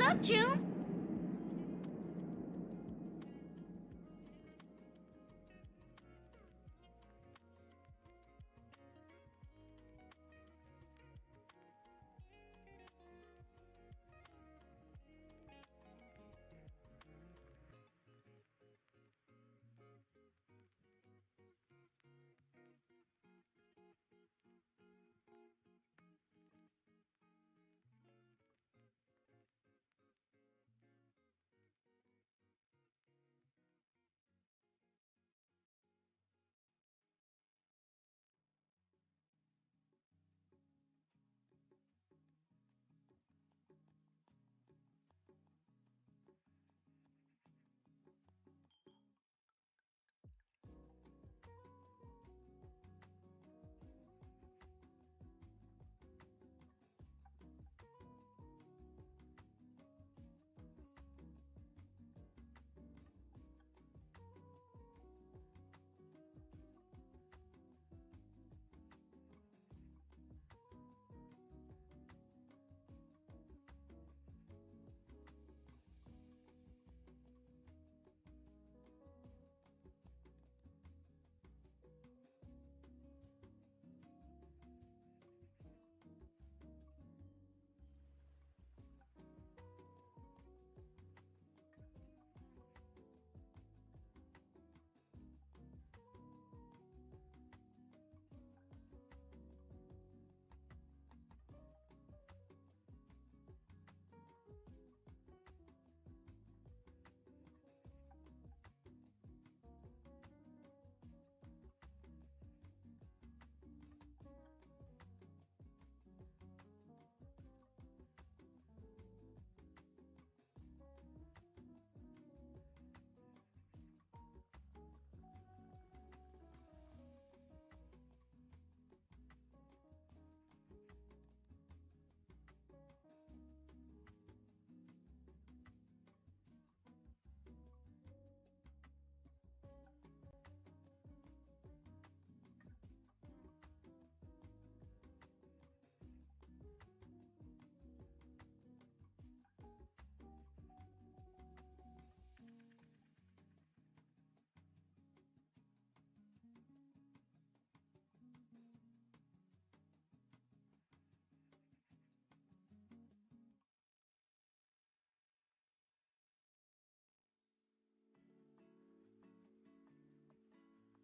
up, June?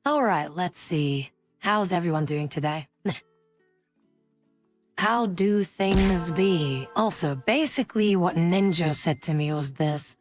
Alright, let's see. How's everyone doing today? How do things be? Also, basically what Ninja said to me was this.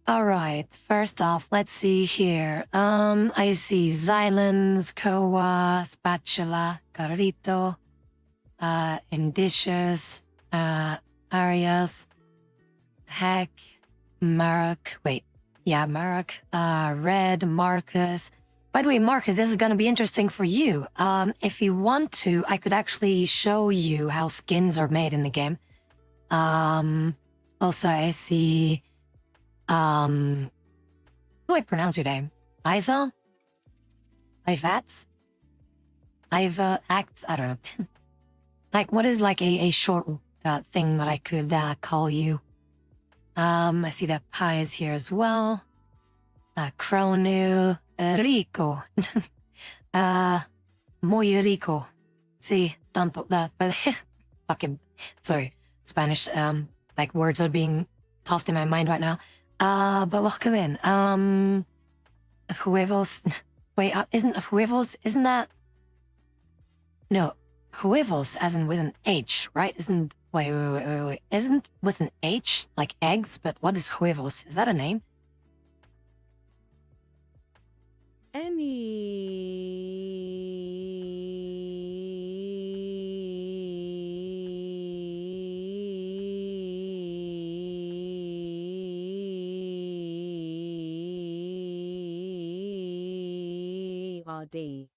Alright, first off, let's see here. I see Xylens, Koa, Spatula, Carrito, Indicious, Arias, Heck, Marek, Marek, Red, Marcus. By the way, Marcus, this is gonna be interesting for you. If you want to, I could actually show you how skins are made in the game. Also, I see, how do I pronounce your name? Iva? Ivats? Iva Acts? I don't know. Like, what is like a short thing that I could call you? I see that Pi is here as well. Cronu, Rico. Muy rico. Sí, tanto that, but fucking, sorry, Spanish, like words are being tossed in my mind right now. But welcome in. Huevos, wait, isn't that, no, huevos as in with an H, right? Wait. Isn't with an H, like eggs, but what is huevos? Is that a name? RD.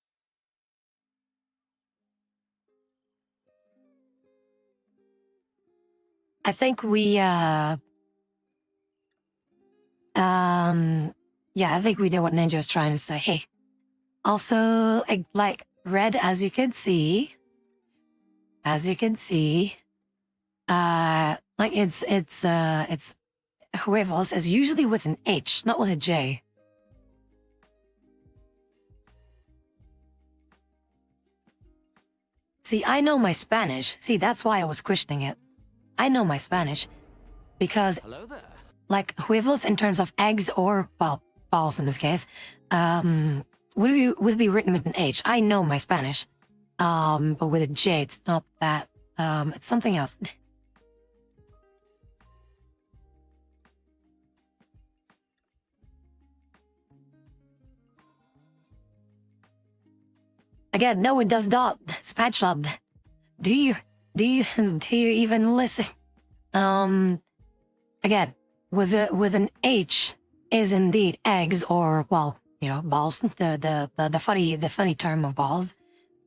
I think yeah, I think we know what Ninja is trying to say. Hey, also, like red, as you can see, like it's huevos is usually with an H, not with a J. See, I know my Spanish. See, that's why I was questioning it. I know my Spanish because, Hello there. like huevos in terms of eggs or well, balls in this case, would be written with an H. I know my Spanish, but with a J, it's not that. It's something else. Again, no, it does not. Spatula. Do you even listen? Again, with an H is indeed eggs or well, you know, balls. The funny term of balls.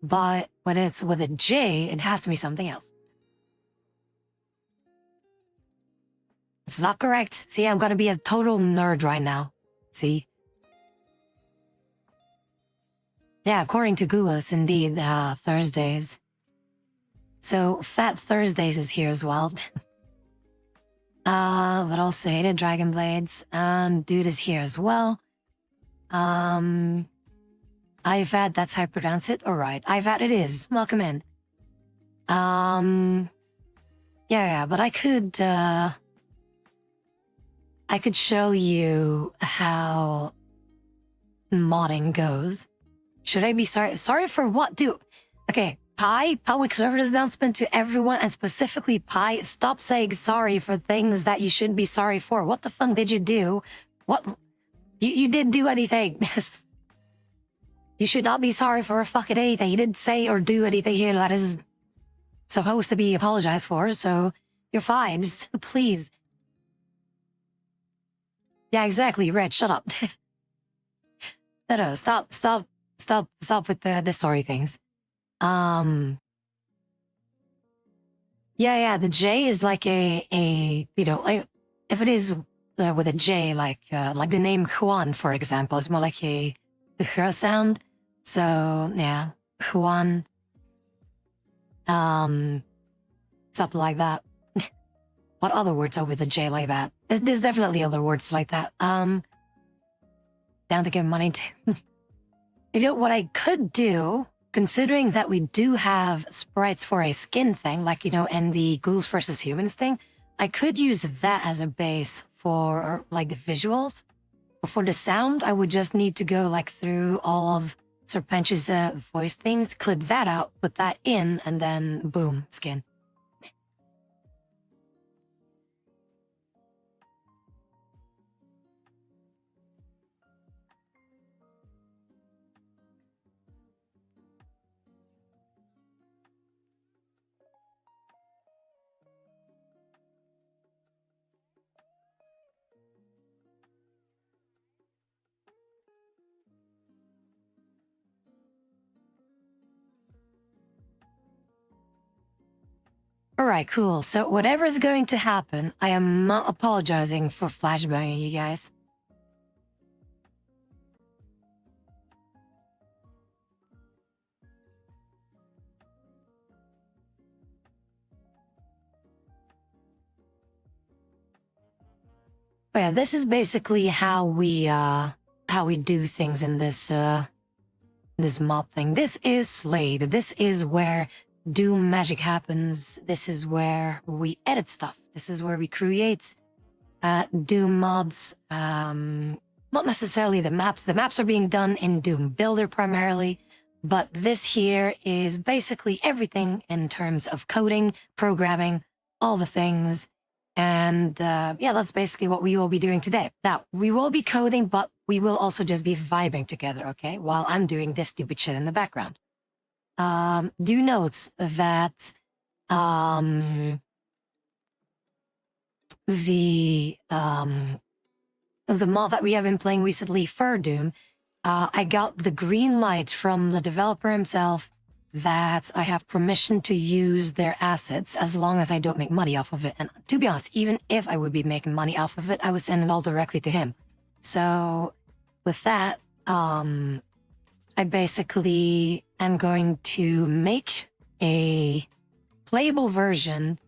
But when it's with a J, it has to be something else. It's not correct. See, I'm gonna be a total nerd right now. See? Yeah, according to Google, it's indeed Thursdays. So Fat Thursdays is here as well. Little Sated Dragon Blades. Dude is here as well. Ivat, that's how I pronounce it. Alright, Ivat it is. Welcome in. Yeah, but I could show you how modding goes. Should I be sorry? Sorry for what, dude? Okay, Pi, public service announcement to everyone, and specifically Pi, stop saying sorry for things that you shouldn't be sorry for. What the fuck did you do? What? You didn't do anything. You should not be sorry for fucking anything. You didn't say or do anything here that is supposed to be apologized for, so you're fine. Just please. Yeah, exactly, Red, shut up. No, stop with the sorry things. Yeah, the J is like a you know, like, if it is with a J, like the name Juan, for example, it's more like a her sound. So yeah, Juan. Something like that. What other words are with a J like that? There's definitely other words like that. Down to give money to. You know what I could do, considering that we do have sprites for a skin thing, like, you know, and the ghouls versus humans thing, I could use that as a base for, like, the visuals. But for the sound, I would just need to go, like, through all of Serpentia's voice things, clip that out, put that in, and then boom, skin. Alright, cool. So whatever's going to happen, I am not apologizing for flashbanging you guys. But yeah, this is basically how we do things in this this mob thing. This is Slade. This is where Doom magic happens. This is where we edit stuff. This is where we create Doom mods. Not necessarily the maps. The maps are being done in Doom Builder primarily, but this here is basically everything in terms of coding, programming, all the things. And yeah, that's basically what we will be doing today. Now, we will be coding, but we will also just be vibing together, okay? While I'm doing this stupid shit in the background. Do note that the mod that we have been playing recently, Fur Doom, I got the green light from the developer himself that I have permission to use their assets as long as I don't make money off of it. And to be honest, even if I would be making money off of it, I would send it all directly to him. So with that, I basically am going to make a playable version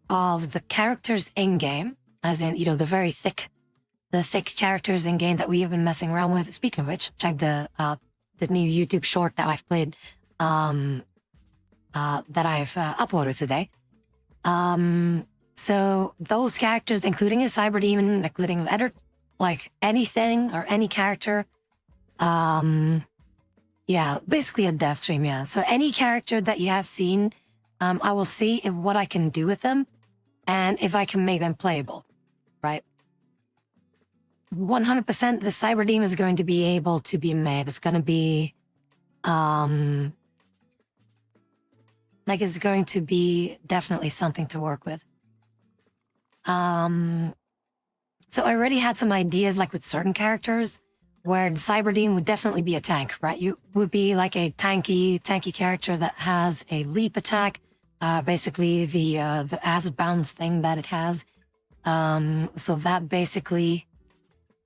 of the characters in game, as in, the thick characters in game that we have been messing around with. Speaking of which, check the new YouTube short that I've played, that I've uploaded today. So those characters, including a cyber demon, including like anything or any character, yeah, basically a dev stream, yeah. So any character that you have seen, I will see what I can do with them and if I can make them playable, right? 100% the cyber demon is going to be able to be made. It's going to be, it's going to be definitely something to work with. So I already had some ideas, like with certain characters, where the cyber demon would definitely be a tank, right? You would be like a tanky character that has a leap attack, basically the acid bounce thing that it has. So that basically,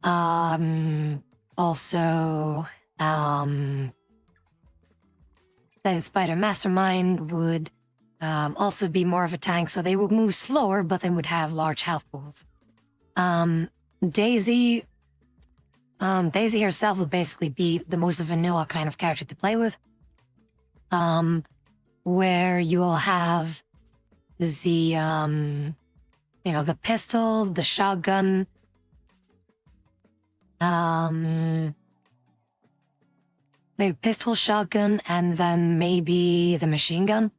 also, the Spider Mastermind would also be more of a tank, so they would move slower, but they would have large health pools. Daisy herself would basically be the most vanilla kind of character to play with, where you will have the pistol, the shotgun, maybe pistol, shotgun, and then maybe the machine gun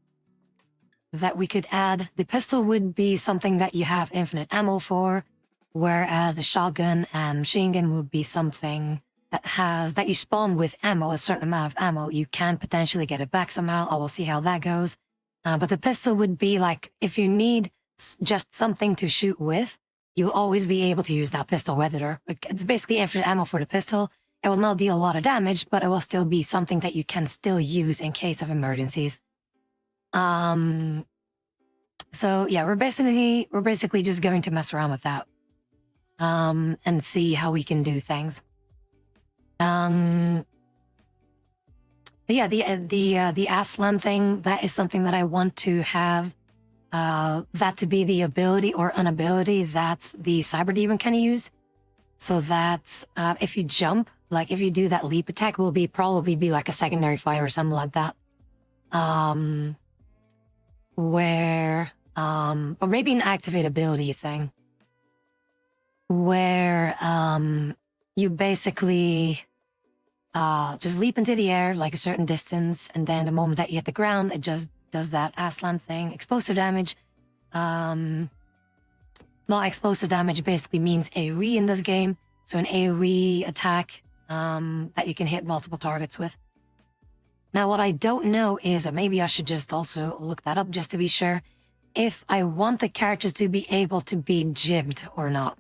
that we could add. The pistol would be something that you have infinite ammo for, whereas the shotgun and machine gun would be something that you spawn with ammo, a certain amount of ammo. You can potentially get it back somehow. I will see how that goes. But the pistol would be like, if you need just something to shoot with, you'll always be able to use that pistol with it. It's basically infinite ammo for the pistol. It will not deal a lot of damage, but it will still be something that you can still use in case of emergencies. So yeah, we're basically just going to mess around with that. And see how we can do things. But yeah, the Aslam thing, that is something that I want to have, that to be the ability or an ability that the cyber demon can use. So that, if you jump, like if you do that leap attack, will probably be like a secondary fire or something like that. Or maybe an activate ability thing, where you basically just leap into the air like a certain distance, and then the moment that you hit the ground, it just does that Aslan thing. Explosive damage. Not explosive damage basically means AoE in this game. So an AoE attack that you can hit multiple targets with. Now what I don't know is, and maybe I should just also look that up just to be sure, if I want the characters to be able to be jibbed or not.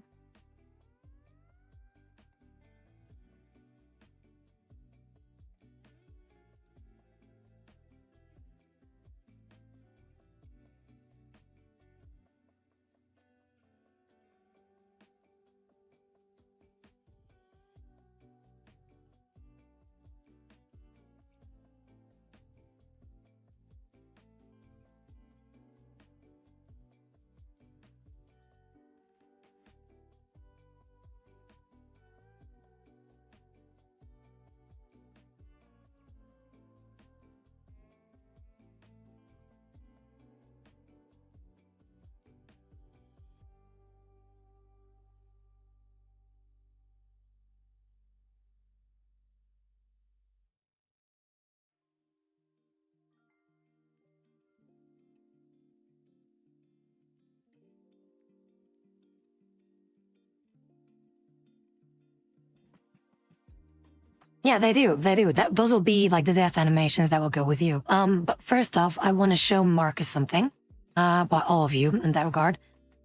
Yeah, they do. Those will be like the death animations that will go with you. But first off, I want to show Marcus something, by all of you in that regard.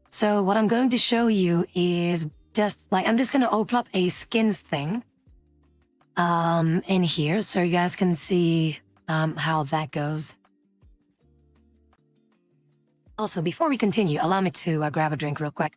So what I'm going to show you is I'm just going to open up a skins thing. in here so you guys can see how that goes. Also, before we continue, allow me to grab a drink real quick.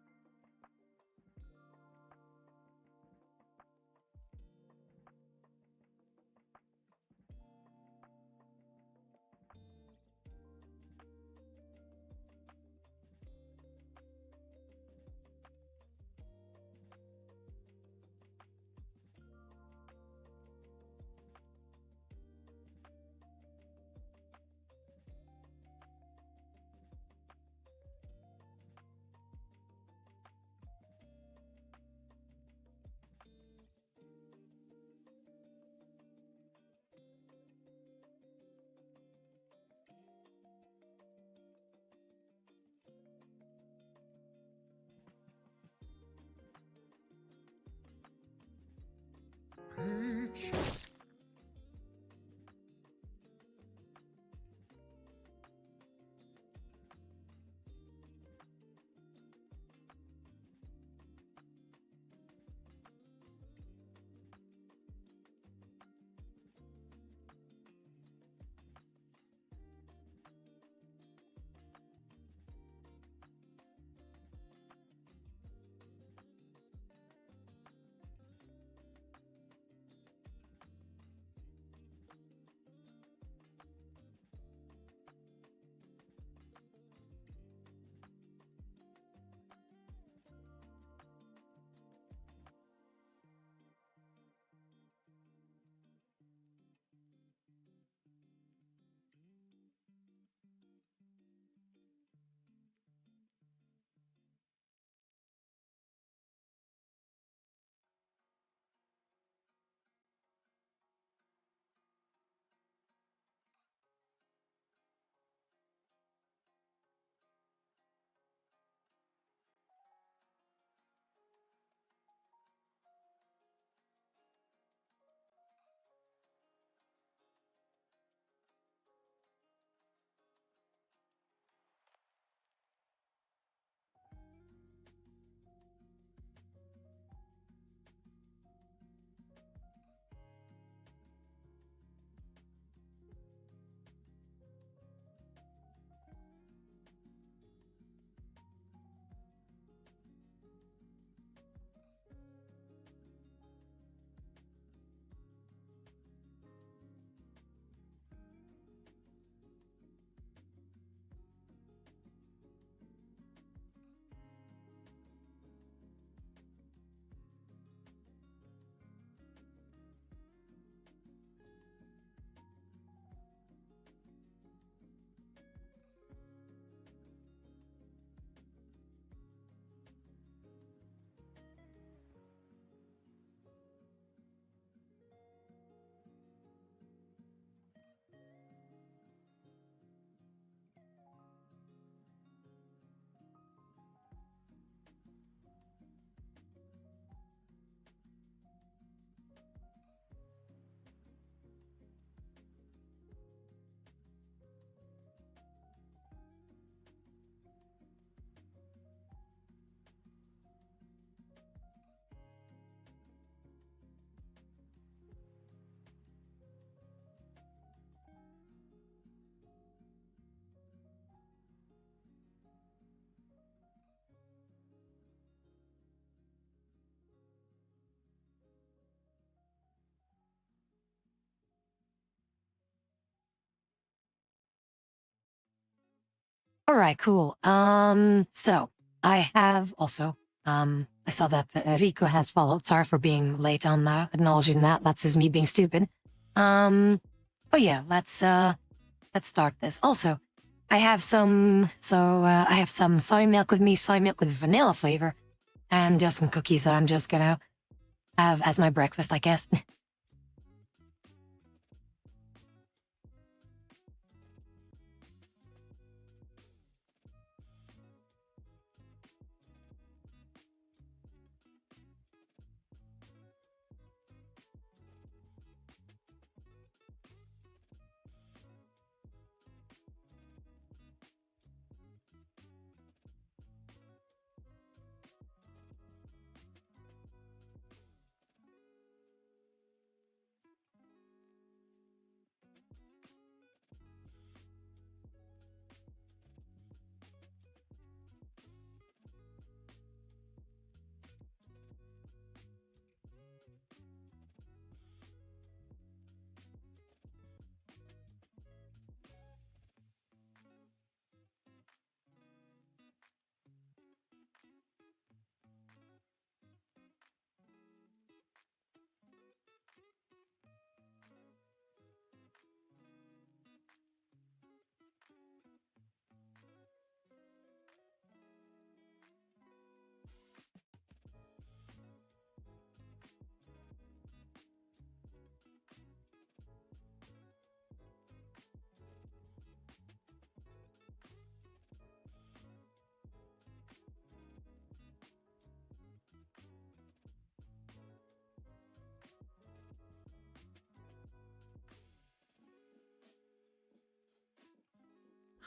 All right, cool. So I have also, I saw that Rico has followed. Sorry for being late on acknowledging that. That's just me being stupid. Oh yeah, let's start this. Also, I have I have some soy milk with me, soy milk with vanilla flavor, and just some cookies that I'm just gonna have as my breakfast, I guess.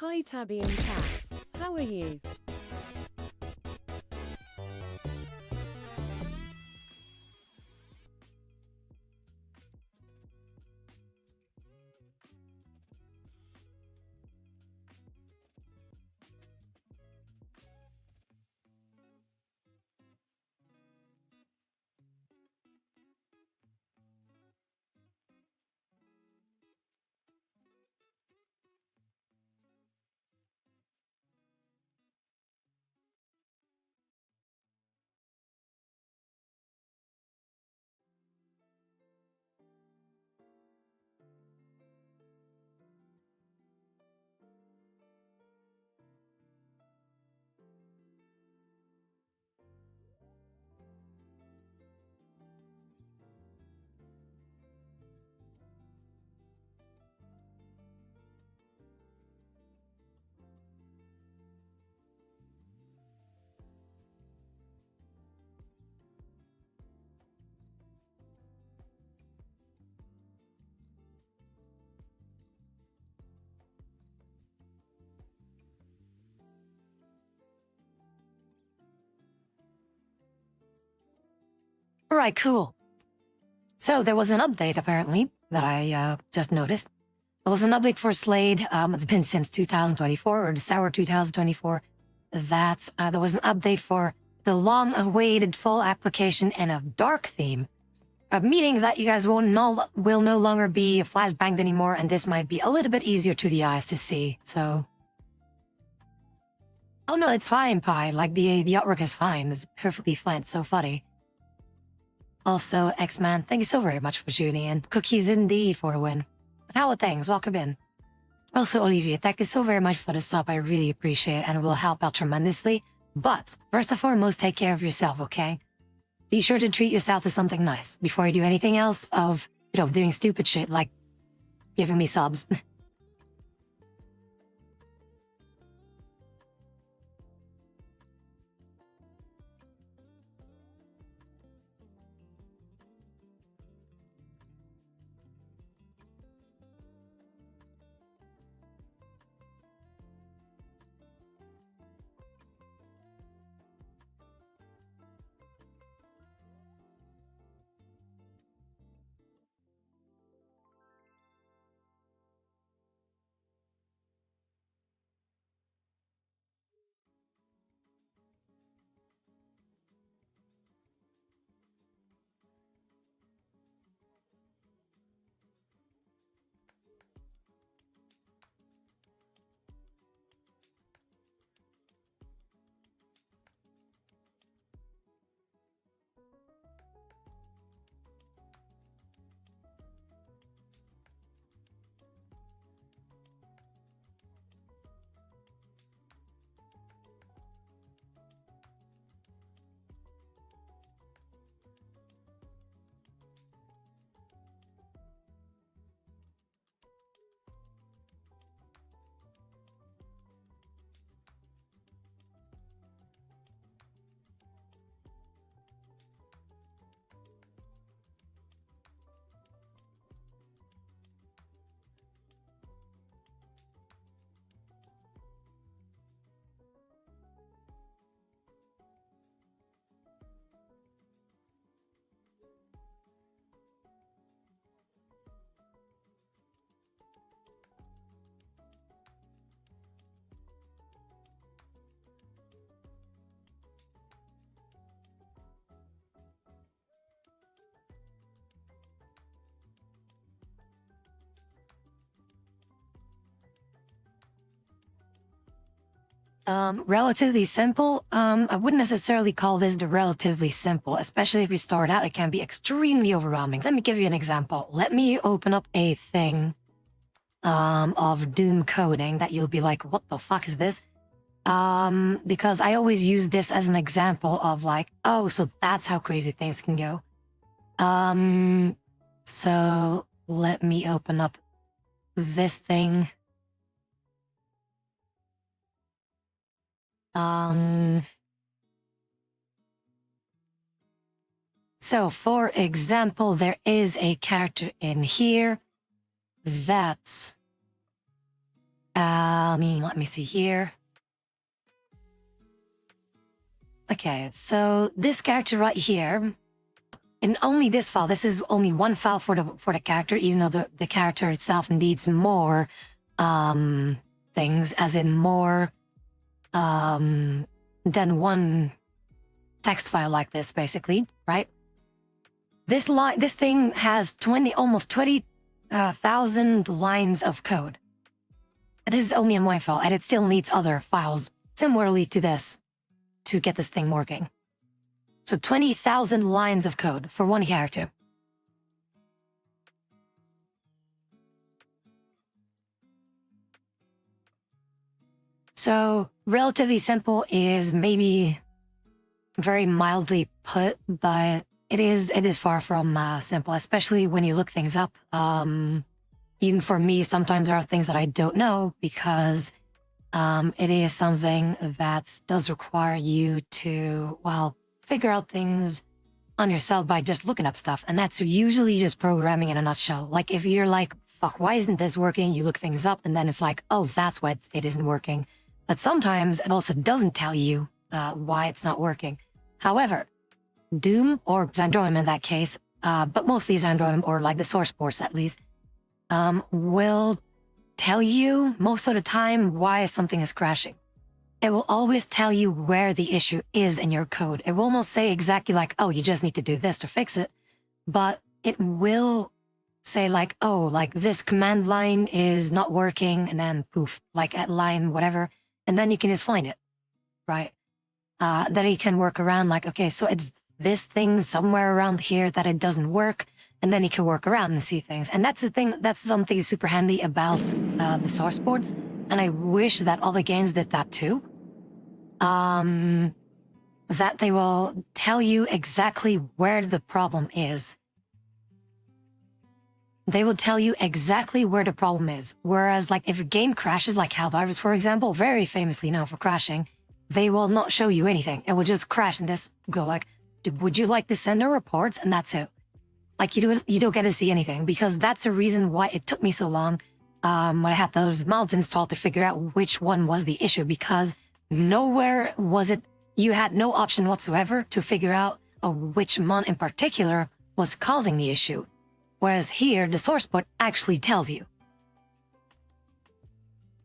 Hi Tabby and Cat, how are you? Right, cool. So there was an update apparently that I just noticed. There was an update for Slade. It's been since 2024 or December 2024. That there was an update for the long-awaited full application and a dark theme, meaning that you guys will no longer be flashbanged anymore, and this might be a little bit easier to the eyes to see. So, oh no, it's fine, Pi. Like the artwork is fine. It's perfectly fine. It's so funny. Also, X-Man, thank you so very much for tuning in. Cookies indeed for the win. But how are things? Welcome in. Also, Olivia, thank you so very much for the sub. I really appreciate it and it will help out tremendously. But, first and foremost, take care of yourself, okay? Be sure to treat yourself to something nice before you do anything else of, doing stupid shit like giving me subs. Relatively simple. I wouldn't necessarily call this the relatively simple, especially if we start out, it can be extremely overwhelming. Let me give you an example. Let me open up a thing, of Doom coding that you'll be like, what the fuck is this? Because I always use this as an example of like, oh, so that's how crazy things can go. So let me open up this thing. So for example, there is a character in here that Let me see here. Okay, so this character right here, in only this file, this is only one file for the character, even though the character itself needs more things, as in more than one text file like this, basically, right? This thing has almost 20,000 lines of code. It is only in one file, and it still needs other files similarly to this to get this thing working. So 20,000 lines of code for one character. So relatively simple is maybe very mildly put, but it is far from simple, especially when you look things up. Even for me, sometimes there are things that I don't know because it is something that does require you to, well, figure out things on yourself by just looking up stuff. And that's usually just programming in a nutshell. Like if you're like, fuck, why isn't this working? You look things up and then it's like, oh, that's why it isn't working. But sometimes it also doesn't tell you why it's not working. However, Doom, or Xandroidum in that case, but mostly Xandroidum, or like the source ports at least, will tell you most of the time why something is crashing. It will always tell you where the issue is in your code. It will not say exactly like, oh, you just need to do this to fix it, but it will say like, oh, like this command line is not working, and then poof, like at line whatever, and then you can just find it, right? Then you can work around like, okay, so it's this thing somewhere around here that it doesn't work, and then you can work around and see things. And that's the thing, that's something super handy about the source boards, and I wish that other games did that too. That they will tell you exactly where the problem is. They will tell you exactly where the problem is. Whereas like if a game crashes, like Helldivers, for example, very famously known for crashing, they will not show you anything. It will just crash and just go like, would you like to send a report? And that's it. Like you don't get to see anything, because that's the reason why it took me so long when I had those mods installed to figure out which one was the issue, because nowhere was it, you had no option whatsoever to figure out which mod in particular was causing the issue. Whereas here, the source port actually tells you.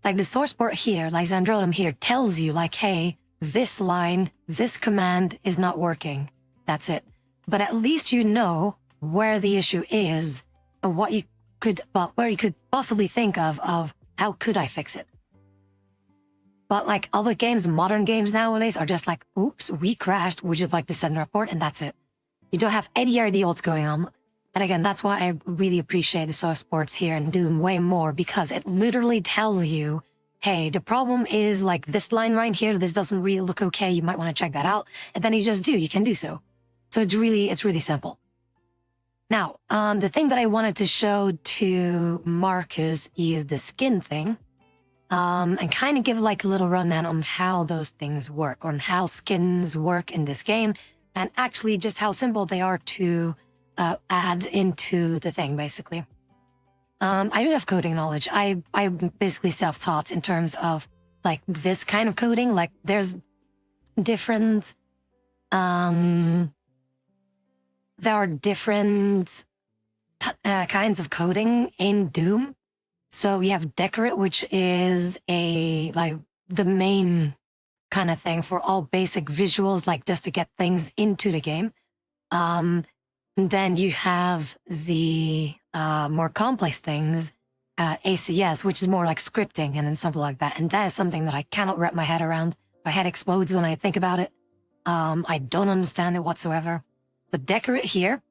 Like the source port here, like Xandroidum here, tells you like, hey, this line, this command is not working. That's it. But at least you know where the issue is, and what you could, well, where you could possibly think of how could I fix it. But like other games, modern games nowadays are just like, oops, we crashed, would you like to send a report? And that's it. You don't have any idea what's going on. And again, that's why I really appreciate the source ports here and Doom way more, because it literally tells you, hey, the problem is like this line right here, this doesn't really look okay, you might want to check that out. And then you just do, you can do so. So it's really simple. Now, the thing that I wanted to show to Marcus is the skin thing. And kind of give like a little rundown on how those things work, on how skins work in this game, and actually just how simple they are to add into the thing, basically. I do have coding knowledge. I'm basically self-taught in terms of like this kind of coding. Like there's different, there are different kinds of coding in Doom. So we have Decorate, which is like the main kind of thing for all basic visuals, like just to get things into the game. And then you have the more complex things, ACS, which is more like scripting and something like that. And that is something that I cannot wrap my head around. My head explodes when I think about it. I don't understand it whatsoever. But Decorate here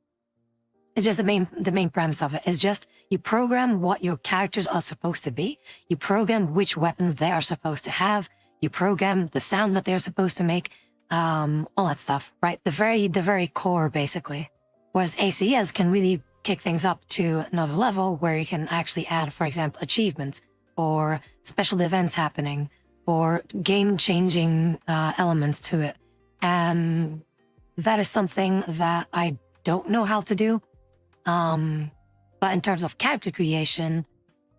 is just the main premise of it. Is just you program what your characters are supposed to be. You program which weapons they are supposed to have. You program the sound that they're supposed to make. All that stuff, right? The very core, basically. Whereas ACS can really kick things up to another level where you can actually add, for example, achievements or special events happening or game-changing elements to it. And that is something that I don't know how to do. But in terms of character creation,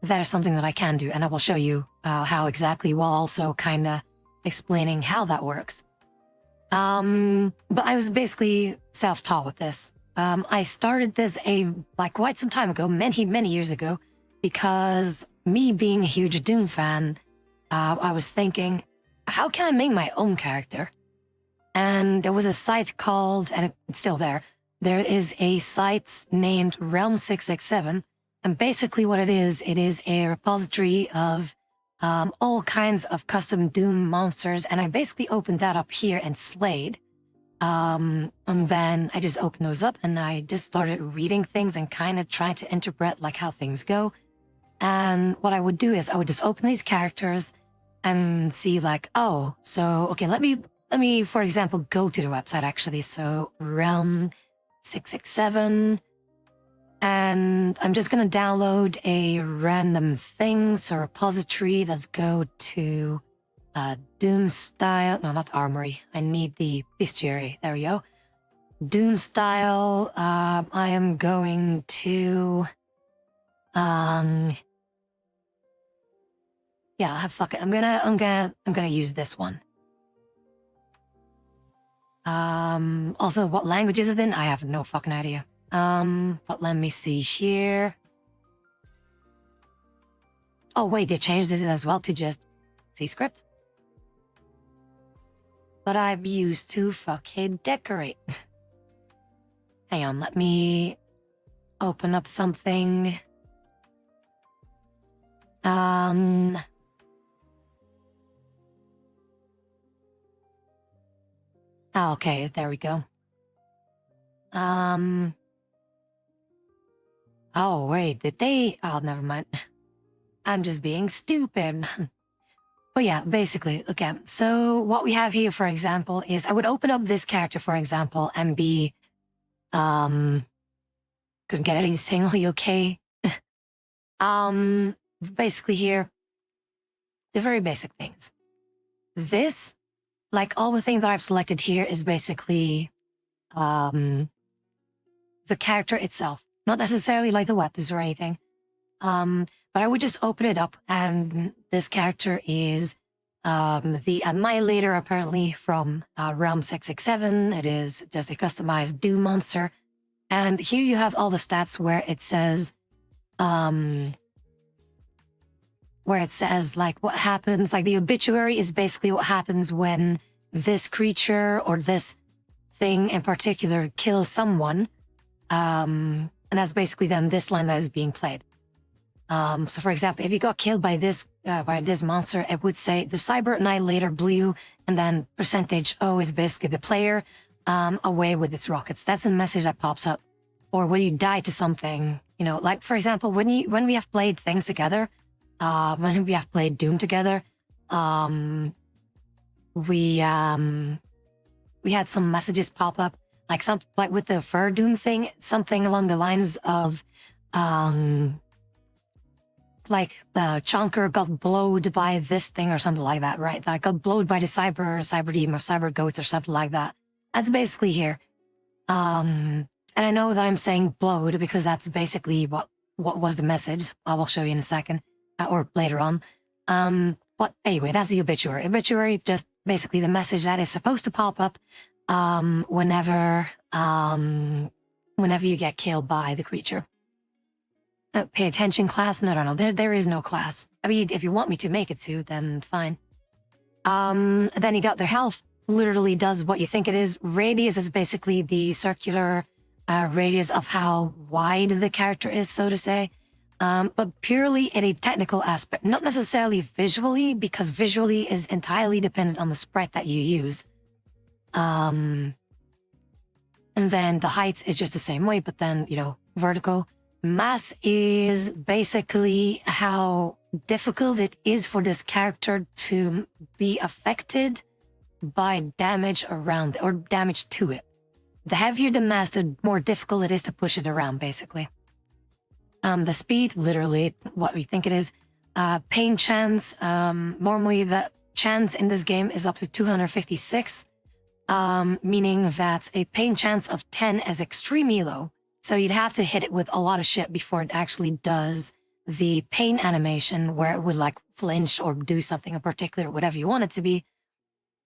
that is something that I can do, and I will show you how exactly, while also kind of explaining how that works. But I was basically self-taught with this. I started this quite some time ago, many years ago, because me being a huge Doom fan, I was thinking, how can I make my own character? And there was a site called, and it's still there, there is a site named Realm 667, and basically what it is a repository of all kinds of custom Doom monsters, and I basically opened that up here in Slade. And then I just opened those up and I just started reading things and kind of trying to interpret like how things go. And what I would do is I would just open these characters and see like, oh, so, okay, let me, for example, go to the website actually. So Realm 667, and I'm just going to download a random thing, so repository. Let's go to Doom style. No, not armory. I need the bestiary. There we go. Doom style. I am going to. Yeah, fuck it. I'm gonna use this one. Also, what language is it in? I have no fucking idea. But let me see here. Oh wait, they changed this as well to just C script. But I'm used to fucking decorate. Hang on, let me open up something. Okay, there we go. Oh, wait, did they? Oh, never mind. I'm just being stupid. But yeah, basically, okay. So what we have here, for example, is I would open up this character, for example, and be, couldn't get anything, are you okay? Basically here, the very basic things. This, like all the things that I've selected here, is basically, the character itself. Not necessarily like the weapons or anything. But I would just open it up, and this character is the Annihilator, apparently, from Realm 667. It is just a customized Doom monster. And here you have all the stats where it says, like, what happens, like the obituary is basically what happens when this creature or this thing in particular kills someone. And that's basically then this line that is being played. So for example, if you got killed by this monster, it would say the Cyber Annihilator blue, and then %O is basically the player away with its rockets. That's the message that pops up. Or when you die to something, you know, like for example, when we have played things together, when we have played Doom together, we had some messages pop up, like with the Fur Doom thing, something along the lines of, like the chunker got blowed by this thing or something like that, right? Like got blowed by the cyber demon or cyber ghost or something like that. That's basically here. And I know that I'm saying blowed because that's basically what was the message. I will show you in a second, or later on. But anyway, that's the obituary. Obituary, just basically the message that is supposed to pop up whenever you get killed by the creature. Pay attention class? No. There is no class. I mean, if you want me to make it to, then fine. Then you got their health. Literally does what you think it is. Radius is basically the circular radius of how wide the character is, so to say. But purely in a technical aspect, not necessarily visually, because visually is entirely dependent on the sprite that you use. And then the height is just the same way, but then, you know, vertical. Mass is basically how difficult it is for this character to be affected by damage around or damage to it. The heavier the mass, the more difficult it is to push it around, basically. The speed, literally what we think it is. Pain chance, normally the chance in this game is up to 256, meaning that a pain chance of 10 is extremely low. So you'd have to hit it with a lot of shit before it actually does the pain animation where it would like flinch or do something in particular, whatever you want it to be.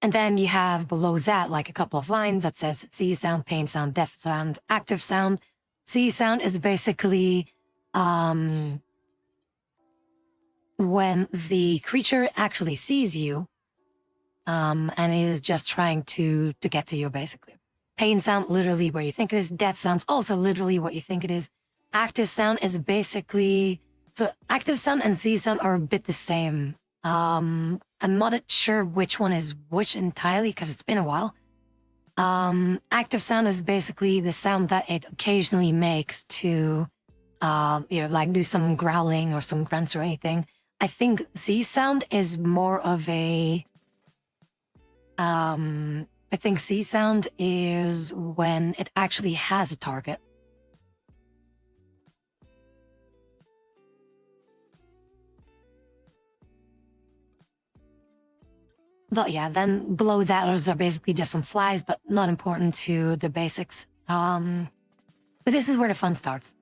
And then you have below that like a couple of lines that says C sound, pain sound, death sound, active sound. C sound is basically when the creature actually sees you and is just trying to get to you, basically. Pain sound, literally where you think it is. Death sound's also literally what you think it is. Active sound is basically... So active sound and C sound are a bit the same. I'm not sure which one is which entirely because it's been a while. Active sound is basically the sound that it occasionally makes to, like do some growling or some grunts or anything. I think C sound is more of a... I think C sound is when it actually has a target. But yeah, then below that, those are basically just some flags, but not important to the basics. But this is where the fun starts.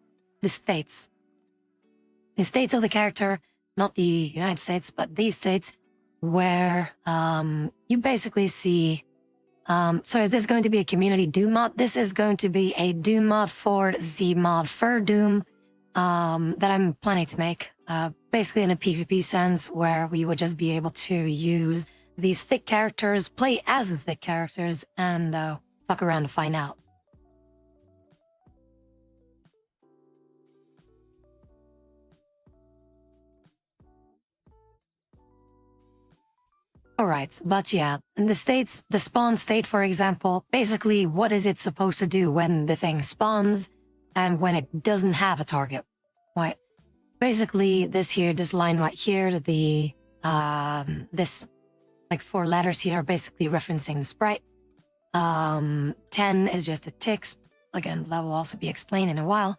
The states. The states of the character, not the United States, but these states where you basically see... so is this going to be a community Doom mod? This is going to be a Doom mod for the mod for Doom that I'm planning to make. Basically in a PvP sense where we would just be able to use these thick characters, play as the thick characters, and fuck around to find out. Alright, but yeah, in the states, the spawn state, for example, basically what is it supposed to do when the thing spawns and when it doesn't have a target? Right. Basically, this line right here, the this like 4 letters here are basically referencing the sprite. 10 is just the ticks. Again, that will also be explained in a while.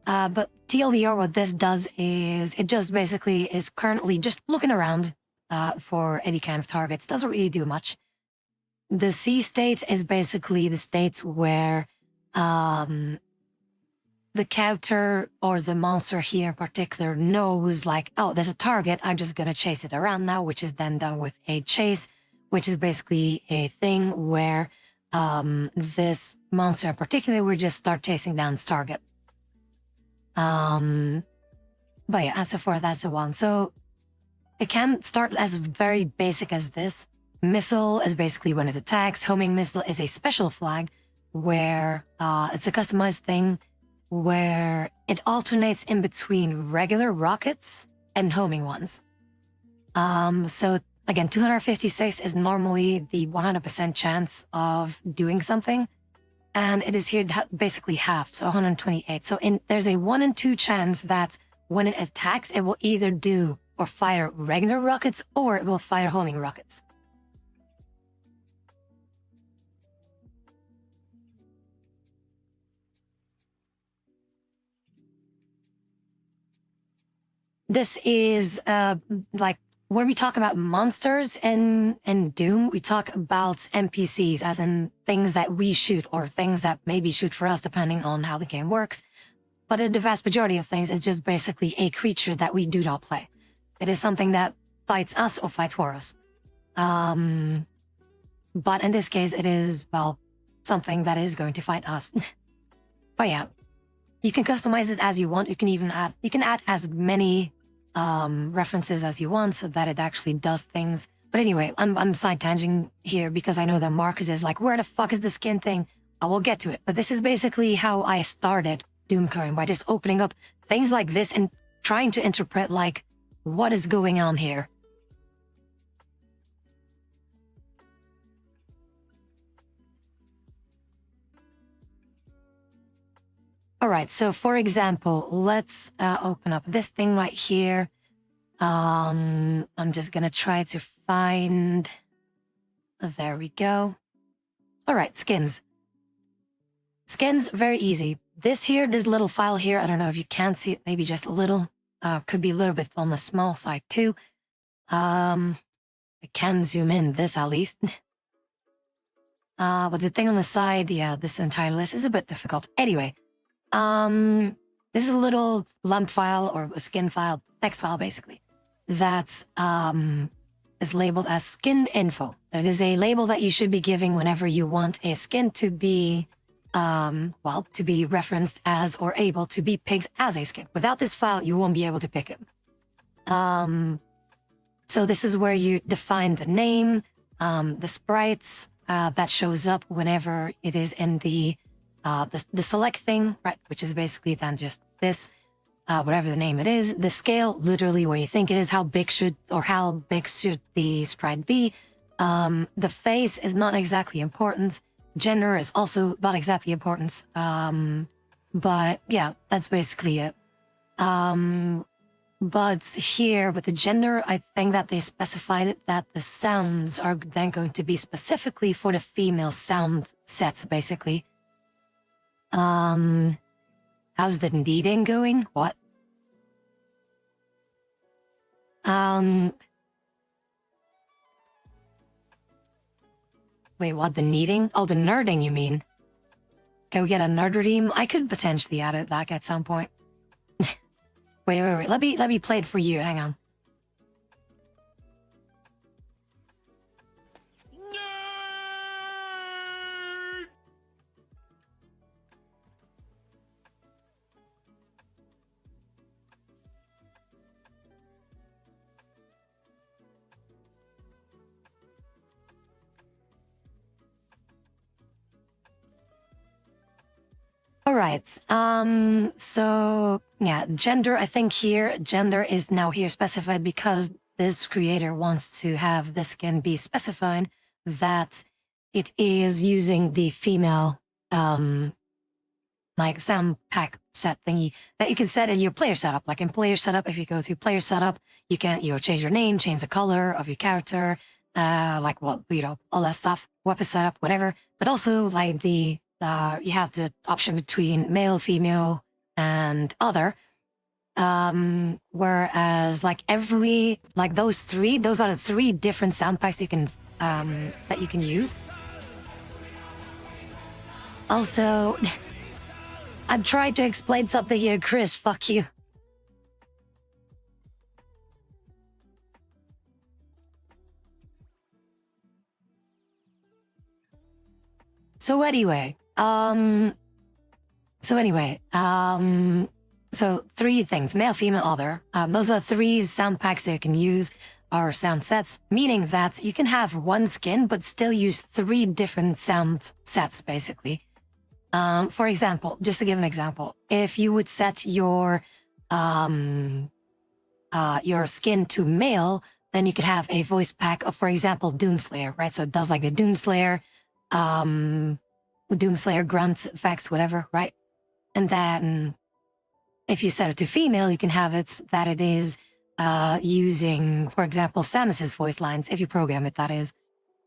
But TLDR, what this does is it just basically is currently just looking around for any kind of targets. Doesn't really do much. The C state is basically the states where the character or the monster here in particular knows like, oh, there's a target, I'm just gonna chase it around now, which is then done with a chase, which is basically a thing where this monster in particular would just start chasing down its target. But yeah, and so forth, that's the one. So it can start as very basic as this. Missile is basically when it attacks. Homing missile is a special flag where it's a customized thing where it alternates in between regular rockets and homing ones. So again, 256 is normally the 100% chance of doing something. And it is here basically half, so 128. So there's a 1 in 2 chance that when it attacks, it will either do or fire regular rockets, or it will fire homing rockets. This is like when we talk about monsters in Doom, we talk about NPCs, as in things that we shoot or things that maybe shoot for us, depending on how the game works. But in the vast majority of things, it's just basically a creature that we do not play. It is something that fights us or fights for us. But in this case, it is, well, something that is going to fight us. But yeah, you can customize it as you want. You can add as many references as you want so that it actually does things. But anyway, I'm side tanging here because I know that Marcus is like, where the fuck is the skin thing? I will get to it. But this is basically how I started Doom Current, by just opening up things like this and trying to interpret like, what is going on here? All right, so for example, let's open up this thing right here. I'm just gonna try to find... There we go. All right, skins. Skins, very easy. This little file here, I don't know if you can see it, maybe just a little. Could be a little bit on the small side too. I can zoom in this at least. But the thing on the side, yeah, this entire list is a bit difficult. Anyway, this is a little lump file or a skin file, text file basically, that is labeled as skin info. It is a label that you should be giving whenever you want a skin to be, to be referenced as or able to be picked as a skin. Without this file, you won't be able to pick it. So this is where you define the name, the sprites that shows up whenever it is in the select thing, right? Which is basically then just this, whatever the name it is. The scale, literally where you think it is. How big should the sprite be? The face is not exactly important. Gender is also not exactly important. But yeah, that's basically it. But here with the gender, I think that they specified it that the sounds are then going to be specifically for the female sound sets, basically. How's the kneading going? What? Wait, what? The kneading? Oh, the nerding, you mean? Can we get a nerder team? I could potentially add it back at some point. Wait. Let me play it for you. Hang on. All right. So yeah, gender, I think here, gender is now here specified because this creator wants to have this skin be specified that it is using the female, like sound pack set thingy that you can set in your player setup. Like in player setup, if you go to player setup, you can, change your name, change the color of your character, like what, all that stuff, weapon setup, whatever. But also like you have the option between male, female, and other. Whereas like those are the three different sound packs you can, that you can use. Also, I'm trying to explain something here, Chris, fuck you. So three things, male, female, other. Those are three sound packs that you can use, or sound sets, meaning that you can have one skin, but still use three different sound sets, basically. For example, just to give an example, if you would set your skin to male, then you could have a voice pack of, for example, Doomslayer, right? So it does like the Doomslayer, grunts, effects, whatever, right? And then if you set it to female, you can have it that it is using, for example, Samus's voice lines, if you program it, that is.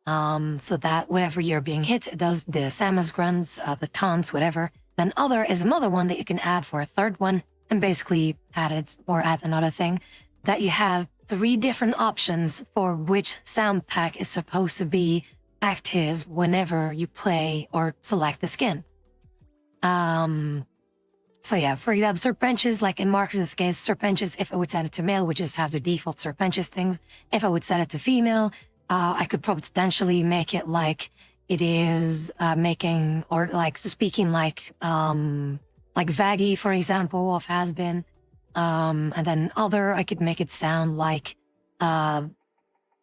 So that whenever you're being hit, it does the Samus grunts, the taunts, whatever. Then other is another one that you can add for a third one, and basically add another thing, that you have three different options for which sound pack is supposed to be active whenever you play or select the skin. So yeah, for example, Serpentious, like in Marcus's case, Serpentious, if I would set it to male, would just have the default Serpentious things. If I would set it to female, I could potentially make it like it is making, or like speaking like Vaggy, for example, of Has Been. And then other, I could make it sound like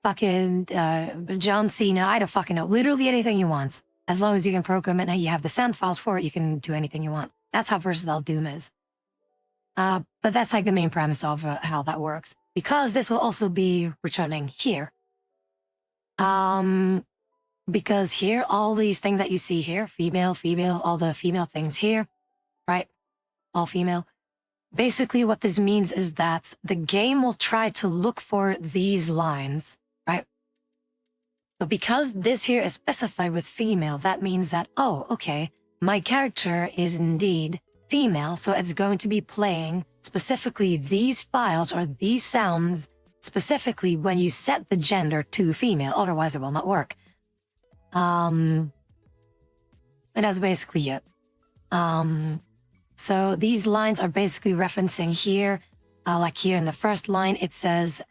fucking John Cena. I don't fucking know. Literally anything you want. As long as you can program it and you have the sound files for it, you can do anything you want. That's how versatile Doom is. But that's like the main premise of how that works. Because this will also be returning here. Because here, all these things that you see here, female, all the female things here, right? All female. Basically, what this means is that the game will try to look for these lines, right? But because this here is specified with female, that means that, oh, okay, my character is indeed female, so it's going to be playing specifically these files or these sounds specifically when you set the gender to female, otherwise it will not work. And that's basically it. So these lines are basically referencing here, like here in the first line, it says,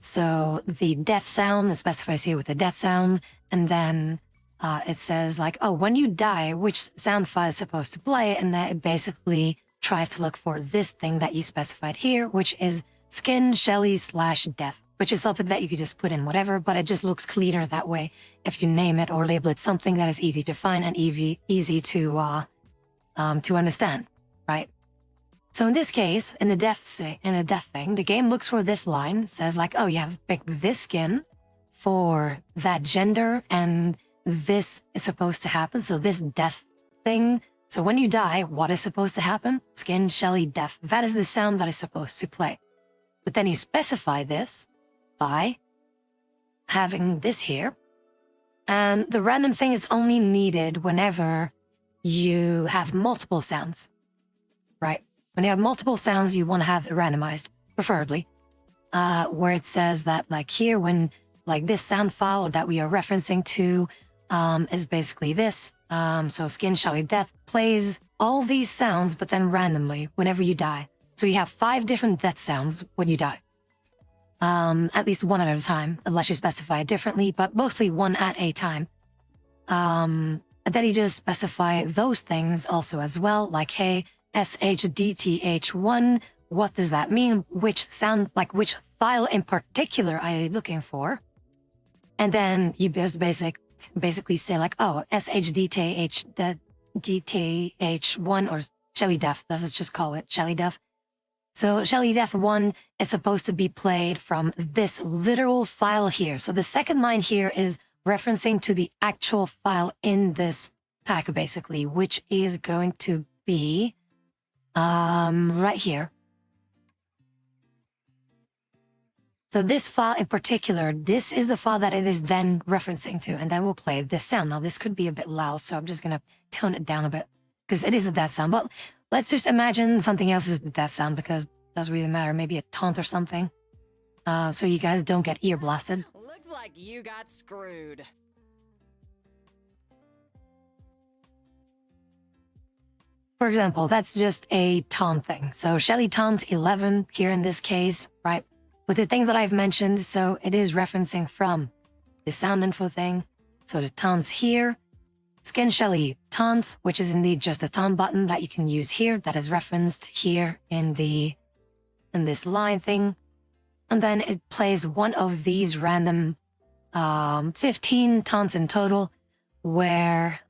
so the death sound, it specifies here with the death sound, and then it says like, oh, when you die, which sound file is supposed to play, and then it basically tries to look for this thing that you specified here, which is skin shelly / death, which is something that you could just put in whatever, but it just looks cleaner that way if you name it or label it something that is easy to find and easy to understand, right? So in this case, in a death thing, the game looks for this line, says like, oh, you have picked this skin for that gender, and this is supposed to happen. So this death thing. So when you die, what is supposed to happen? Skin, shelly, death. That is the sound that is supposed to play. But then you specify this by having this here. And the random thing is only needed whenever you have multiple sounds, right? When you have multiple sounds, you want to have it randomized, preferably, where it says that like here, when like this sound file that we are referencing to is basically this. So skin, shelly, death plays all these sounds, but then randomly whenever you die. So you have 5 different death sounds when you die. At least one at a time, unless you specify it differently, but mostly one at a time. And then you just specify those things also as well, like, hey, SHDTH1, what does that mean? Which sound, like which file in particular are you looking for? And then you just basically say like, oh, DTH1 or Shelly Death, let's just call it Shelly Death. So Shelly Death 1 is supposed to be played from this literal file here. So the second line here is referencing to the actual file in this pack, basically, which is going to be right here. So this file in particular, this is the file that it is then referencing to, and then we'll play this sound. Now this could be a bit loud, so I'm just gonna tone it down a bit because it is a death sound, but let's just imagine something else is the death sound because it doesn't really matter, maybe a taunt or something. So you guys don't get ear blasted. Looks like you got screwed. For example, that's just a taunt thing. So Shelly taunt 11 here in this case, right? With the things that I've mentioned, so it is referencing from the sound info thing. So the taunts here, Skin Shelly taunts, which is indeed just a taunt button that you can use here, that is referenced here in this line thing. And then it plays one of these random 15 taunts in total, where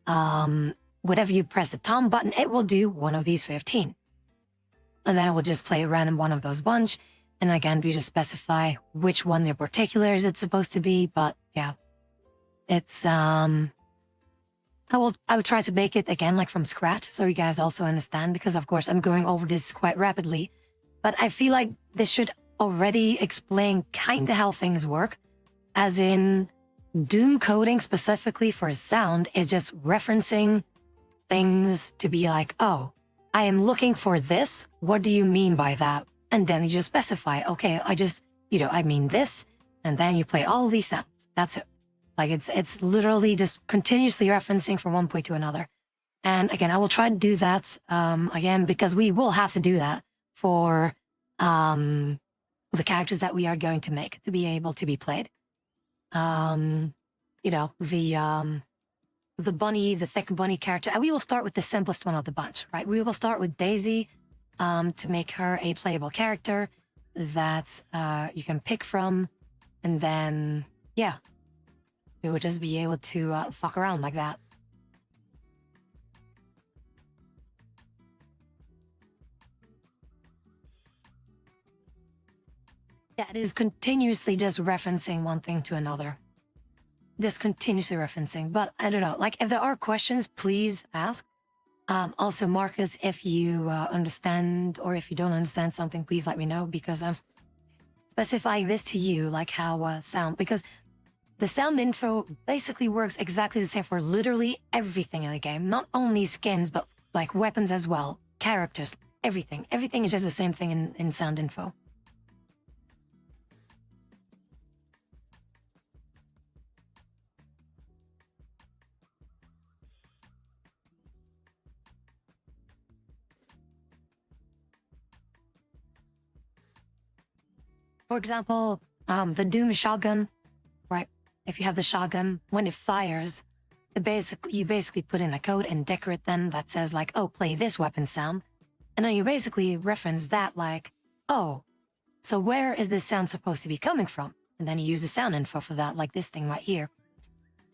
whenever you press the taunt button, it will do one of these 15. And then it will just play a random one of those bunch. And again, we just specify which one in particular is it supposed to be. But yeah, it's I would try to make it again like from scratch, so you guys also understand, because of course I'm going over this quite rapidly. But I feel like this should already explain kind of how things work, as in Doom coding specifically for sound is just referencing things to be like, oh, I am looking for this. What do you mean by that? And then you just specify, okay, I mean this, and then you play all these sounds. That's it. Like it's literally just continuously referencing from one point to another. And again, I will try to do that again, because we will have to do that for the characters that we are going to make to be able to be played. The thick bunny character. And we will start with the simplest one of the bunch, right? We will start with Daisy to make her a playable character that you can pick from. And then, yeah, we would just be able to fuck around like that. Yeah, it is continuously just referencing one thing to another. Just continuously referencing. But I don't know, like if there are questions, please ask. Also, Marcus, if you understand or if you don't understand something, please let me know, because I'm specifying this to you, like how sound, because the sound info basically works exactly the same for literally everything in the game. Not only skins, but like weapons as well, characters, everything. Everything is just the same thing in sound info. For example, the Doom shotgun, right? If you have the shotgun, when it fires, you basically put in a code and decorate them that says like, oh, play this weapon sound. And then you basically reference that like, oh, so where is this sound supposed to be coming from? And then you use the sound info for that, like this thing right here.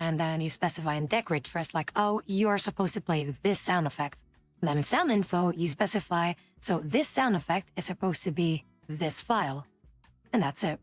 And then you specify and decorate first, like, oh, you're supposed to play this sound effect. And then in sound info, you specify, so this sound effect is supposed to be this file. And that's it.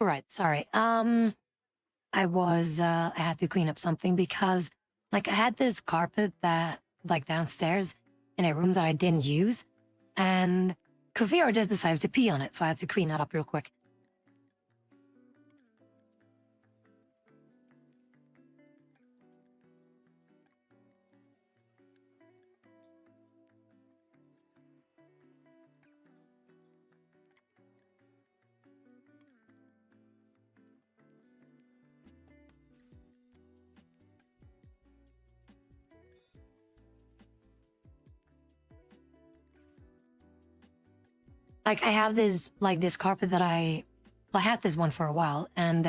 Right, sorry. I had to clean up something because, like, I had this carpet that, like, downstairs in a room that I didn't use, and Kavir just decided to pee on it, so I had to clean that up real quick. Like, I have this carpet that I had this one for a while, and,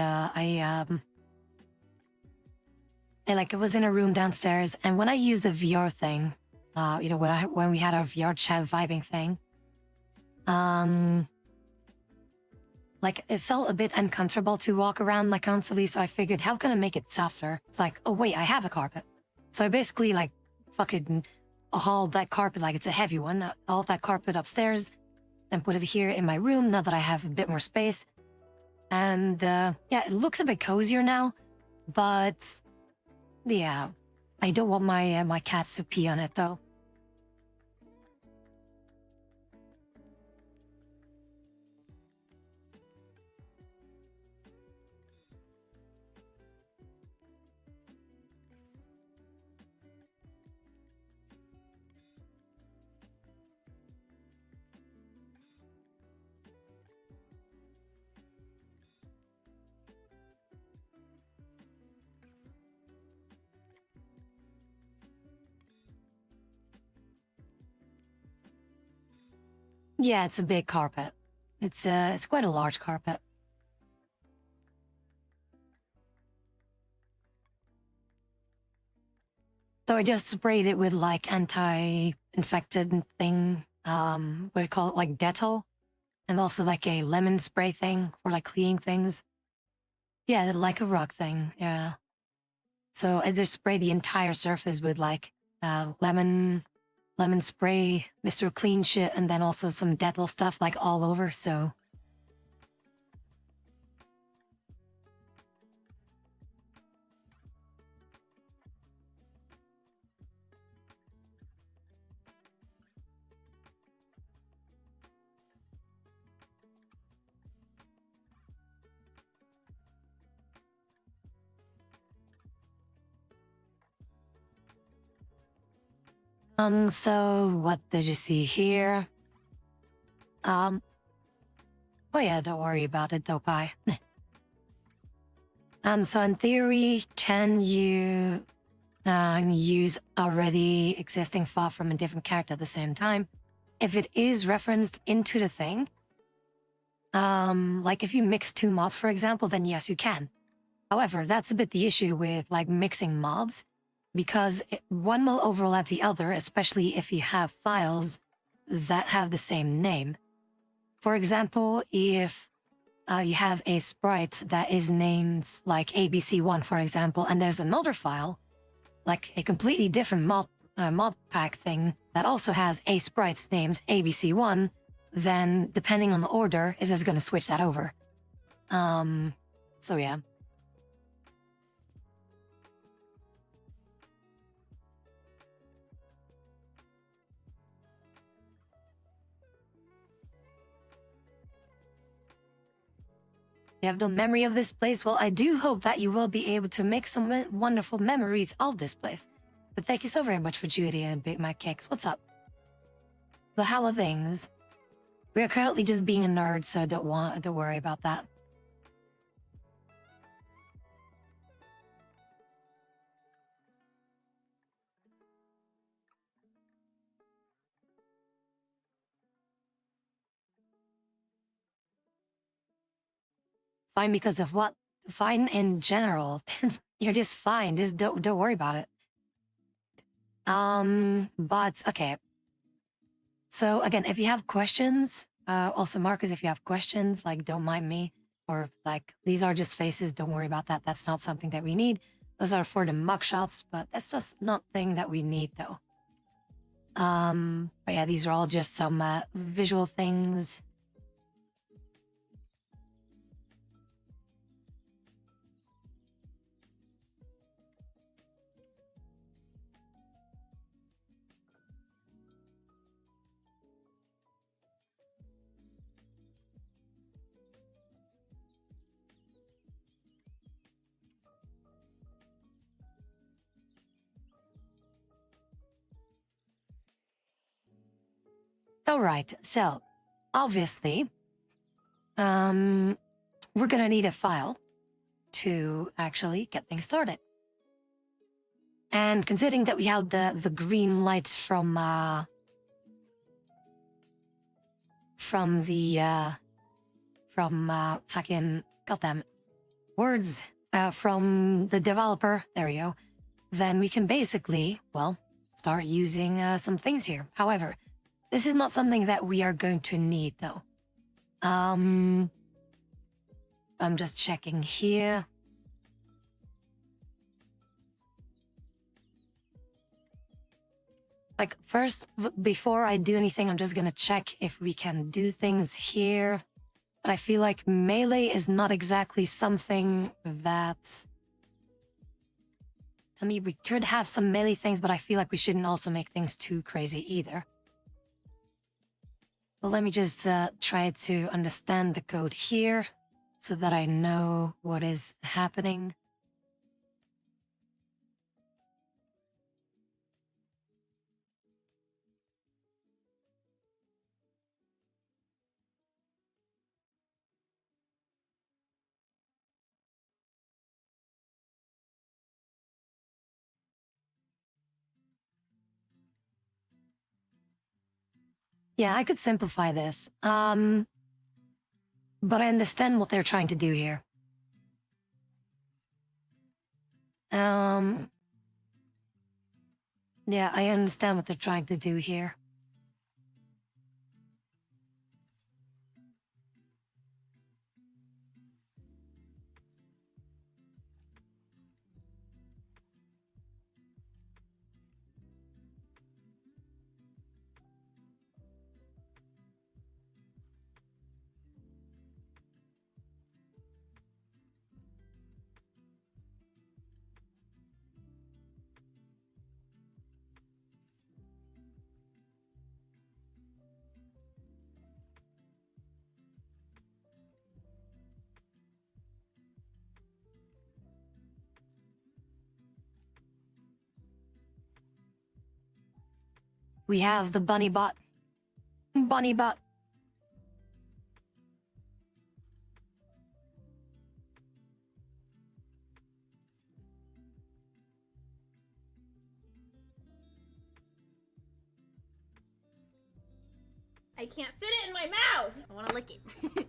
it was in a room downstairs, and when I used the VR thing, when we had our VR chat vibing thing, um, like, it felt a bit uncomfortable to walk around, like, constantly, so I figured, how can I make it softer? It's like, oh, wait, I have a carpet. So I basically, like, fucking hauled that carpet, like, it's a heavy one, hauled that carpet upstairs, and put it here in my room now that I have a bit more space. And, yeah, it looks a bit cozier now, but, yeah, I don't want my cats to pee on it, though. Yeah, it's a big carpet. It's quite a large carpet. So I just sprayed it with like anti-infected thing. What do you call it? Like Dettol, and also like a lemon spray thing for like cleaning things. Yeah, like a rock thing. Yeah. So I just sprayed the entire surface with like lemon spray, Mr. Clean shit, and then also some Dettol stuff like all over. So so what did you see here? Oh yeah, don't worry about it, though, Pi. So in theory, can you use already existing file from a different character at the same time? If it is referenced into the thing, like if you mix two mods, for example, then yes, you can. However, that's a bit the issue with like mixing mods, because one will overlap the other, especially if you have files that have the same name. For example, if you have a sprite that is named like ABC1, for example, and there's another file, like a completely different mod pack thing that also has a sprites named ABC1, then depending on the order, is just going to switch that over. So yeah. You have no memory of this place? Well, I do hope that you will be able to make some wonderful memories of this place. But thank you so very much for Judy and Big Mac Cakes. What's up? But how are things? We are currently just being a nerd, so don't worry about that. Fine because of what? Fine in general. You're just fine. Just don't worry about it. But okay. So again, if you have questions, also Marcus, if you have questions, like don't mind me, or like these are just faces, don't worry about that. That's not something that we need. Those are for the mugshots, but that's just not thing that we need though. But yeah, these are all just some visual things. All right, so obviously, we're gonna need a file to actually get things started. And considering that we have the green light from the fucking goddamn words from the developer, there we go, then we can basically, well, start using some things here. However, this is not something that we are going to need though. I'm just checking here. Like first, before I do anything, I'm just gonna check if we can do things here. But I feel like melee is not exactly something that... I mean, we could have some melee things, but I feel like we shouldn't also make things too crazy either. But let me just try to understand the code here so that I know what is happening. Yeah, I could simplify this. But I understand what they're trying to do here. Yeah, I understand what they're trying to do here. We have the bunny bot. Bunny bot. I can't fit it in my mouth! I wanna lick it.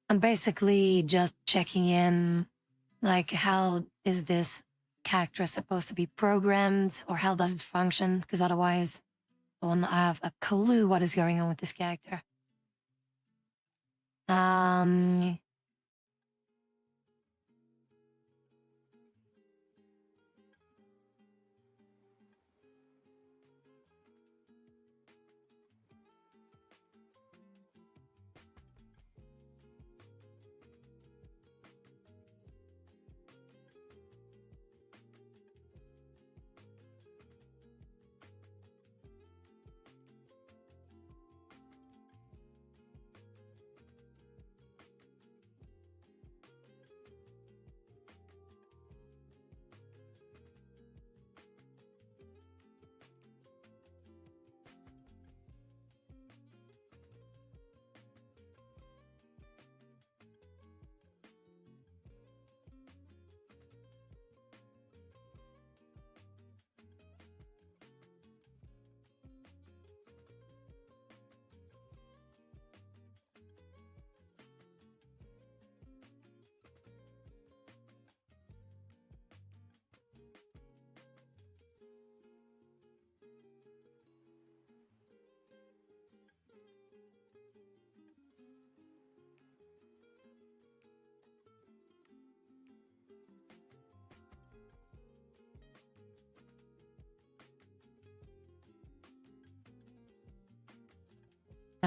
I'm basically just checking in, like, how is this character supposed to be programmed, or how does it function? Because otherwise, I won't have a clue what is going on with this character.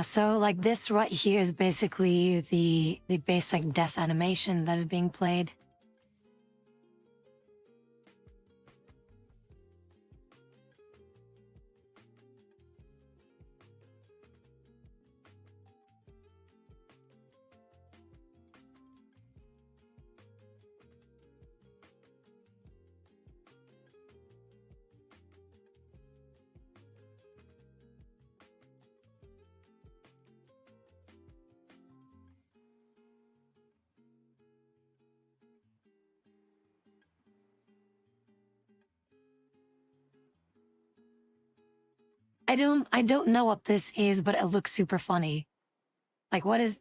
So, like, this right here is basically the basic death animation that is being played. I don't know what this is, but it looks super funny. Like, what is,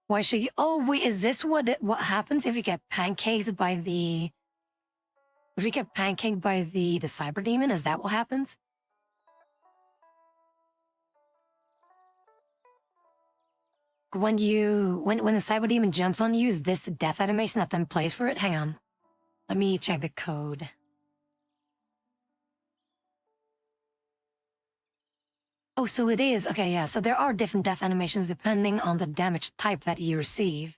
why should you, oh wait, is this what happens if you get pancaked by if you get pancaked by the cyber demon? Is that what happens? When when the cyber demon jumps on you, is this the death animation that then plays for it? Hang on. Let me check the code. Oh, so it is. Okay, yeah. So there are different death animations depending on the damage type that you receive.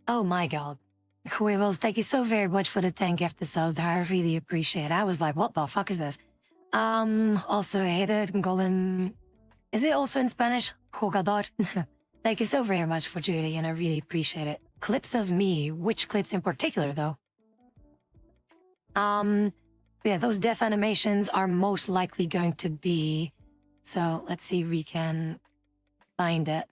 Oh my god. Quibbles, thank you so very much for the 10 gift subs. I really appreciate it. I was like, what the fuck is this? Also, I hate it, Golem. Is it also in Spanish? Jugador. Thank you so very much for Julie, and I really appreciate it. Clips of me. Which clips in particular, though? Yeah, those death animations are most likely going to be. So let's see if we can find it.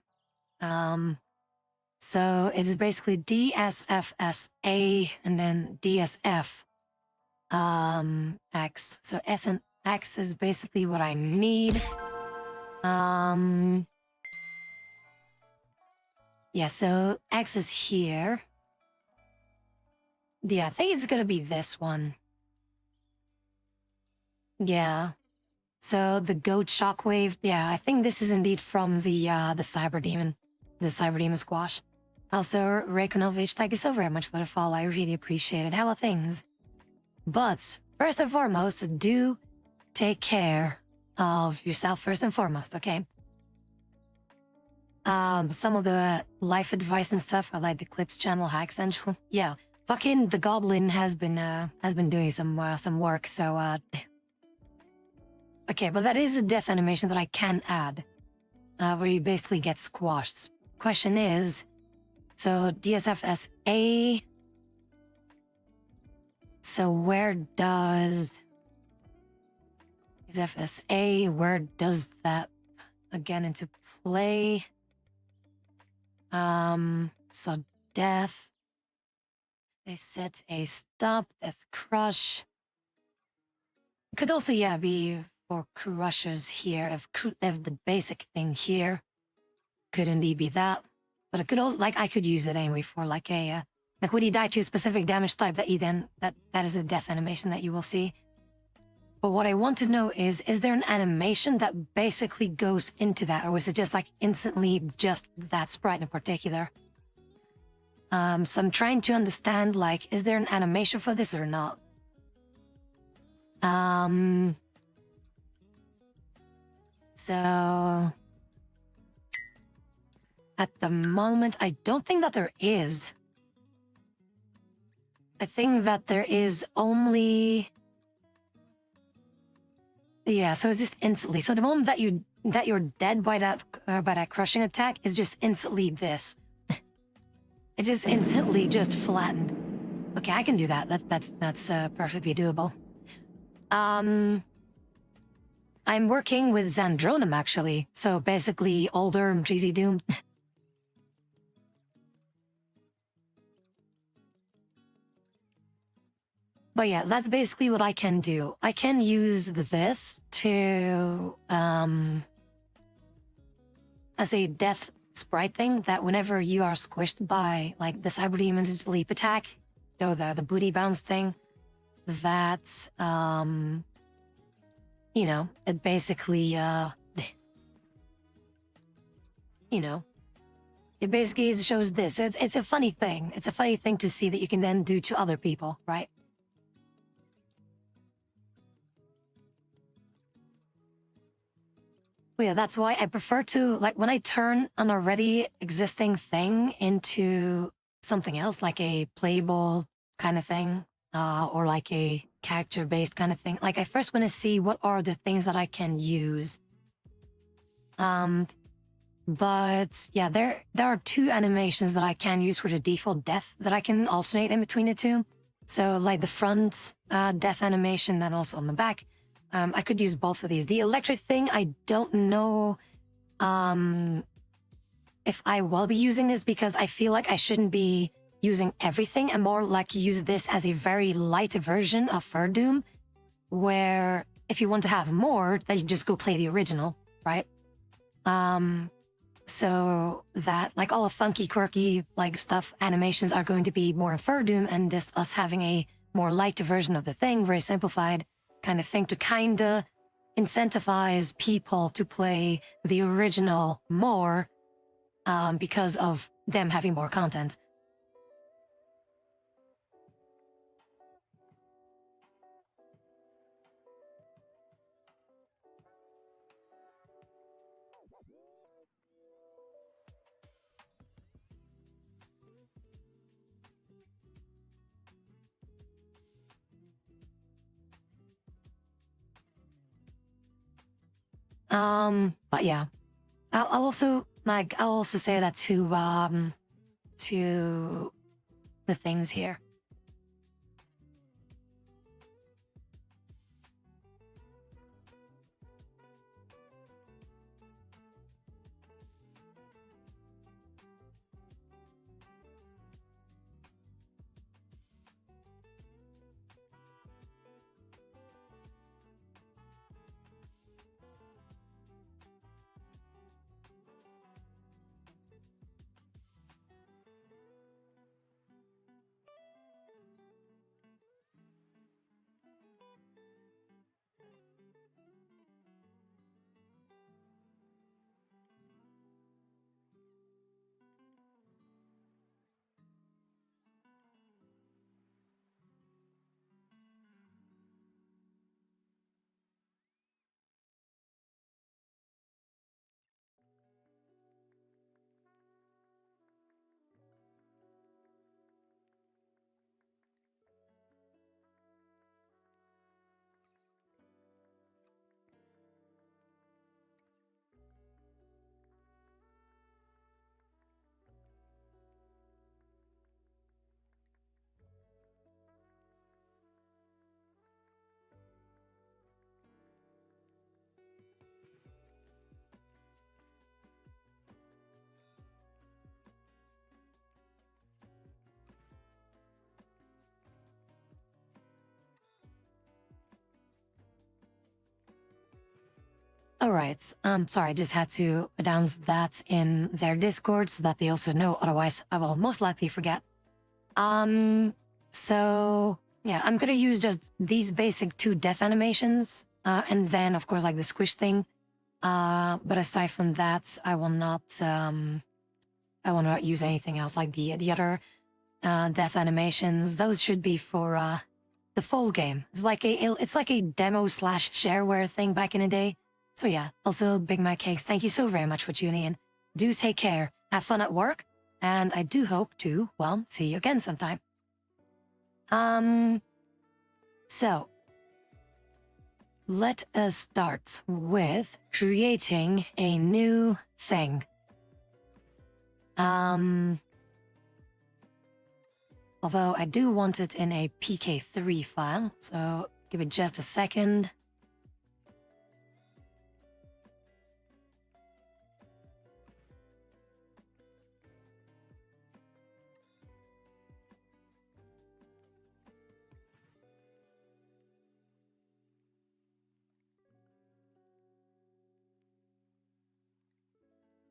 So it is basically DSFSA and then DSF X. So S and X is basically what I need. Yeah, so X is here. Yeah, I think it's gonna be this one. Yeah. So the goat shockwave, yeah, I think this is indeed from the cyber demon squash. Also, Rekonovich, thank you so very much for the follow. I really appreciate it. How are things? But first and foremost, do take care of yourself first and foremost, okay? Some of the life advice and stuff, I like the Clips channel hacks and yeah, fucking the Goblin has been doing some work, so okay, but that is a death animation that I can add, where you basically get squashed. Question is, so DSFSA. So where does DSFSA? Where does that again into play? So death. They set a stop. Death crush. Could also be for crushers here. If the basic thing here could indeed be that, but it could also I could use it anyway for like a when you die to a specific damage type that you then that is a death animation that you will see. But what I want to know is there an animation that basically goes into that, or is it just like instantly just that sprite in particular? So I'm trying to understand, like, is there an animation for this or not? So at the moment, I don't think that there is. I think that there is only. Yeah, so it's just instantly. So the moment that you're dead by that crushing attack is just instantly this. It is instantly just flattened. Okay, I can do that. That's perfectly doable. I'm working with Zandronum actually. So basically older GZ Doom. But yeah, that's basically what I can do. I can use this to as a death sprite thing, that whenever you are squished by like the cyber demon's leap attack, the booty bounce thing, that it basically it basically shows this. So it's a funny thing. It's a funny thing to see that you can then do to other people, right? Well, yeah, that's why I prefer to, like, when I turn an already existing thing into something else, like a playable kind of thing, or like a character-based kind of thing. Like, I first want to see what are the things that I can use. But yeah, there are two animations that I can use for the default death that I can alternate in between the two. So, like the front death animation, then also on the back. I could use both of these. The electric thing, I don't know if I will be using this, because I feel like I shouldn't be using everything and more like use this as a very light version of Fur Doom, where if you want to have more, then you just go play the original, right? So that, like, all the funky, quirky, like, stuff, animations are going to be more in Fur Doom, and just us having a more light version of the thing, very simplified kind of thing, to kind of incentivize people to play the original more, because of them having more content. But yeah, I'll also say that to the things here. All right. Sorry, I just had to announce that in their Discord so that they also know. Otherwise, I will most likely forget. So yeah, I'm gonna use just these basic 2 death animations, and then of course like the squish thing. But aside from that, I will not use anything else like the other death animations. Those should be for the full game. It's like a demo slash shareware thing back in the day. So yeah, also Big Mac Cakes, thank you so very much for tuning in. Do take care, have fun at work, and I do hope to, well, see you again sometime. So let us start with creating a new thing. Although I do want it in a PK3 file, so give it just a second.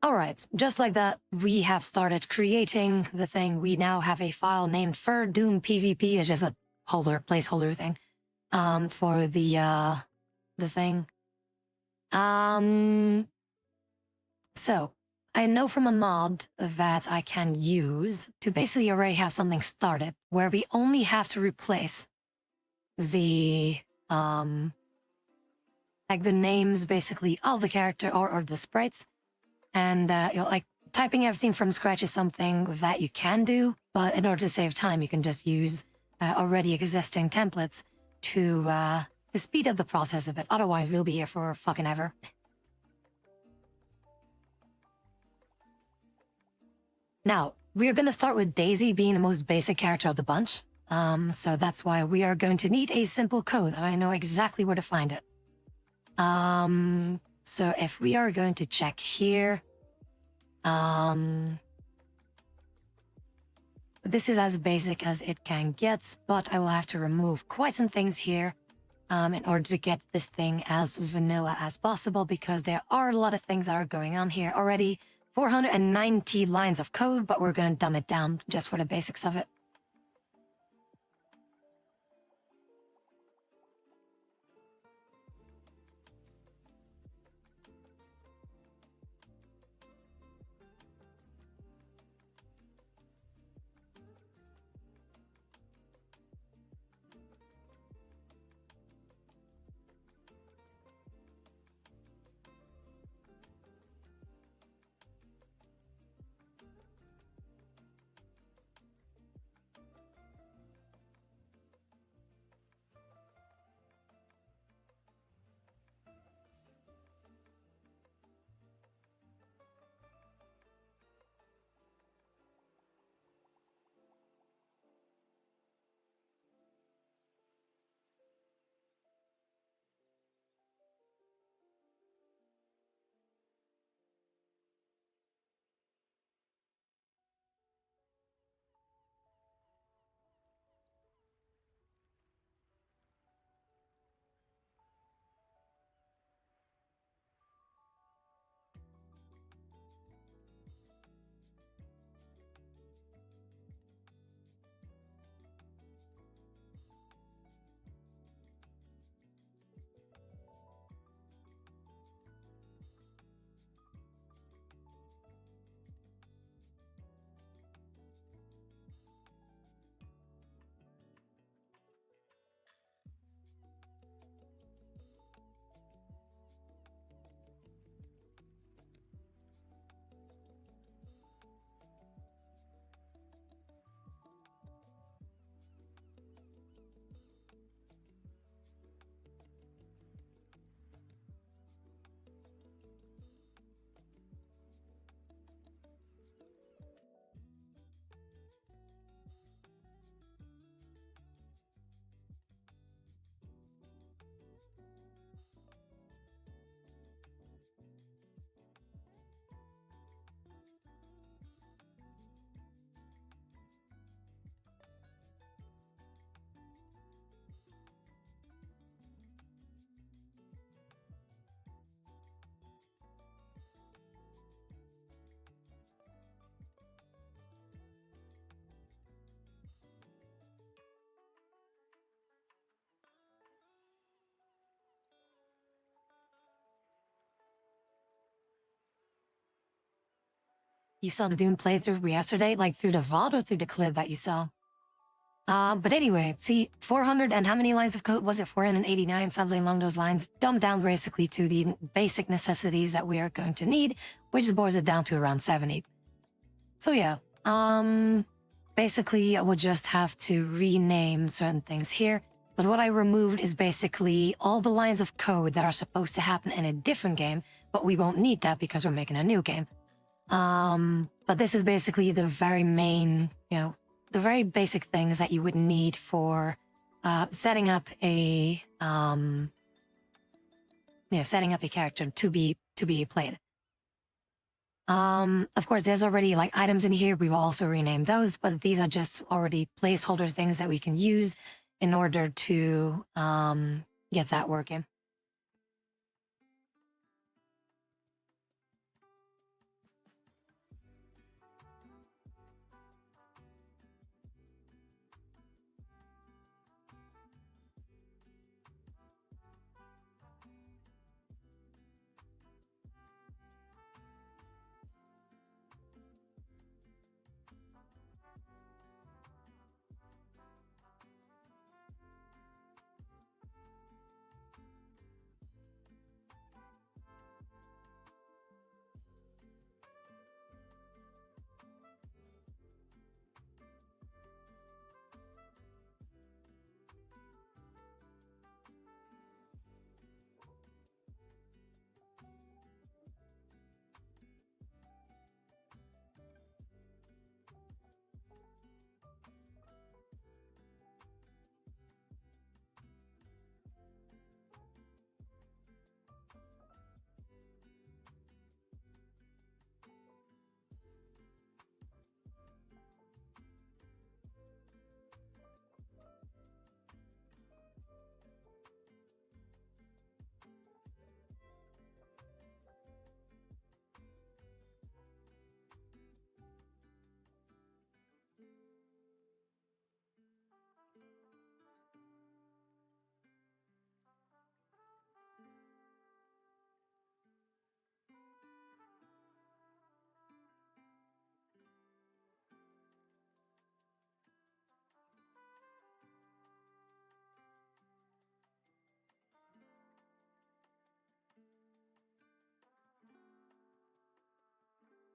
All right, just like that, we have started creating the thing. We now have a file named for Doom PvP. It's just a placeholder thing, for the thing. So I know from a mod that I can use to basically already have something started where we only have to replace the like the names basically of the character or the sprites. And like typing everything from scratch is something that you can do, but in order to save time, you can just use already existing templates to speed up the process a bit. Otherwise, we'll be here for fucking ever. Now, we're going to start with Daisy being the most basic character of the bunch. So that's why we are going to need a simple code, and I know exactly where to find it. So if we are going to check here, this is as basic as it can get, but I will have to remove quite some things here in order to get this thing as vanilla as possible, because there are a lot of things that are going on here already. 490 lines of code, but we're going to dumb it down just for the basics of it. you saw the Doom playthrough yesterday, like through the VOD or through the clip that you saw. But anyway, see, 400 and how many lines of code was it? 489, something along those lines, dumbed down basically to the basic necessities that we are going to need, which boils it down to around 70. So yeah, basically I would just have to rename certain things here. But what I removed is basically all the lines of code that are supposed to happen in a different game, but we won't need that because we're making a new game. But this is basically the very main, the very basic things that you would need for setting up a setting up a character to be played. Of course, there's already like items in here. We will also rename those, but these are just already placeholder things that we can use in order to get that working.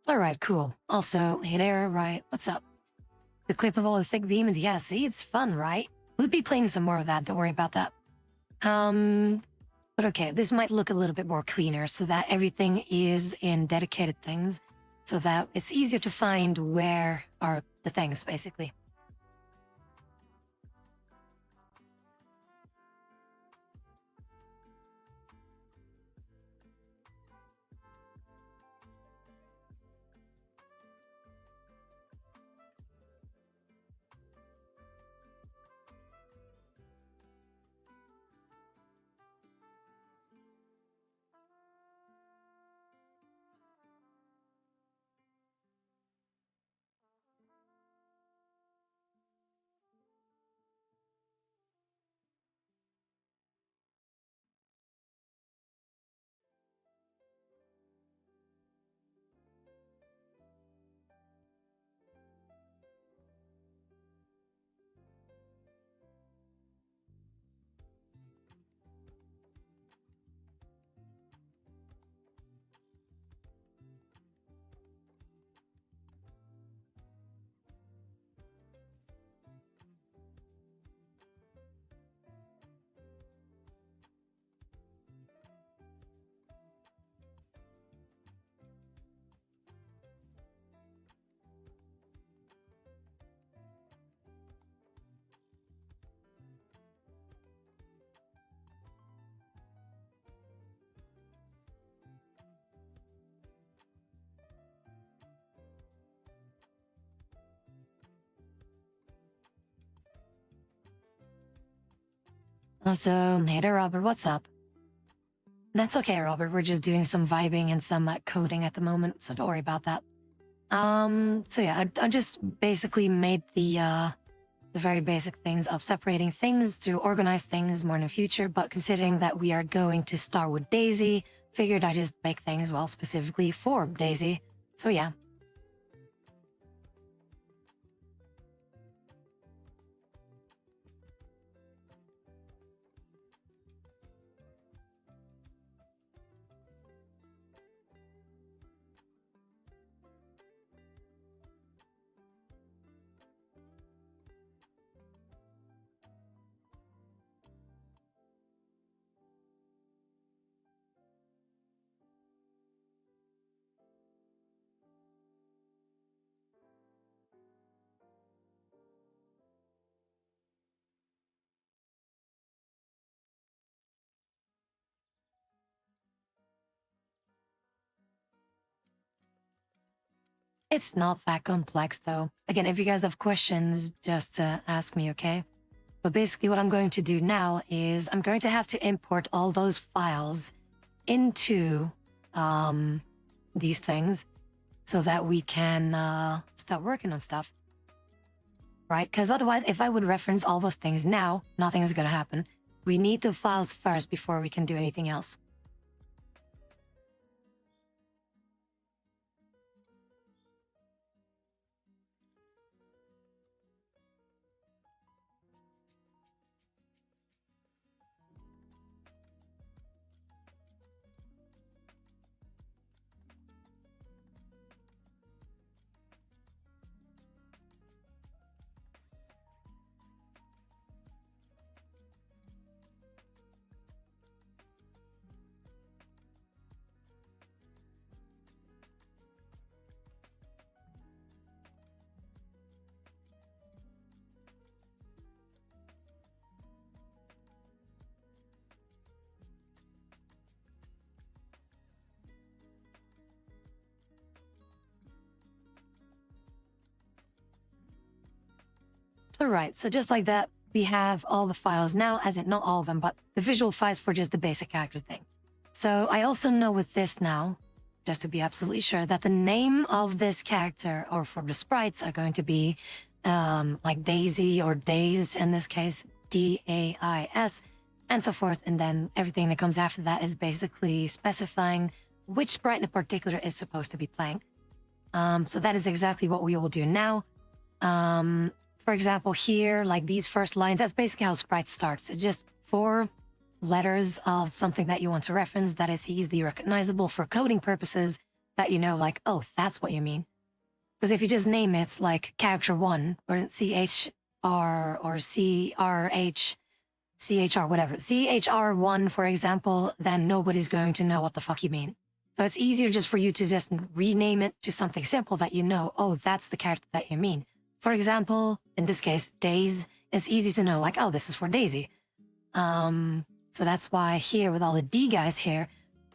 All right, cool. Also, hey there, right? What's up? The clip of all the thick demons. Yeah, see, it's fun, right? We'll be playing some more of that. Don't worry about that. But okay, this might look a little bit more cleaner so that everything is in dedicated things, so that it's easier to find where are the things, basically. Also, hey there, Robert, what's up? That's okay, Robert. We're just doing some vibing and some coding at the moment, so don't worry about that. So yeah, I just basically made the very basic things of separating things to organize things more in the future, but considering that we are going to start with Daisy, figured I just make things, well, specifically for Daisy. So yeah. It's not that complex though. Again, if you guys have questions, just ask me, okay? But basically what I'm going to do now is I'm going to have to import all those files into these things so that we can start working on stuff. Right? Because otherwise, if I would reference all those things now, nothing is going to happen. We need the files first before we can do anything else. Alright, so just like that, we have all the files now, as in not all of them, but the visual files for just the basic character thing. So I also know with this now, just to be absolutely sure, that the name of this character, or for the sprites, are going to be like Daisy or Days in this case, D-A-I-S, and so forth. And then everything that comes after that is basically specifying which sprite in particular is supposed to be playing. So that is exactly what we will do now. For example, here, like these first lines, that's basically how Sprite starts. It's just 4 letters of something that you want to reference that is easily recognizable for coding purposes, that you know, like, oh, that's what you mean. Because if you just name it like character 1 or CHR or CRH, CHR, whatever, CHR1, for example, then nobody's going to know what the fuck you mean. So it's easier just for you to just rename it to something simple that you know, oh, that's the character that you mean. For example, in this case, Days, it's easy to know, like, oh, this is for Daisy. So that's why here with all the D guys here,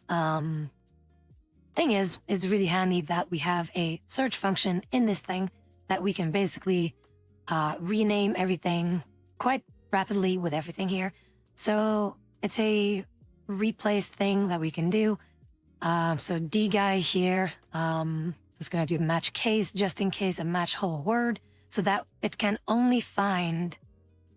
thing is, it's really handy that we have a search function in this thing that we can basically rename everything quite rapidly with everything here. So it's a replace thing that we can do. So D guy here is going to do match case just in case, and match whole word, so that it can only find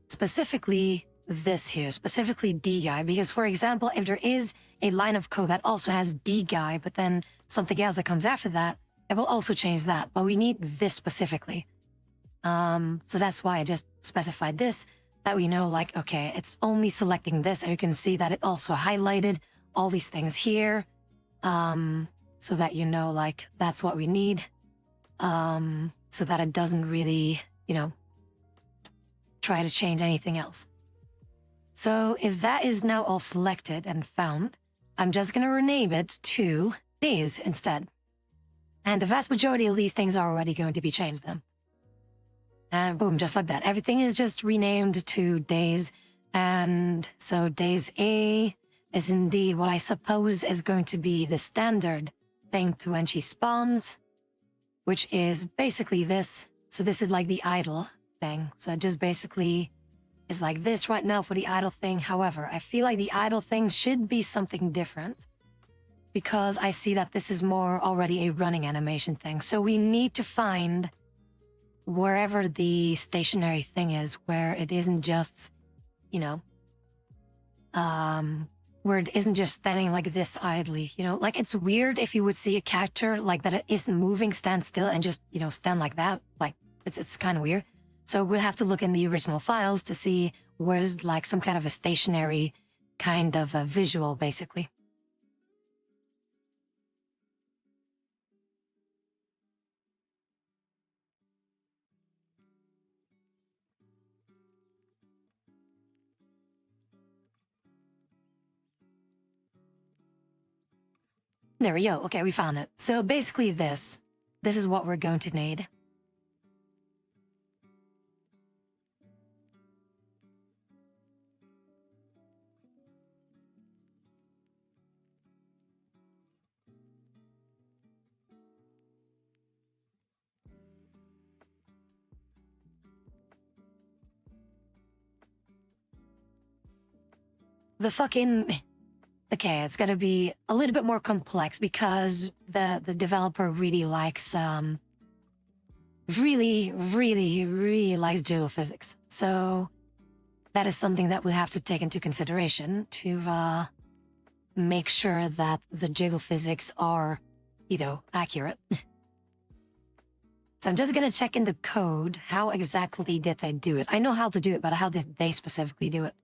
specifically this here, specifically D guy. Because for example, if there is a line of code that also has D guy, but then something else that comes after that, it will also change that. But we need this specifically. So that's why I just specified this, that we know, like, okay, it's only selecting this, and you can see that it also highlighted all these things here. So that you know, like, that's what we need. So that it doesn't really, you know, try to change anything else. So if that is now all selected and found, I'm just going to rename it to Days instead. And the vast majority of these things are already going to be changed then. And boom, just like that. Everything is just renamed to Days. And so Days A is indeed what I suppose is going to be the standard thing to when she spawns, which is basically this. So this is like the idle thing. So it just basically is like this right now for the idle thing. However, I feel like the idle thing should be something different, because I see that this is more already a running animation thing. So we need to find wherever the stationary thing is, where it isn't just, you know, where it isn't just standing like this idly, you know? Like, it's weird if you would see a character like that, it isn't moving, stand still, and just, you know, stand like that. Like, it's kind of weird. So we'll have to look in the original files to see where's like some kind of a stationary kind of a visual, basically. There we go. Okay, we found it. So basically this is what we're going to need. the fucking... Okay, it's gonna be a little bit more complex because the developer really likes, really likes geophysics. So that is something that we have to take into consideration to make sure that the geophysics are, you know, accurate. So I'm just gonna check in the code, how exactly did they do it? I know how to do it, but how did they specifically do it?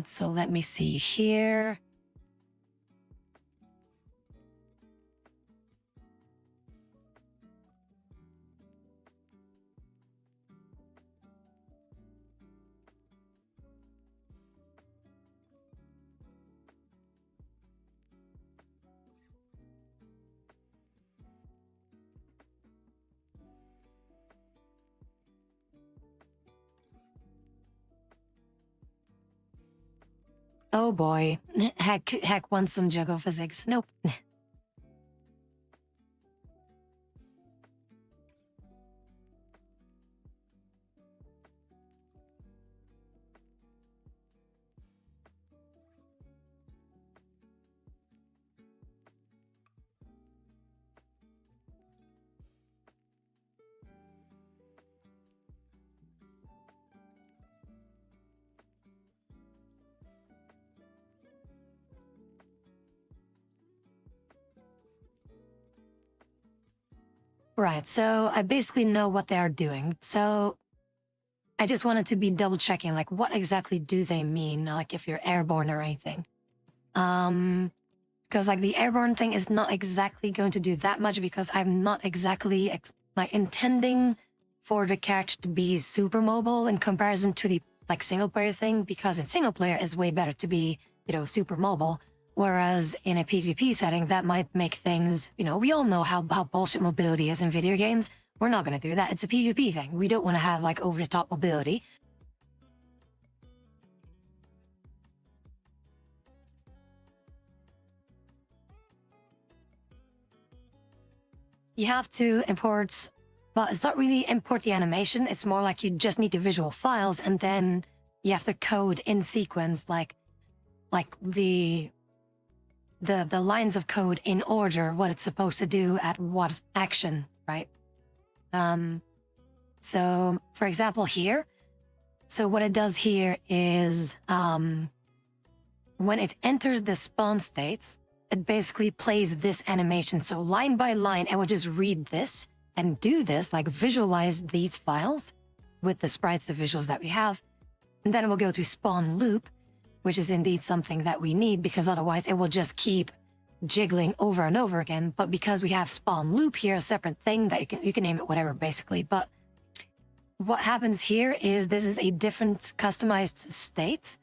So let me see here. Oh boy, heck wants some geophysics. Nope. Right, so I basically know what they are doing. So I just wanted to be double checking, like, what exactly do they mean? Like, if you're airborne or anything. Because like the airborne thing is not exactly going to do that much because I'm not exactly like intending for the character to be super mobile in comparison to the like single player thing, because in single player it's way better to be, you know, super mobile. Whereas in a PvP setting, that might make things, you know, we all know how bullshit mobility is in video games. We're not going to do that. It's a PvP thing. We don't want to have like over the top mobility. You have to import, well, it's not really import the animation. It's more like you just need the visual files and then you have to code in sequence, like the lines of code in order, what it's supposed to do at what action, right? So for example here, so what it does here is when it enters the spawn states, it basically plays this animation. So line by line, it will just read this and do this, like visualize these files with the sprites, the visuals that we have. And then it will go to spawn loop, which is indeed something that we need because otherwise it will just keep jiggling over and over again. But because we have spawn loop here, a separate thing that you can name it whatever basically. But what happens here is this is a different customized state.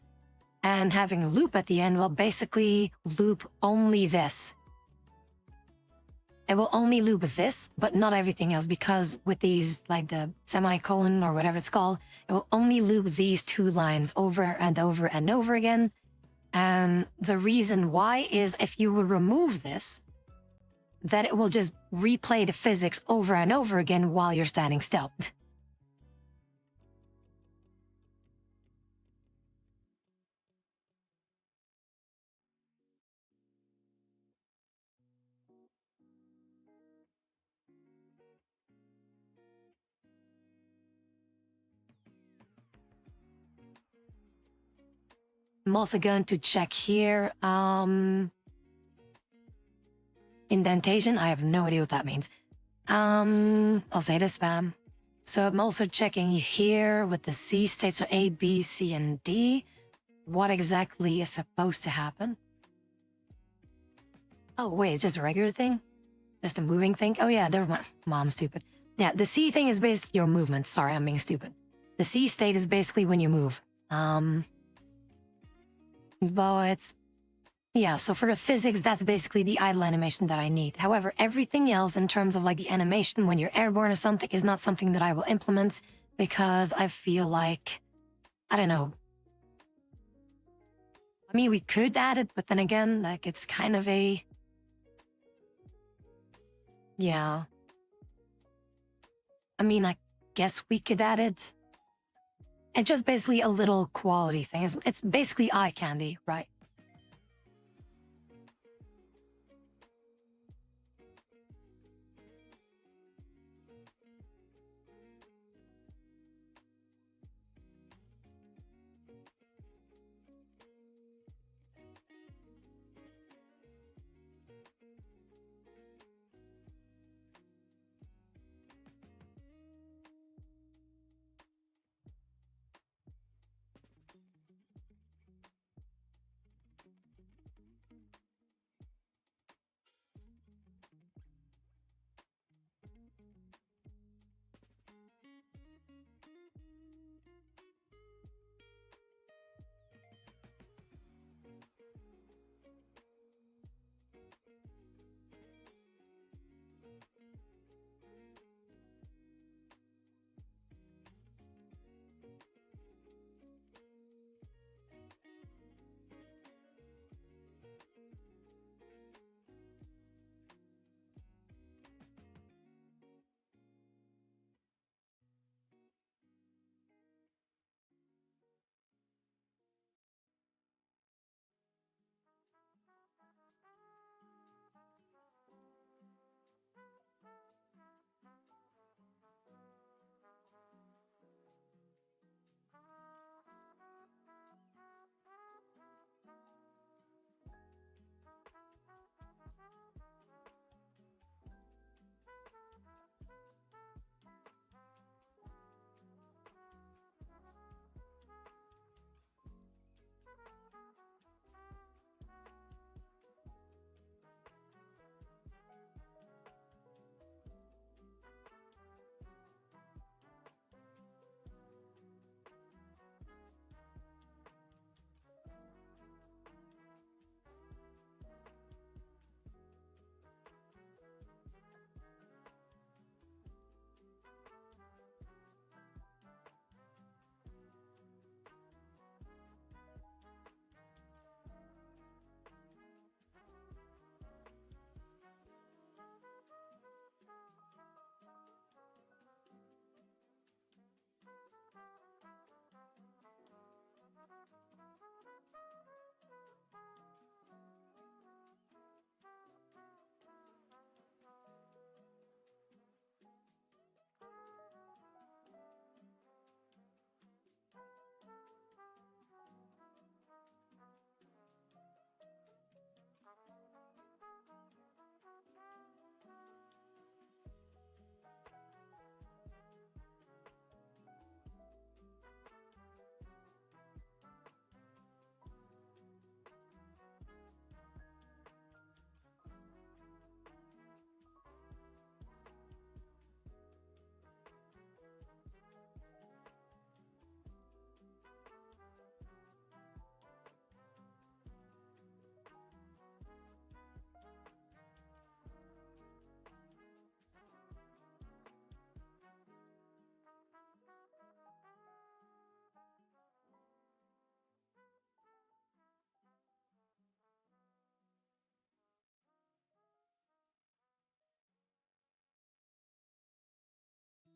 And having a loop at the end will basically loop only this. It will only loop this, but not everything else, because with these, like the semicolon or whatever it's called, it will only loop these two lines over and over and over again. And the reason why is if you would remove this, then it will just replay the physics over and over again while you're standing still. I'm also going to check here. Indentation, I have no idea what that means. I'll say this, spam. So I'm also checking here with the C states, so A, B, C, and D. What exactly is supposed to happen? Oh, wait, it's just a regular thing? Just a moving thing? Oh yeah, never mind. Mom's stupid. Yeah, the C thing is basically your movement. Sorry, I'm being stupid. The C state is basically when you move. But yeah, so for the physics, that's basically the idle animation that I need. However, everything else in terms of like the animation when you're airborne or something is not something that I will implement because I feel like, I don't know. I mean, we could add it, but then again, like it's kind of a... Yeah. I mean, I guess we could add it. It's just basically a little quality thing. It's basically eye candy, right?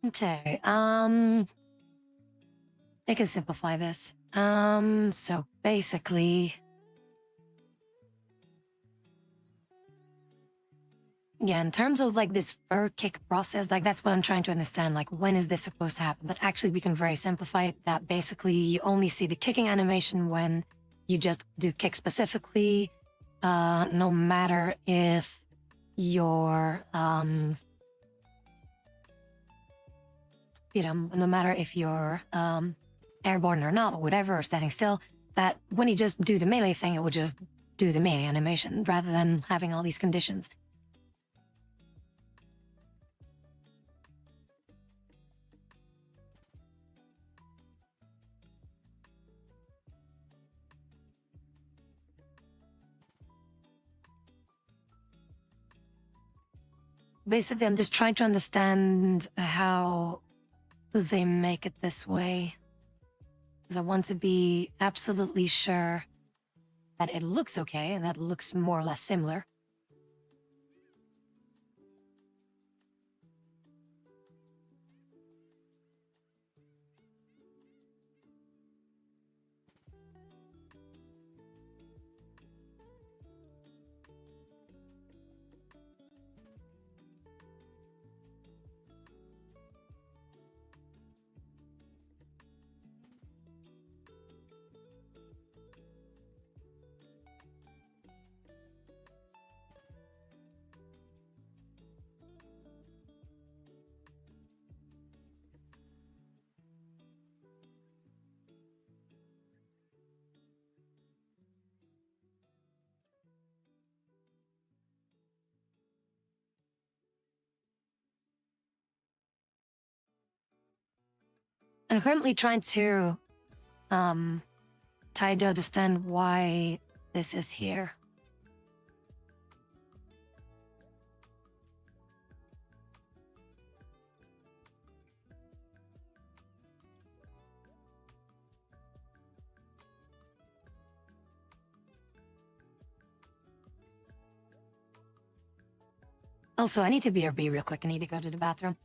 Okay, I can simplify this. So basically, yeah, in terms of like this fur kick process, like that's what I'm trying to understand. Like, when is this supposed to happen? But actually, we can very simplify it that basically you only see the kicking animation when you just do kick specifically, no matter if you're, no matter if you're airborne or not, or whatever, or standing still, that when you just do the melee thing, it would just do the melee animation rather than having all these conditions. Basically, I'm just trying to understand how they make it this way. Because I want to be absolutely sure that it looks okay and that it looks more or less similar. I'm currently trying to try to understand why this is here. Also, I need to BRB real quick. I need to go to the bathroom.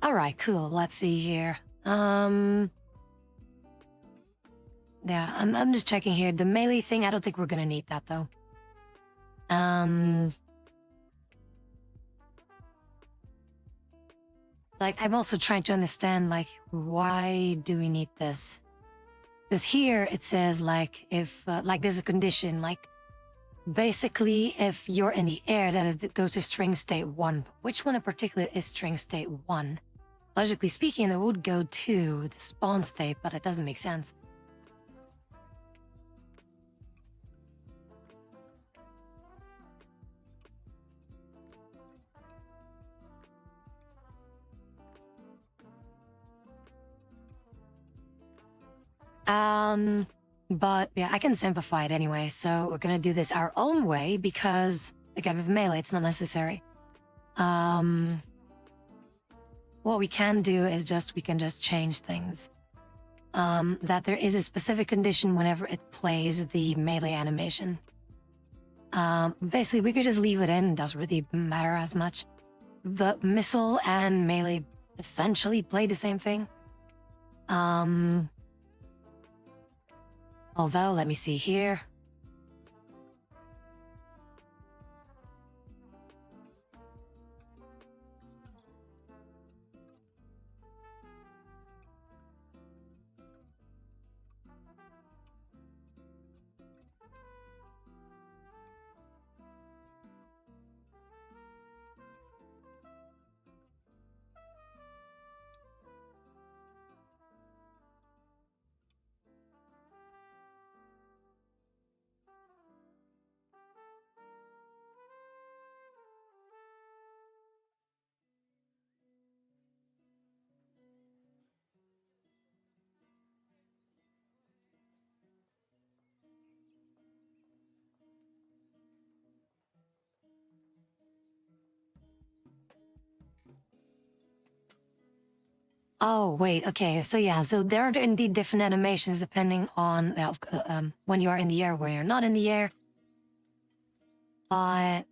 Alright, cool. Let's see here. Yeah, I'm just checking here. The melee thing, I don't think we're gonna need that though. Like, I'm also trying to understand, like, why do we need this? Because here it says, like, if, like, there's a condition, like, basically, if you're in the air, that is, it goes to string state 1. Which one in particular is string state 1? Logically speaking, that would go to the spawn state, but it doesn't make sense. But yeah, I can simplify it anyway, so we're gonna do this our own way because, again, with melee, it's not necessary. What we can do is we can just change things. That there is a specific condition whenever it plays the melee animation. Basically, we could just leave it in, it doesn't really matter as much. The missile and melee essentially play the same thing. Although, let me see here. Oh, wait, okay. So yeah, so there are indeed different animations depending on when you are in the air, when you're not in the air. But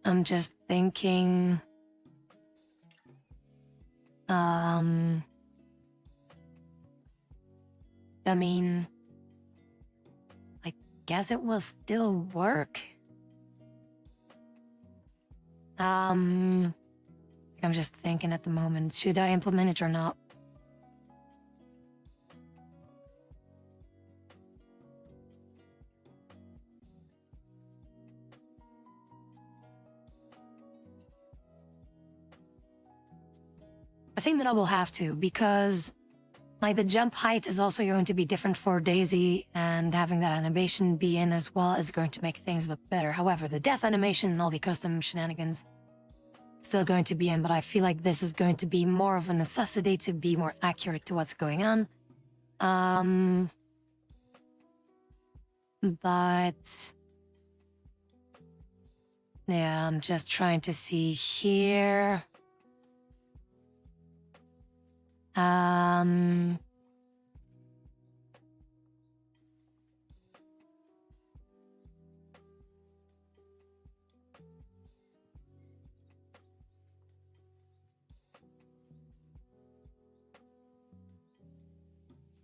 I'm just thinking, I mean, I guess it will still work. I'm just thinking at the moment, should I implement it or not? I think that I will have to, because like the jump height is also going to be different for Daisy, and having that animation be in as well is going to make things look better. However, the death animation and all the custom shenanigans still going to be in, but I feel like this is going to be more of a necessity to be more accurate to what's going on. But yeah, I'm just trying to see here.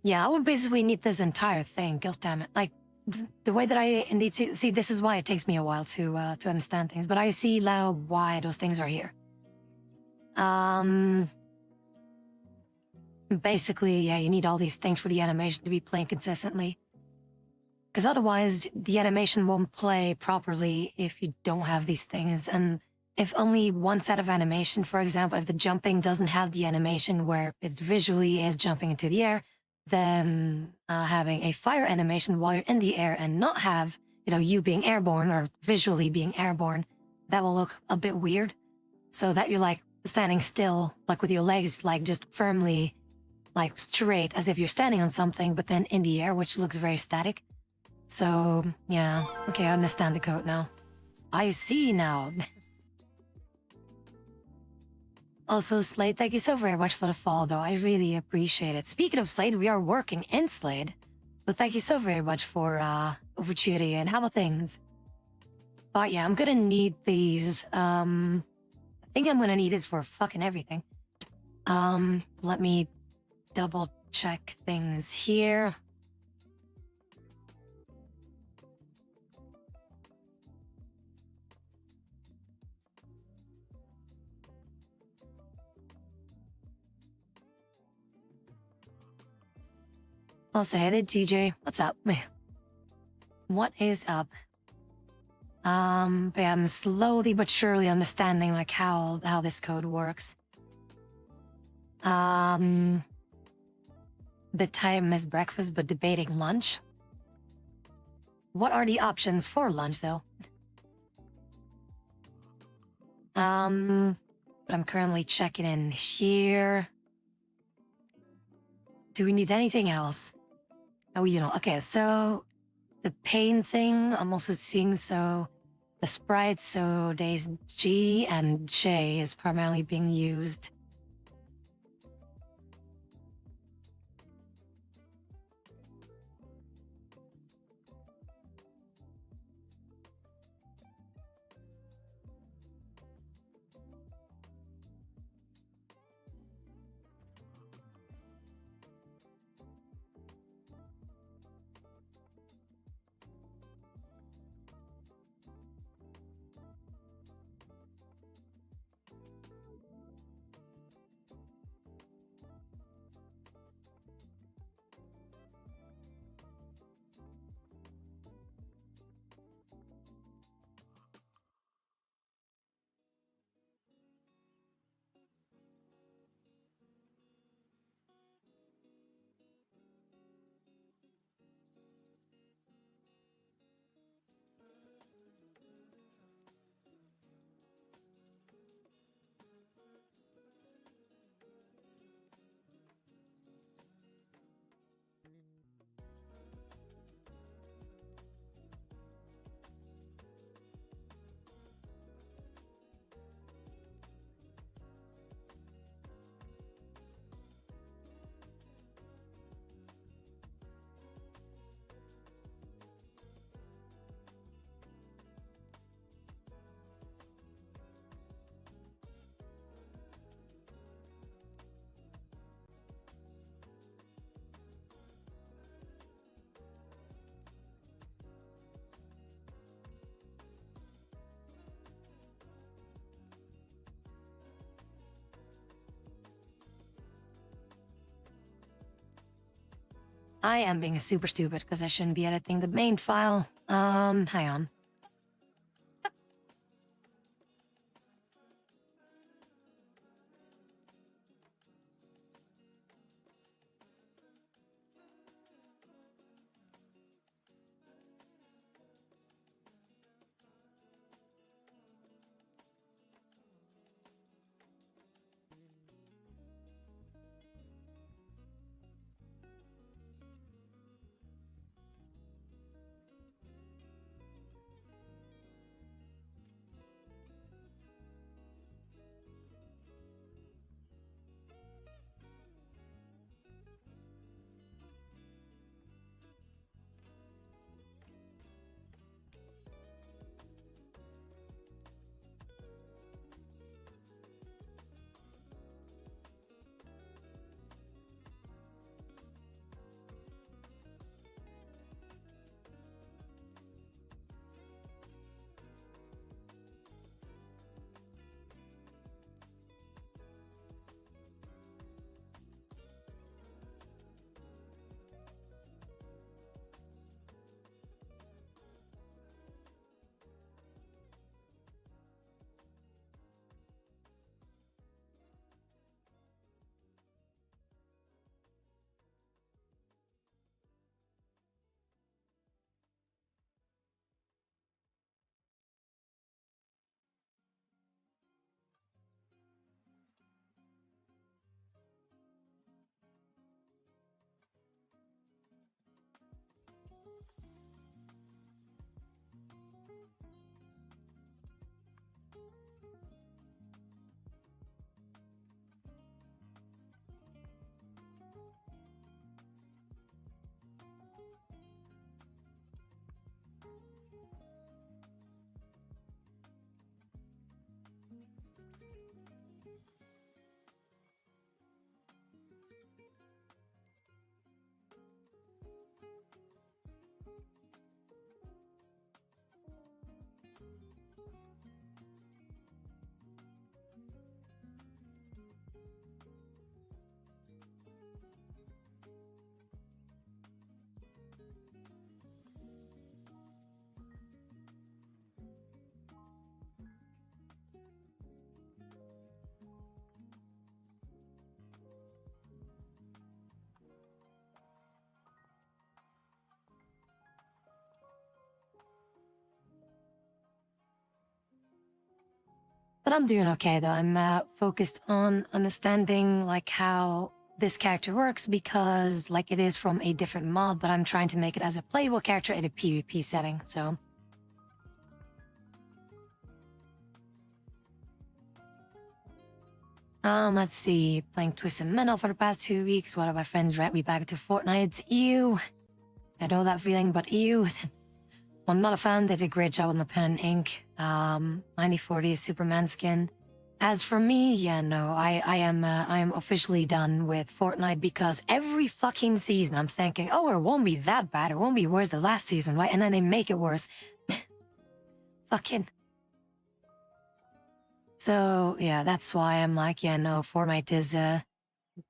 Yeah, I would basically need this entire thing. God damn it! Like the way that I indeed see, this is why it takes me a while to understand things. But I see now why those things are here. Basically, yeah, you need all these things for the animation to be playing consistently. Because otherwise, the animation won't play properly if you don't have these things. And if only one set of animation, for example, if the jumping doesn't have the animation where it visually is jumping into the air, then having a fire animation while you're in the air and not have, you being airborne or visually being airborne, that will look a bit weird. So that you're like standing still, like with your legs like just firmly like straight as if you're standing on something, but then in the air, which looks very static. So yeah, okay, I understand the code now. I see now. Also, Slade, thank you so very much for the follow, though. I really appreciate it. Speaking of Slade, we are working in Slade. But thank you so very much for opportunity and how are things? But yeah, I'm gonna need these. I think I'm gonna need this for fucking everything. Let me double check things here. I'll say it, TJ. What's up? What is up? But I'm slowly but surely understanding like how this code works. The time is breakfast, but debating lunch. What are the options for lunch, though? I'm currently checking in here. Do we need anything else? Oh, you know, okay, so the pain thing, I'm also seeing, so the sprite, so days G and J is primarily being used. I am being super stupid because I shouldn't be editing the main file. Hang on. But I'm doing okay though. I'm focused on understanding like how this character works because like it is from a different mod, but I'm trying to make it as a playable character in a PvP setting. So let's see. Playing Twisted Metal for the past 2 weeks. One of my friends dragged me back to Fortnite. Ew. I know that feeling, but ew. I'm not a fan. They did a great job on the pen and ink. 9040 Superman skin. As for me, yeah, no, I am officially done with Fortnite because every fucking season I'm thinking, oh, it won't be that bad. It won't be worse than last season, right? And then they make it worse. Fucking. So yeah, that's why I'm like, yeah, no, Fortnite is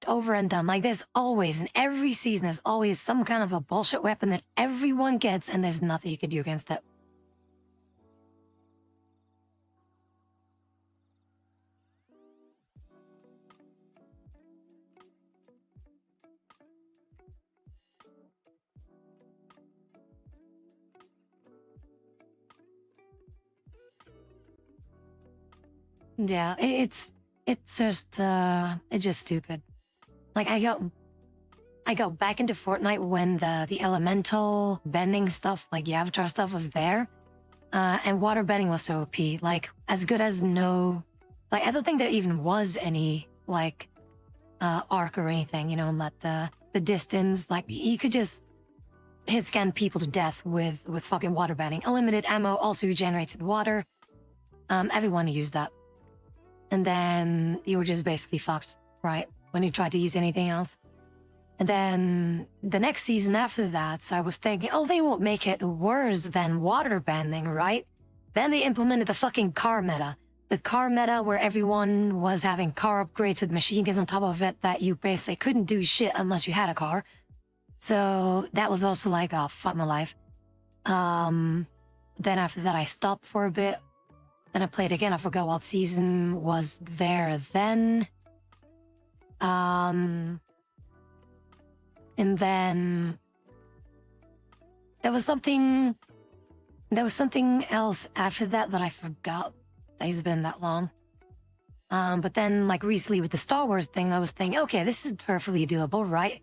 over and done. Like there's always, in every season, there's always some kind of a bullshit weapon that everyone gets, and there's nothing you can do against it. Yeah, it's just stupid. Like I got back into Fortnite when the elemental bending stuff, like the avatar stuff, was there, and water bending was so OP. Like as good as no, like I don't think there even was any like arc or anything. You know, let the distance, like you could just hit scan people to death with fucking water bending. Unlimited ammo also regenerated water. Everyone used that. And then you were just basically fucked, right? When you tried to use anything else. And then the next season after that, so I was thinking, oh, they won't make it worse than water bending, right? Then they implemented the fucking car meta. The car meta where everyone was having car upgrades with machine guns on top of it that you basically couldn't do shit unless you had a car. So that was also like, oh, fuck my life. Then after that, I stopped for a bit. Then I played again. I forgot what season was there then. And then there was something else after that that I forgot. It's been that long. But then like recently with the Star Wars thing, I was thinking, okay, this is perfectly doable, right?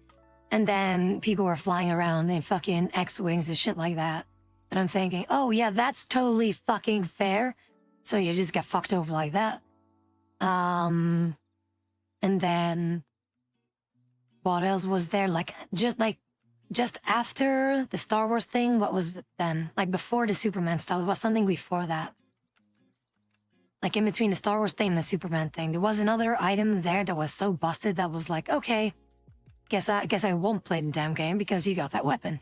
And then people were flying around in fucking X-Wings and shit like that. And I'm thinking, oh yeah, that's totally fucking fair. So you just get fucked over like that. And then what else was there? Like just after the Star Wars thing, what was it then? Like before the Superman stuff, there was something before that. Like in between the Star Wars thing and the Superman thing, there was another item there that was so busted that was like, okay, guess I won't play the damn game because you got that weapon.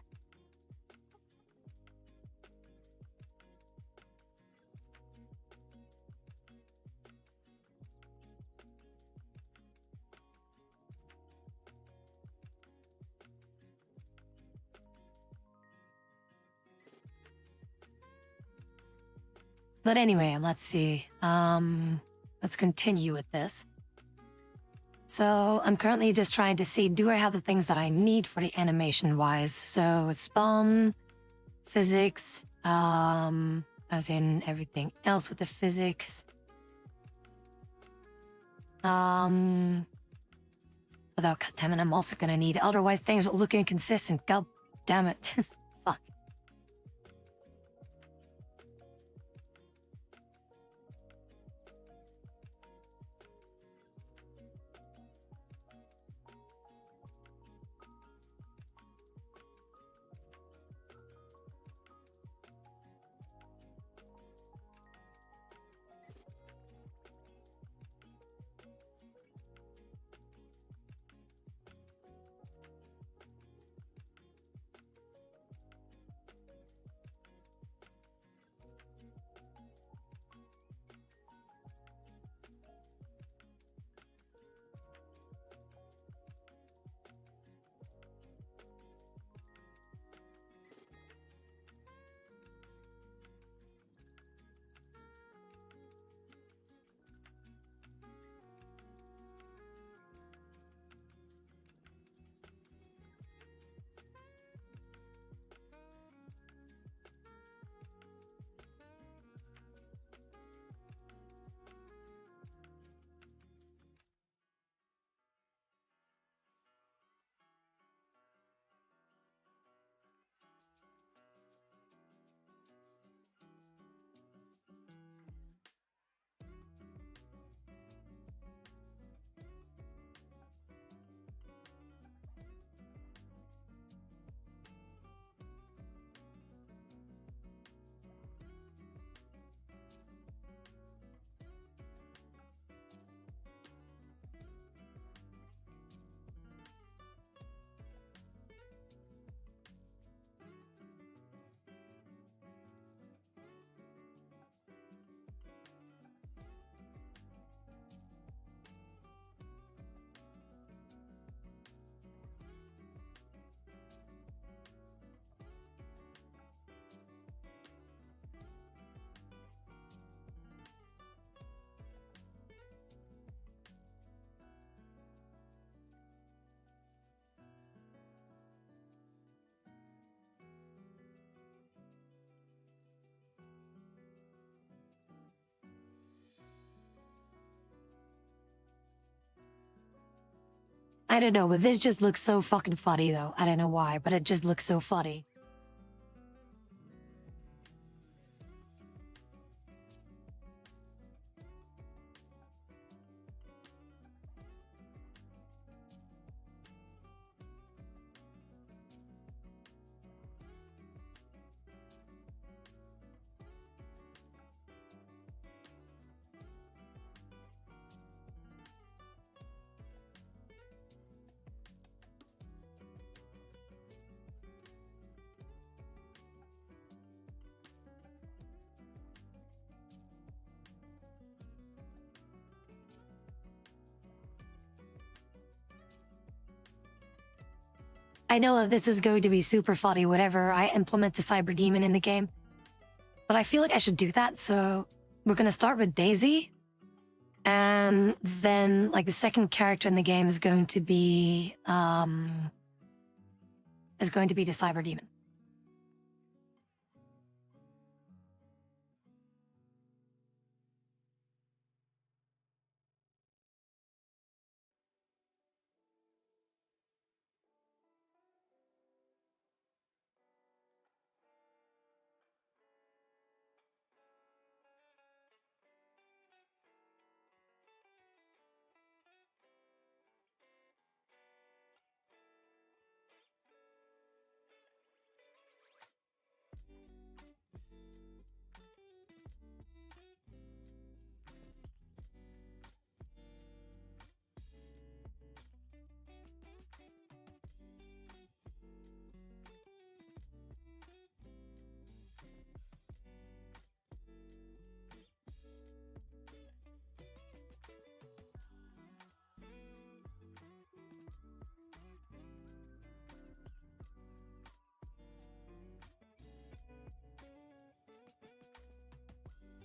But anyway, let's see. Let's continue with this. So I'm currently just trying to see, do I have the things that I need for the animation wise? So it's spawn, physics, as in everything else with the physics. Although, goddammit, I'm also gonna need it. Otherwise things will look inconsistent. God damn it. Fuck. I don't know, but this just looks so fucking funny though. I don't know why, but it just looks so funny. I know that this is going to be super funny whenever I implement the cyber demon in the game, but I feel like I should do that. So we're gonna start with Daisy, and then like the second character in the game is going to be the cyber demon.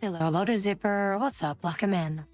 Hello, Loader Zipper. What's up? Welcome in.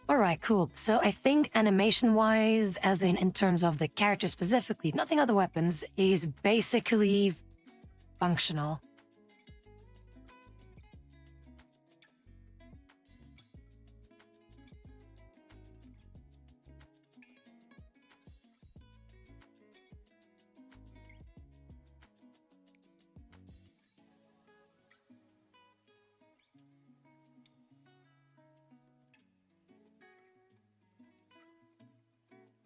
All right, cool. So I think animation-wise, as in terms of the character specifically, nothing other weapons, is basically functional.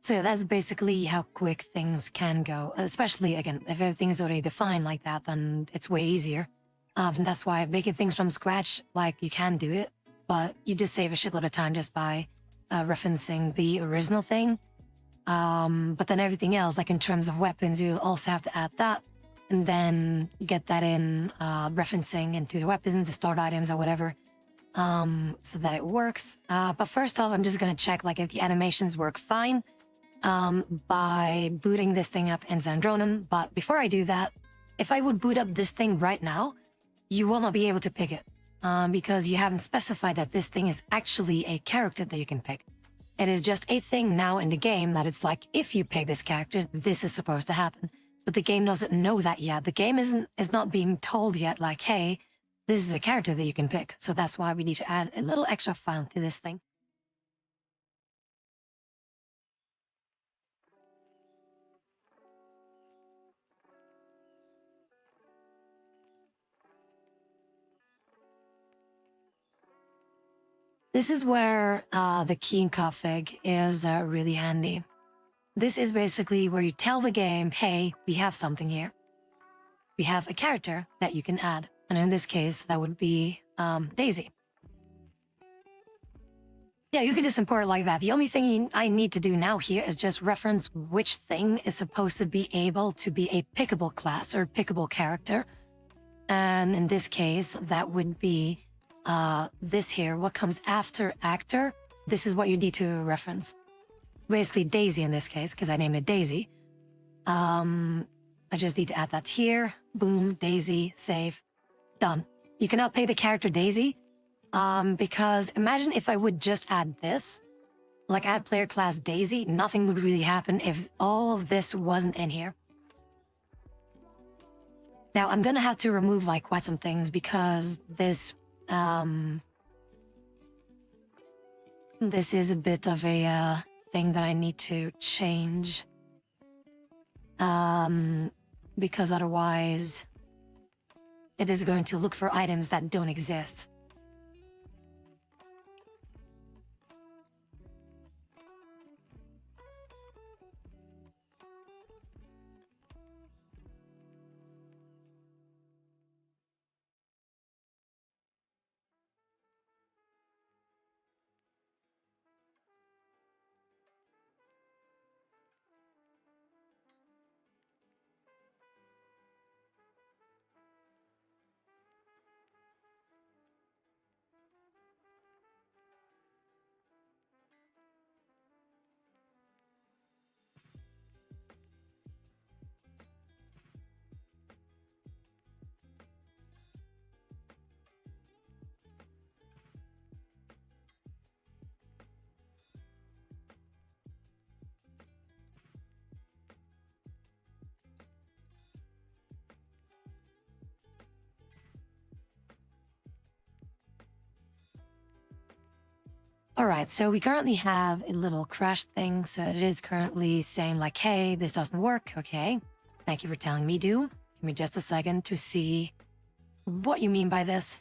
So yeah, that's basically how quick things can go. Especially again, if everything is already defined like that, then it's way easier. That's why making things from scratch, like you can do it, but you just save a shitload of time just by referencing the original thing. But then everything else, like in terms of weapons, you also have to add that, and then get that in referencing into the weapons, the stored items, or whatever. so that it works. But first off, I'm just gonna check like if the animations work fine by booting this thing up in Zandronum. But before I do that, if I would boot up this thing right now, you will not be able to pick it because you haven't specified that this thing is actually a character that you can pick. It is just a thing now in the game that it's like, if you pick this character, this is supposed to happen. But the game doesn't know that yet. The game is not being told yet, like, hey, this is a character that you can pick. So that's why we need to add a little extra file to this thing. This is where the key config is really handy. This is basically where you tell the game, hey, we have something here. We have a character that you can add. And in this case, that would be Daisy. Yeah, you can just import it like that. The only thing I need to do now here is just reference which thing is supposed to be able to be a pickable class or pickable character. And in this case, that would be this here. What comes after actor, this is what you need to reference. Basically Daisy in this case, because I named it Daisy. I just need to add that here. Boom, Daisy, save, done. You cannot pay the character Daisy, because imagine if I would just add this, like add player class Daisy, nothing would really happen if all of this wasn't in here. Now I'm gonna have to remove like quite some things because this is a bit of a thing that I need to change. Because otherwise it is going to look for items that don't exist. All right, so we currently have a little crash thing. So it is currently saying like, hey, this doesn't work. Okay, thank you for telling me, do. Give me just a second to see what you mean by this.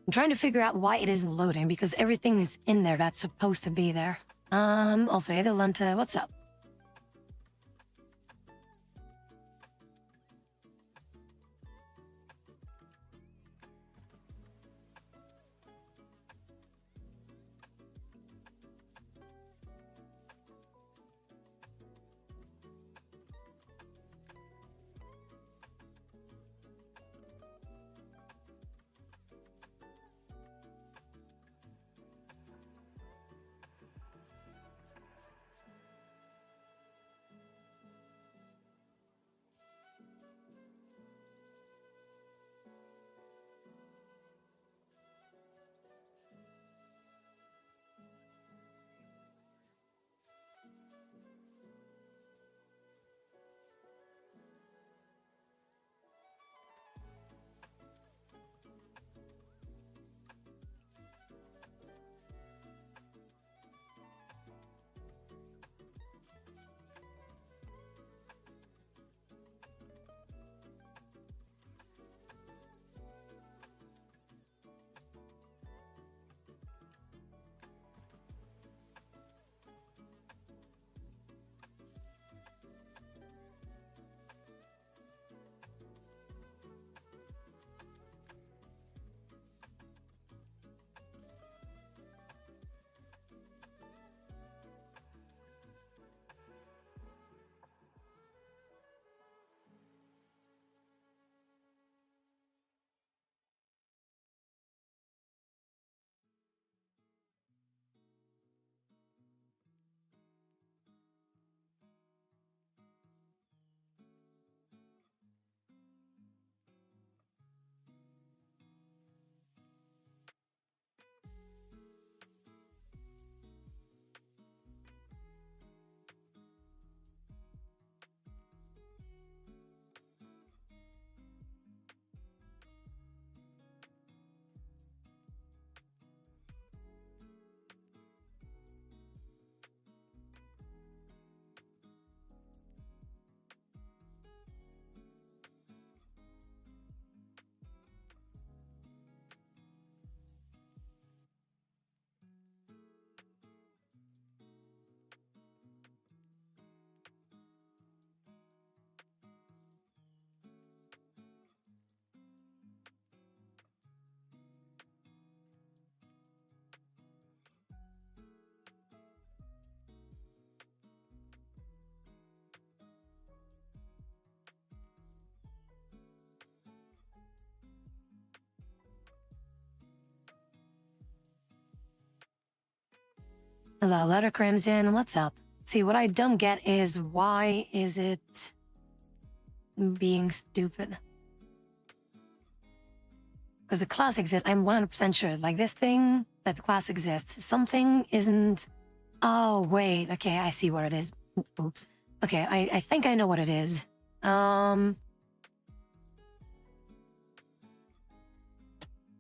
I'm trying to figure out why it isn't loading because everything is in there that's supposed to be there. Also, hey, Lenta, what's up? Hello, Letter Crimson, what's up? See, what I don't get is why is it being stupid? Because the class exists, I'm 100% sure. Like this thing, that the class exists. Something isn't... Oh, wait, okay, I see what it is. Oops. Okay, I think I know what it is. Hang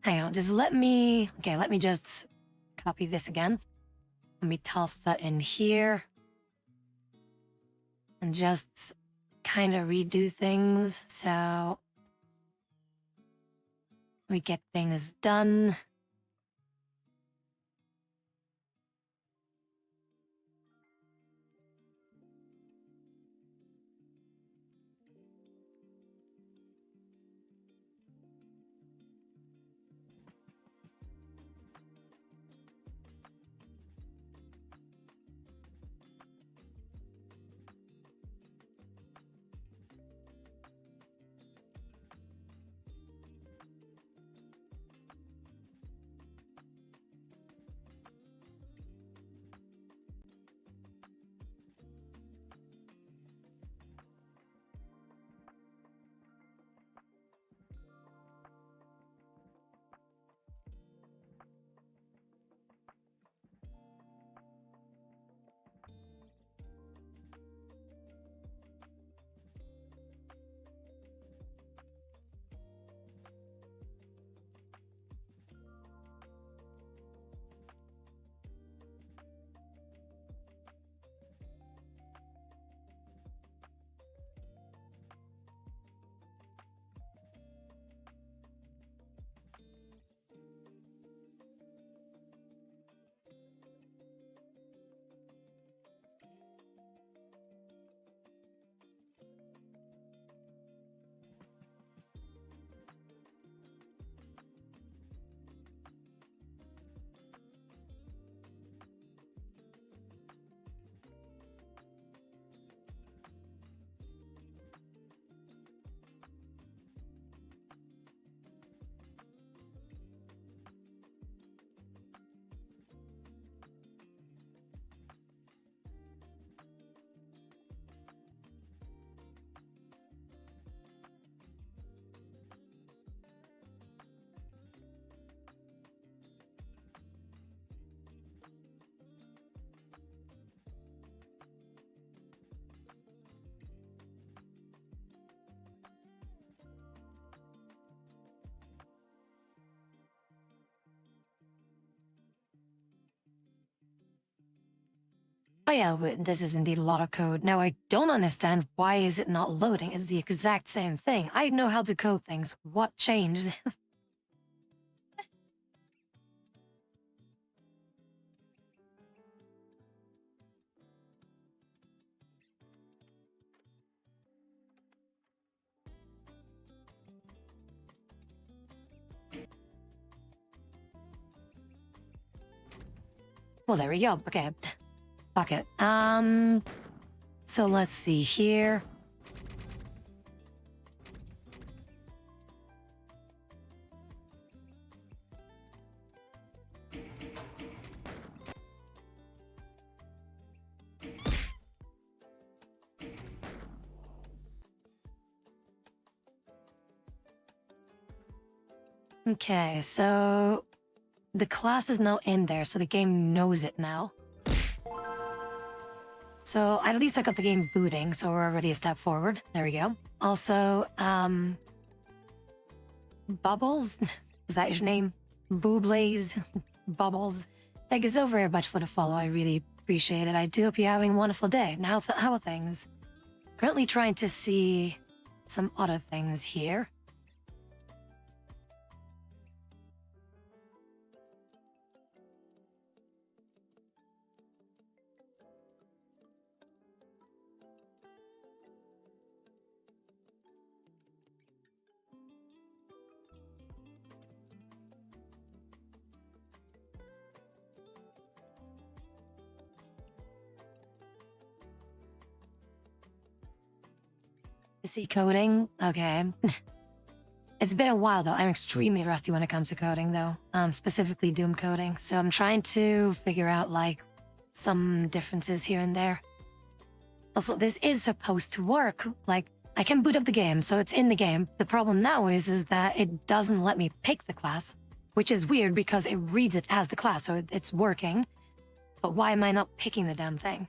on, just let me... Okay, let me just copy this again. Let me toss that in here. And just kind of redo things so we get things done. Oh yeah, this is indeed a lot of code. Now I don't understand why is it not loading. It's the exact same thing. I know how to code things. What changed? Well, there we go. Okay. Fuck it. So let's see here. Okay, so the class is now in there, so the game knows it now. So at least I got the game booting, so we're already a step forward. There we go. Also, Bubbles? Is that your name? Booblaze? Bubbles? Thank you so very much for the follow. I really appreciate it. I do hope you're having a wonderful day. Now, how are things? Currently trying to see some other things here. Is he coding? Okay. It's been a while though. I'm extremely rusty when it comes to coding though. Specifically Doom coding. So I'm trying to figure out like some differences here and there. Also, this is supposed to work. Like, I can boot up the game, so it's in the game. The problem now is that it doesn't let me pick the class, which is weird because it reads it as the class, so it's working. But why am I not picking the damn thing?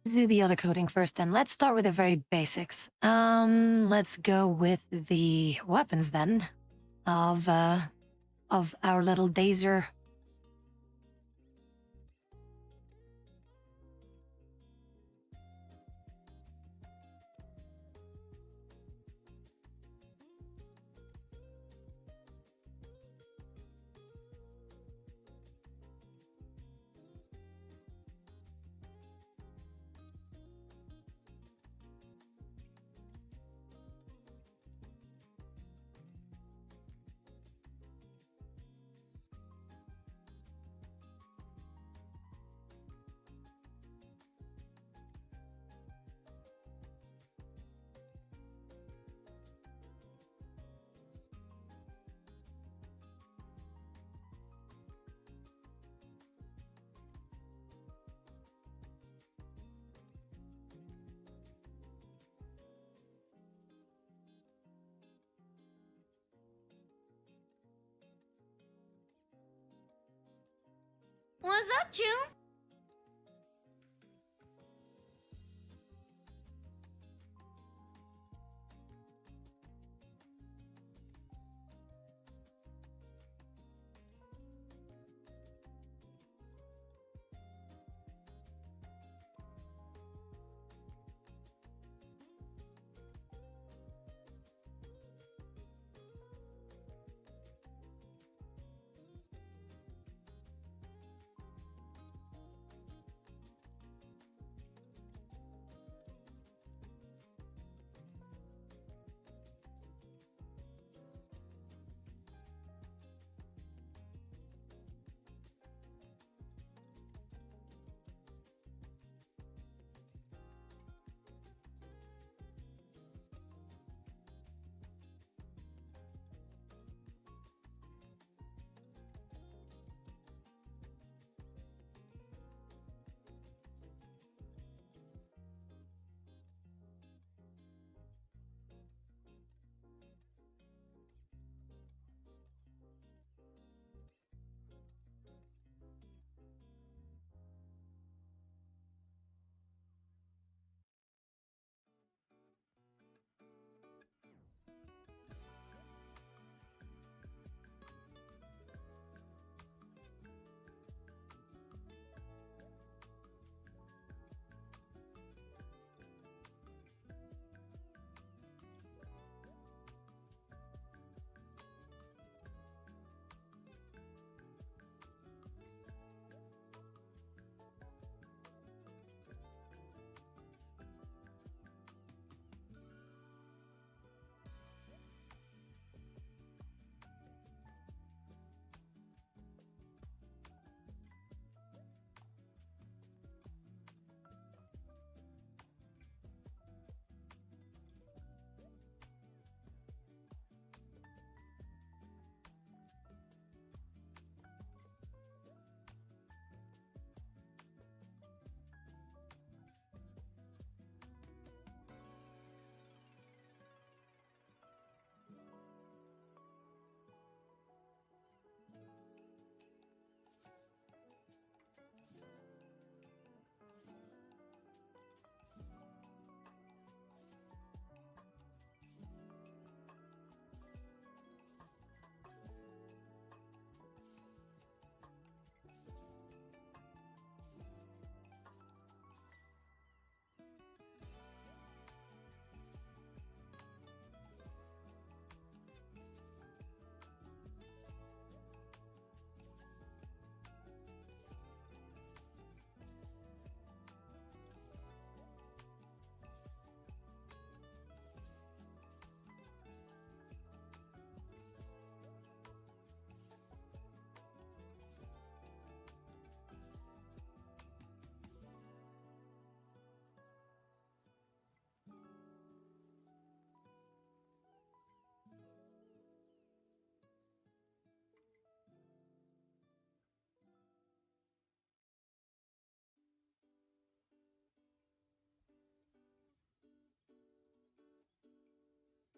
Let's do the other coding first then. Let's start with the very basics. Let's go with the weapons then of our little Dazer. What's up, June?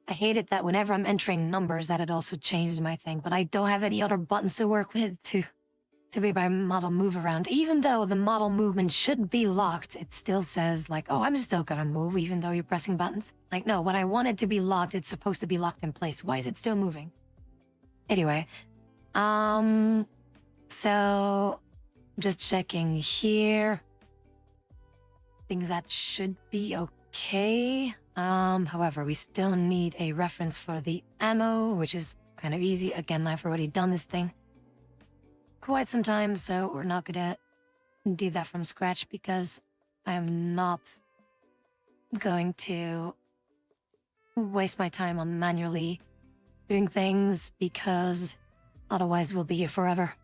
I hate it that whenever I'm entering numbers that it also changes my thing, but I don't have any other buttons to work with to be my model move around. Even though the model movement should be locked, it still says like, oh, I'm still gonna move even though you're pressing buttons. Like, no, when I want it to be locked, it's supposed to be locked in place. Why is it still moving? Anyway, so just checking here. I think that should be okay. However, we still need a reference for the ammo, which is kind of easy. Again, I've already done this thing quite some time, so we're not gonna do that from scratch because I am not going to waste my time on manually doing things because otherwise we'll be here forever.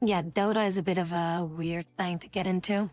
Yeah, Dota is a bit of a weird thing to get into.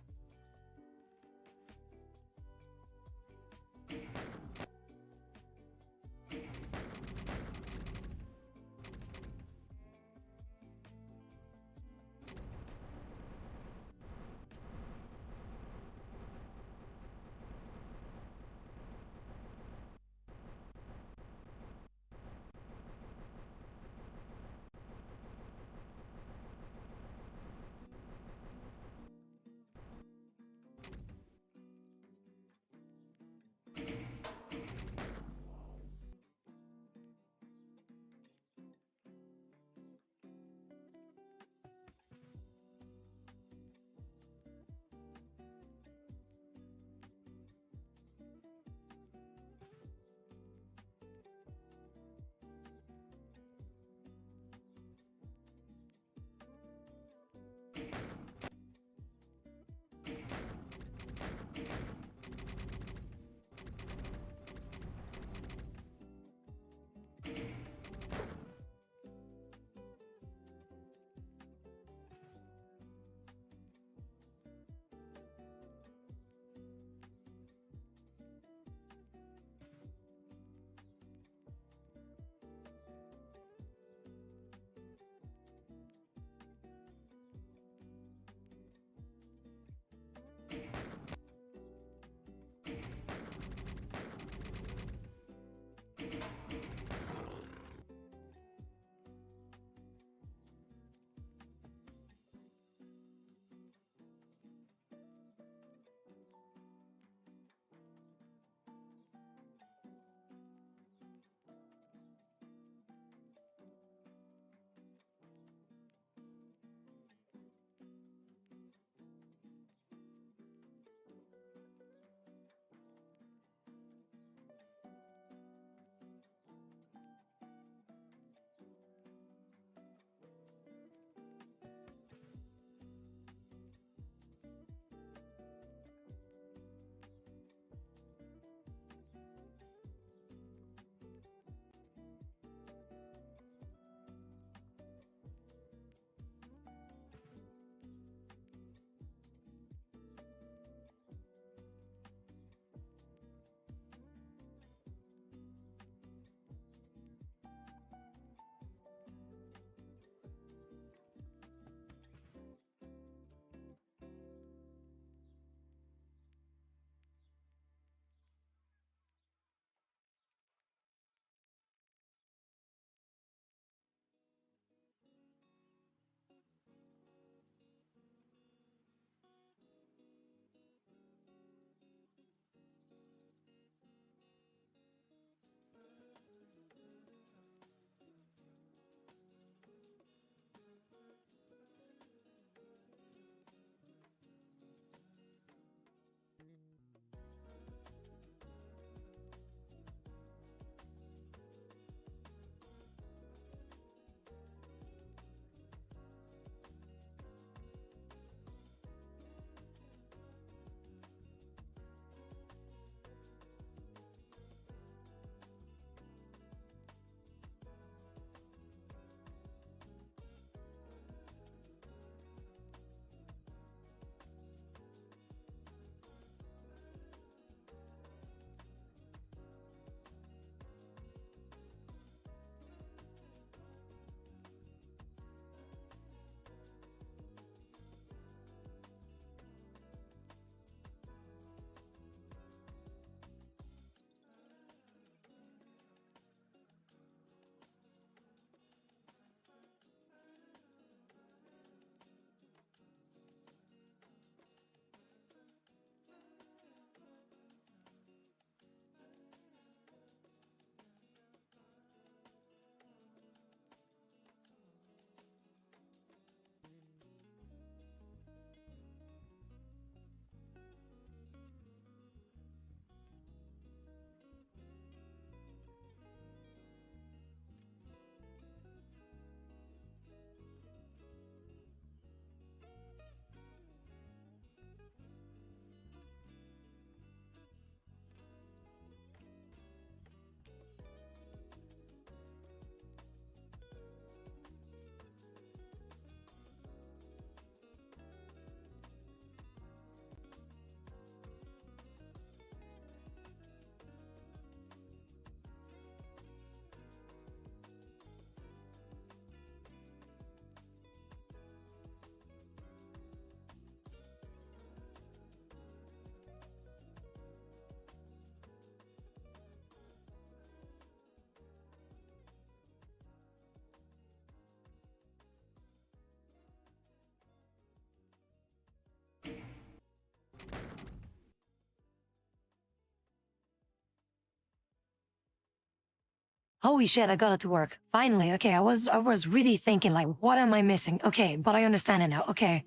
Holy shit, I got it to work. Finally, okay, I was really thinking, like, what am I missing? Okay, but I understand it now. Okay.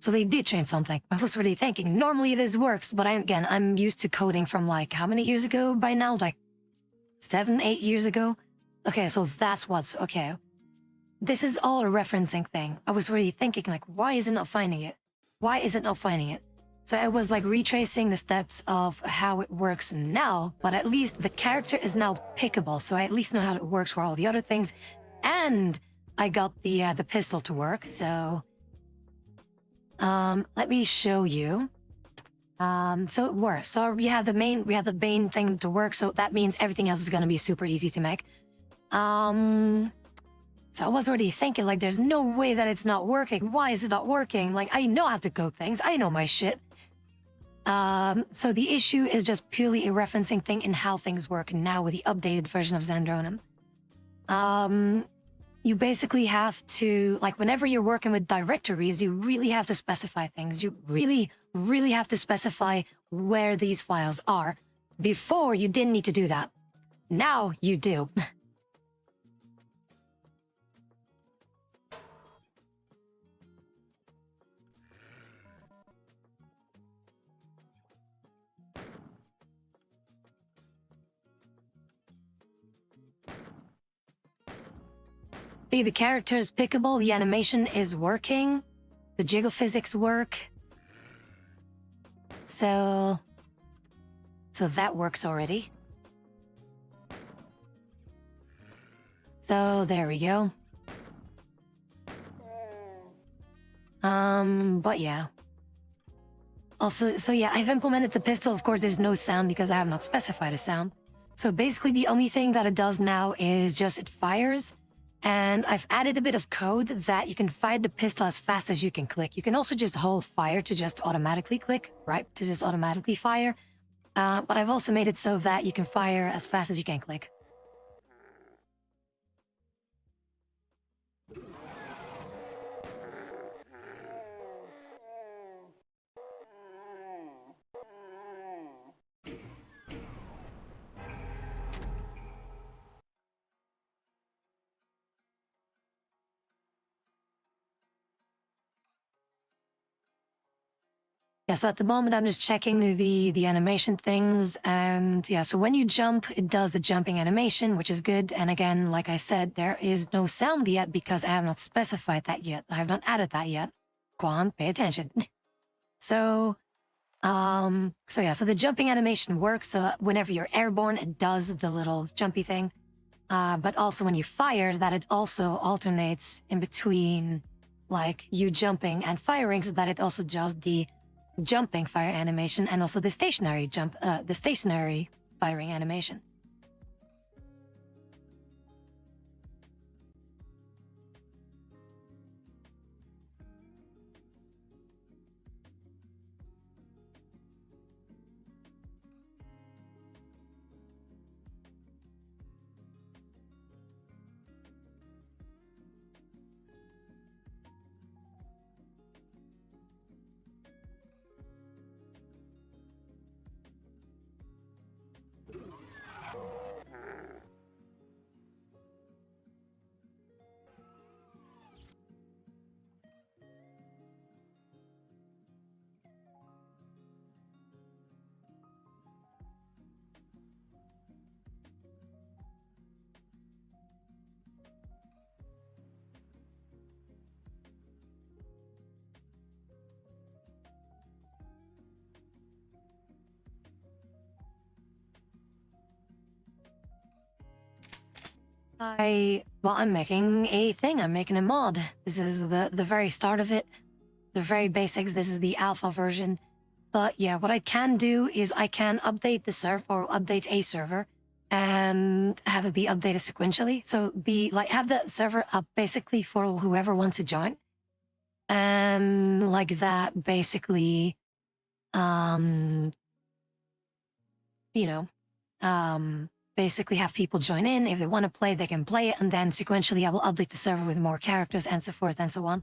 So they did change something. I was really thinking, normally this works, but I'm used to coding from like, how many years ago by now? Like 7, 8 years ago? Okay, so that's what's, okay. This is all a referencing thing. I was really thinking, like, why is it not finding it? Why is it not finding it? So I was like retracing the steps of how it works now, but at least the character is now pickable, so I at least know how it works for all the other things. And I got the pistol to work, so let me show you. So it works. So we have the main thing to work, so that means everything else is gonna be super easy to make. So I was already thinking, like, there's no way that it's not working. Why is it not working? Like, I know how to code things. I know my shit. So the issue is just purely a referencing thing in how things work now with the updated version of Zandronum. You basically have to, like, whenever you're working with directories, you really have to specify things. You really, really have to specify where these files are. Before, you didn't need to do that. Now, you do. The character is pickable, the animation is working, the jiggle physics work. So that works already. So there we go. But yeah. Also, so yeah, I've implemented the pistol. Of course, there's no sound because I have not specified a sound. So basically the only thing that it does now is just it fires. And I've added a bit of code that you can fire the pistol as fast as you can click. You can also just hold fire to just automatically click, right? To just automatically fire. But I've also made it so that you can fire as fast as you can click. Yeah, so at the moment I'm just checking the animation things, and yeah, so when you jump, it does the jumping animation, which is good. And again, like I said, there is no sound yet because I have not specified that yet. I have not added that yet. Quan, pay attention. So, so yeah, so the jumping animation works. So whenever you're airborne, it does the little jumpy thing. But also when you fire, that it also alternates in between, like you jumping and firing, so that it also does the jumping fire animation and also the stationary firing animation. I'm making a thing. I'm making a mod. This is the very start of it. The very basics. This is the alpha version. But yeah, what I can do is I can update the server or update a server and have it be updated sequentially. So have the server up basically for whoever wants to join. And like that, basically, basically have people join in. If they want to play, they can play it, and then sequentially I will update the server with more characters and so forth and so on.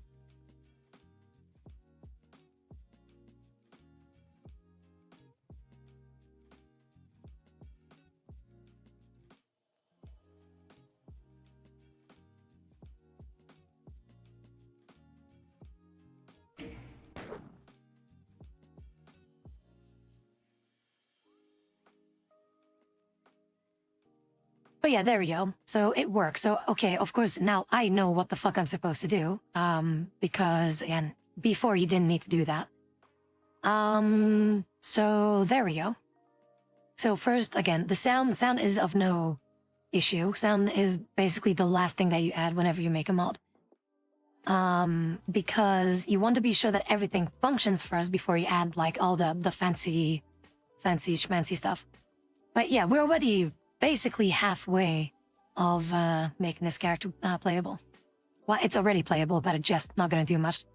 But yeah, there we go. So it works. So, okay, of course, now I know what the fuck I'm supposed to do. Because, again, before you didn't need to do that. So there we go. So first, again, the sound is of no issue. Sound is basically the last thing that you add whenever you make a mod. Because you want to be sure that everything functions first before you add, like, all the fancy schmancy stuff. But yeah, we're already basically halfway of making this character playable. Well, it's already playable, but it's just not gonna do much.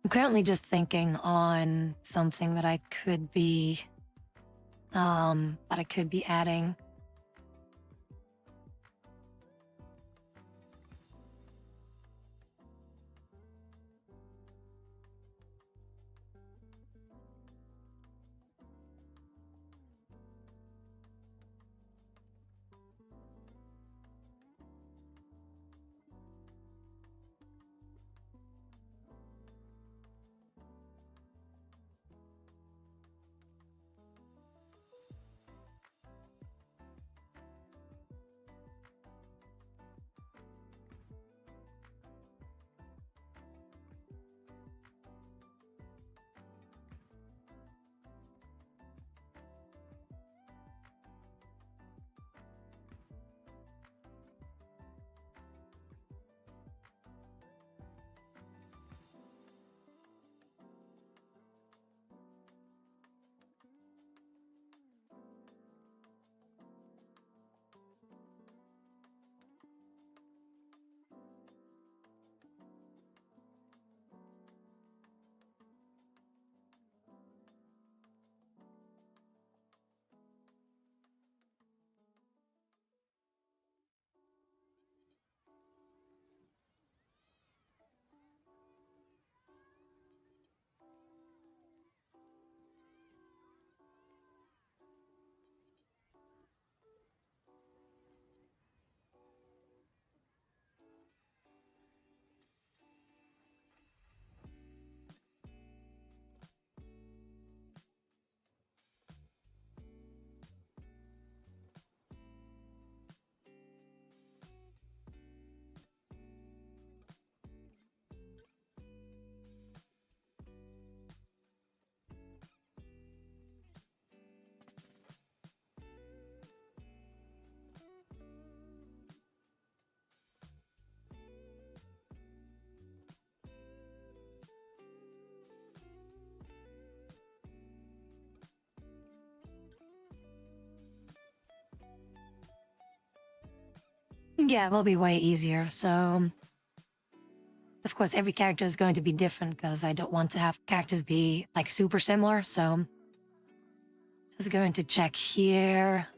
I'm currently just thinking on something that I could be adding. Yeah, it will be way easier. So, of course, every character is going to be different because I don't want to have characters be like super similar. So, just going to check here.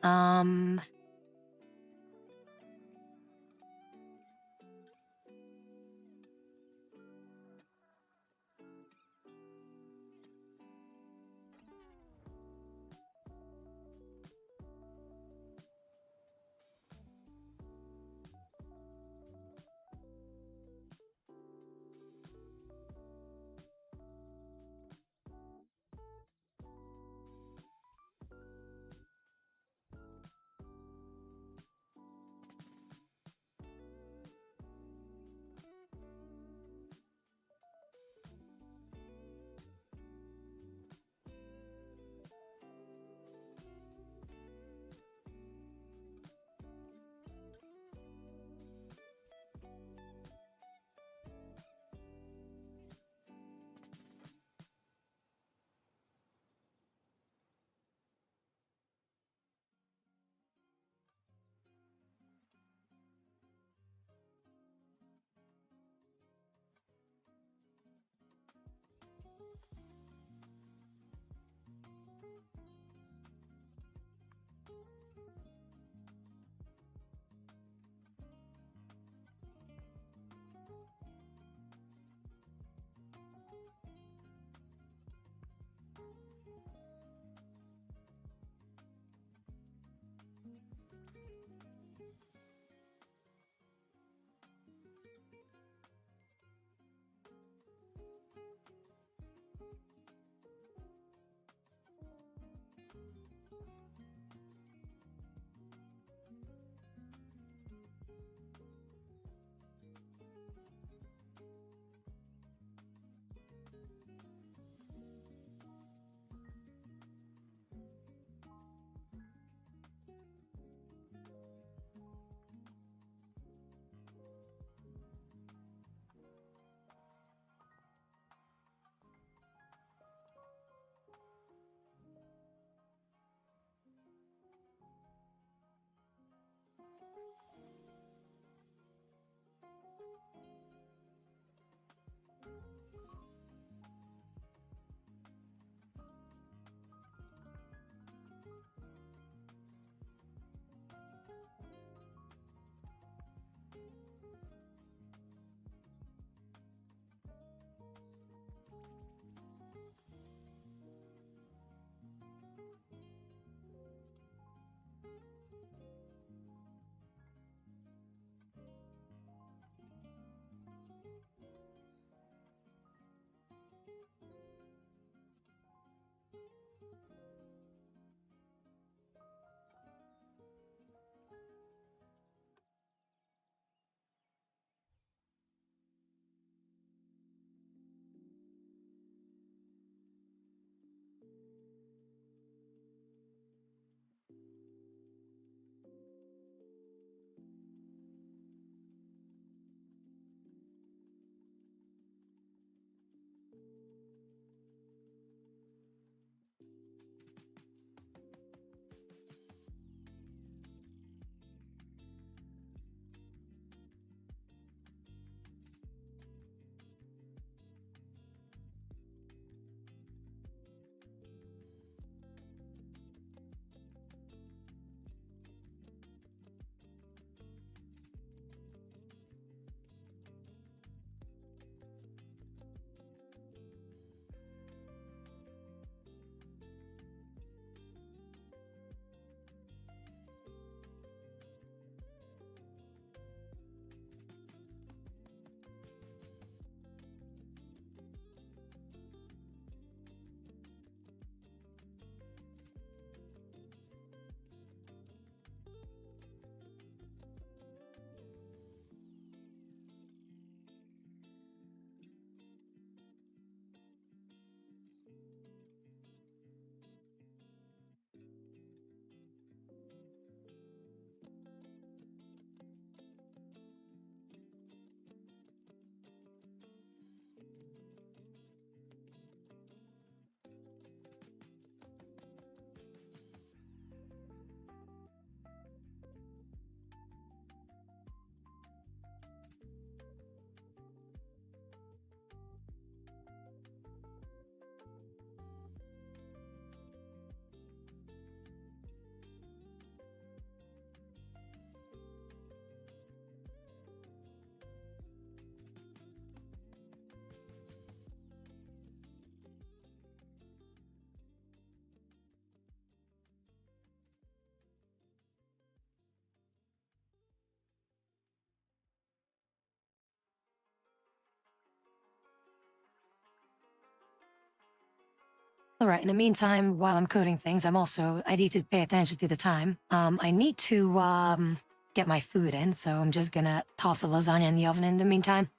Alright, in the meantime, while I'm coding things, I need to pay attention to the time. I need to, get my food in, so I'm just gonna toss a lasagna in the oven in the meantime.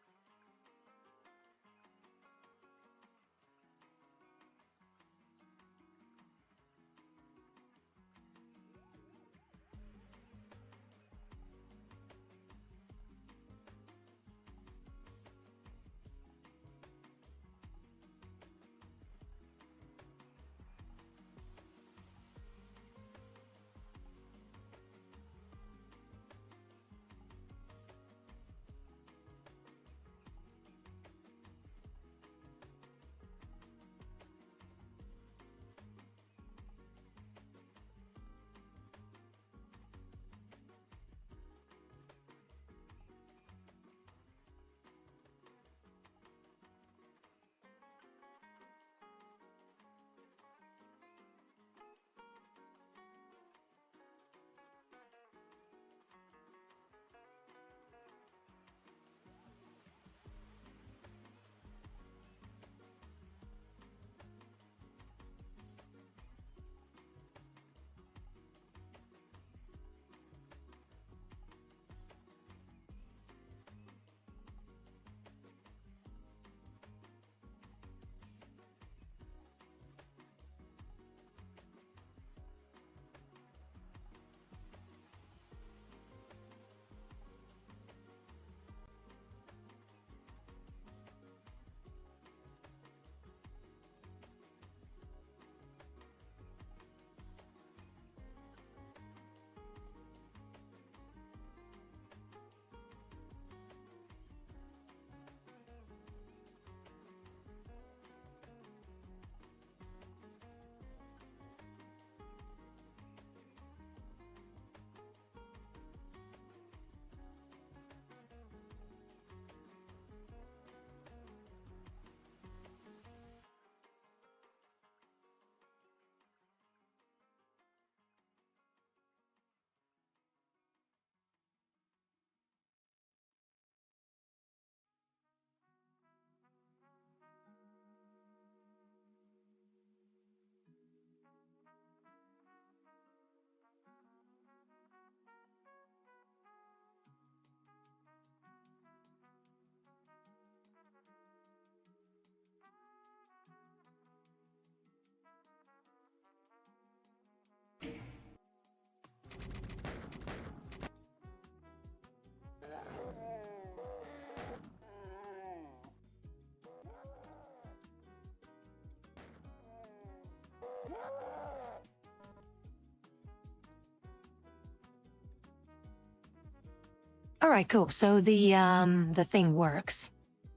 Alright, cool. So the thing works.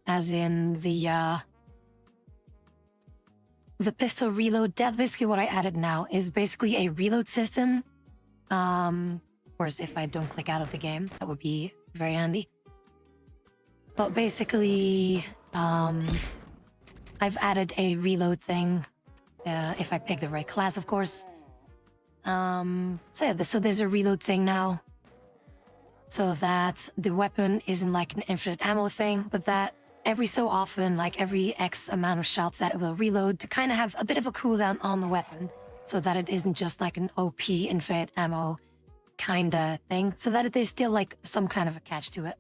As in the pistol reload. That's basically what I added now, is basically a reload system. Of course, if I don't click out of the game, that would be very handy. But basically, I've added a reload thing, if I pick the right class, of course. So yeah, so there's a reload thing now. So that the weapon isn't like an infinite ammo thing, but that every so often, like every X amount of shots, that it will reload to kind of have a bit of a cooldown on the weapon. So that it isn't just like an OP infinite ammo kinda thing. So that there's still like some kind of a catch to it.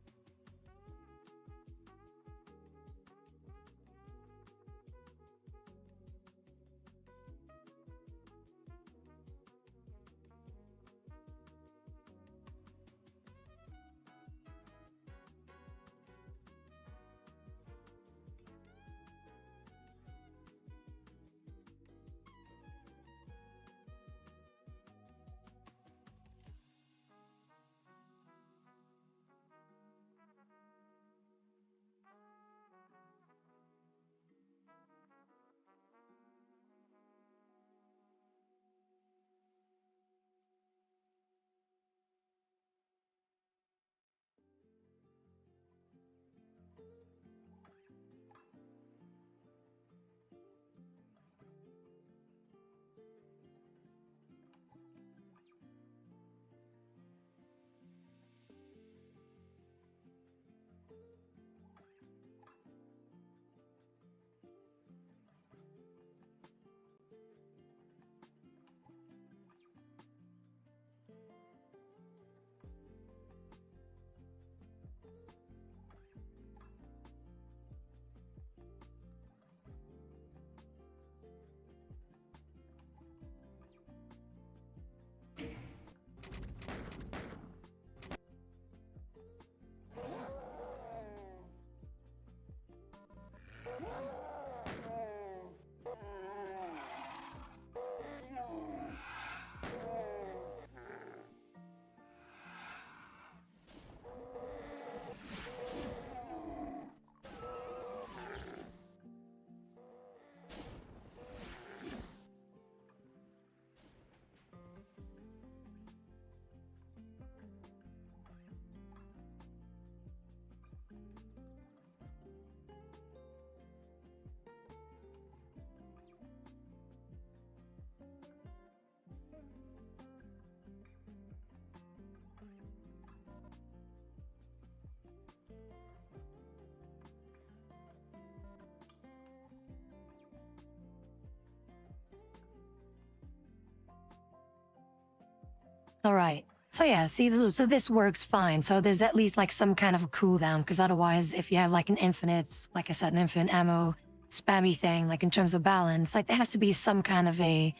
All right. So yeah, see, so this works fine. So there's at least like some kind of a cooldown, because otherwise, if you have like an infinite, like I said, an infinite ammo spammy thing, like in terms of balance, like there has to be some kind of a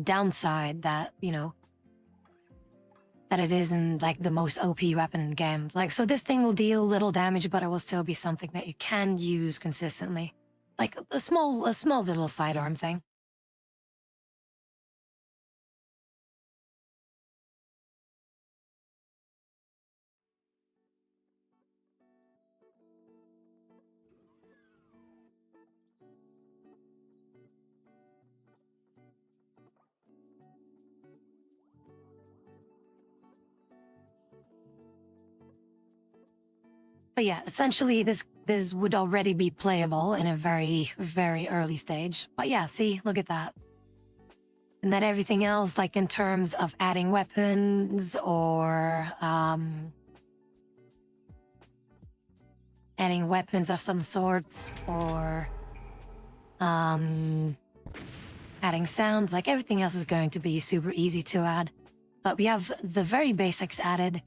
downside that that it isn't like the most OP weapon in the game. Like, so this thing will deal little damage, but it will still be something that you can use consistently, like a small little sidearm thing. But yeah, essentially this would already be playable in a very, very early stage. But yeah, see, look at that. And then everything else, like in terms of adding weapons or adding weapons of some sorts or adding sounds, like everything else is going to be super easy to add. But we have the very basics added.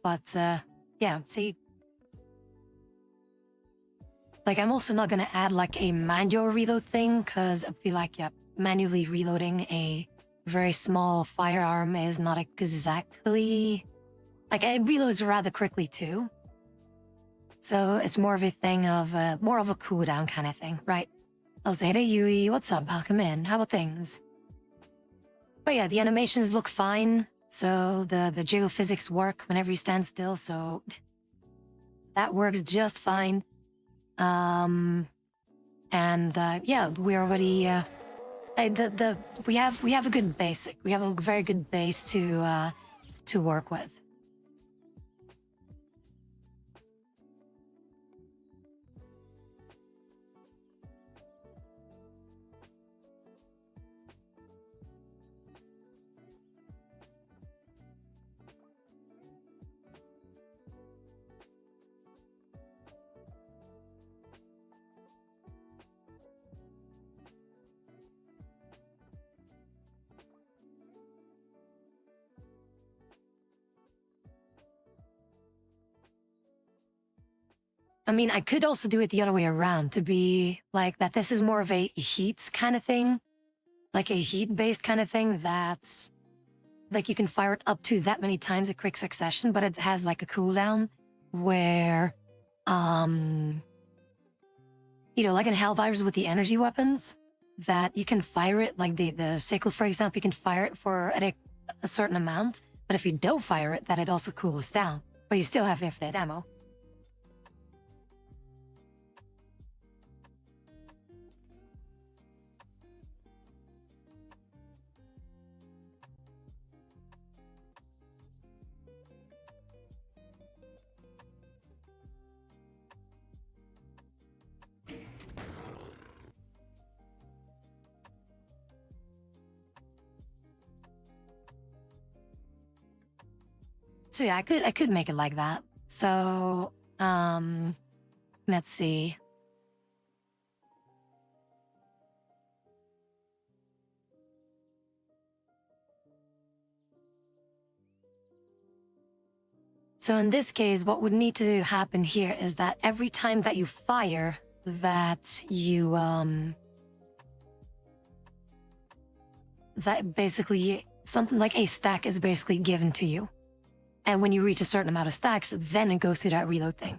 But yeah, see, like, I'm also not gonna add like a manual reload thing, because I feel like, yeah, manually reloading a very small firearm is not exactly... Like, it reloads rather quickly too. So it's more of a thing of, more of a cooldown kind of thing, right? I'll say, hey Yui, what's up? Welcome in. How are things? But yeah, the animations look fine. So the geophysics work whenever you stand still, so that works just fine. Yeah, we already we have a good basic. We have a very good base to work with. I mean, I could also do it the other way around, to be like that this is more of a heat kind of thing, like a heat-based kind of thing that's like you can fire it up to that many times in quick succession, but it has like a cooldown where, like in Helldives with the energy weapons, that you can fire it, like the sickle, for example, you can fire it for a certain amount, but if you don't fire it, that it also cools down, but you still have infinite ammo. So yeah, I could make it like that. So, let's see. So in this case, what would need to happen here is that every time that you fire, that you, that basically something like a stack is basically given to you. And when you reach a certain amount of stacks, then it goes through that reload thing.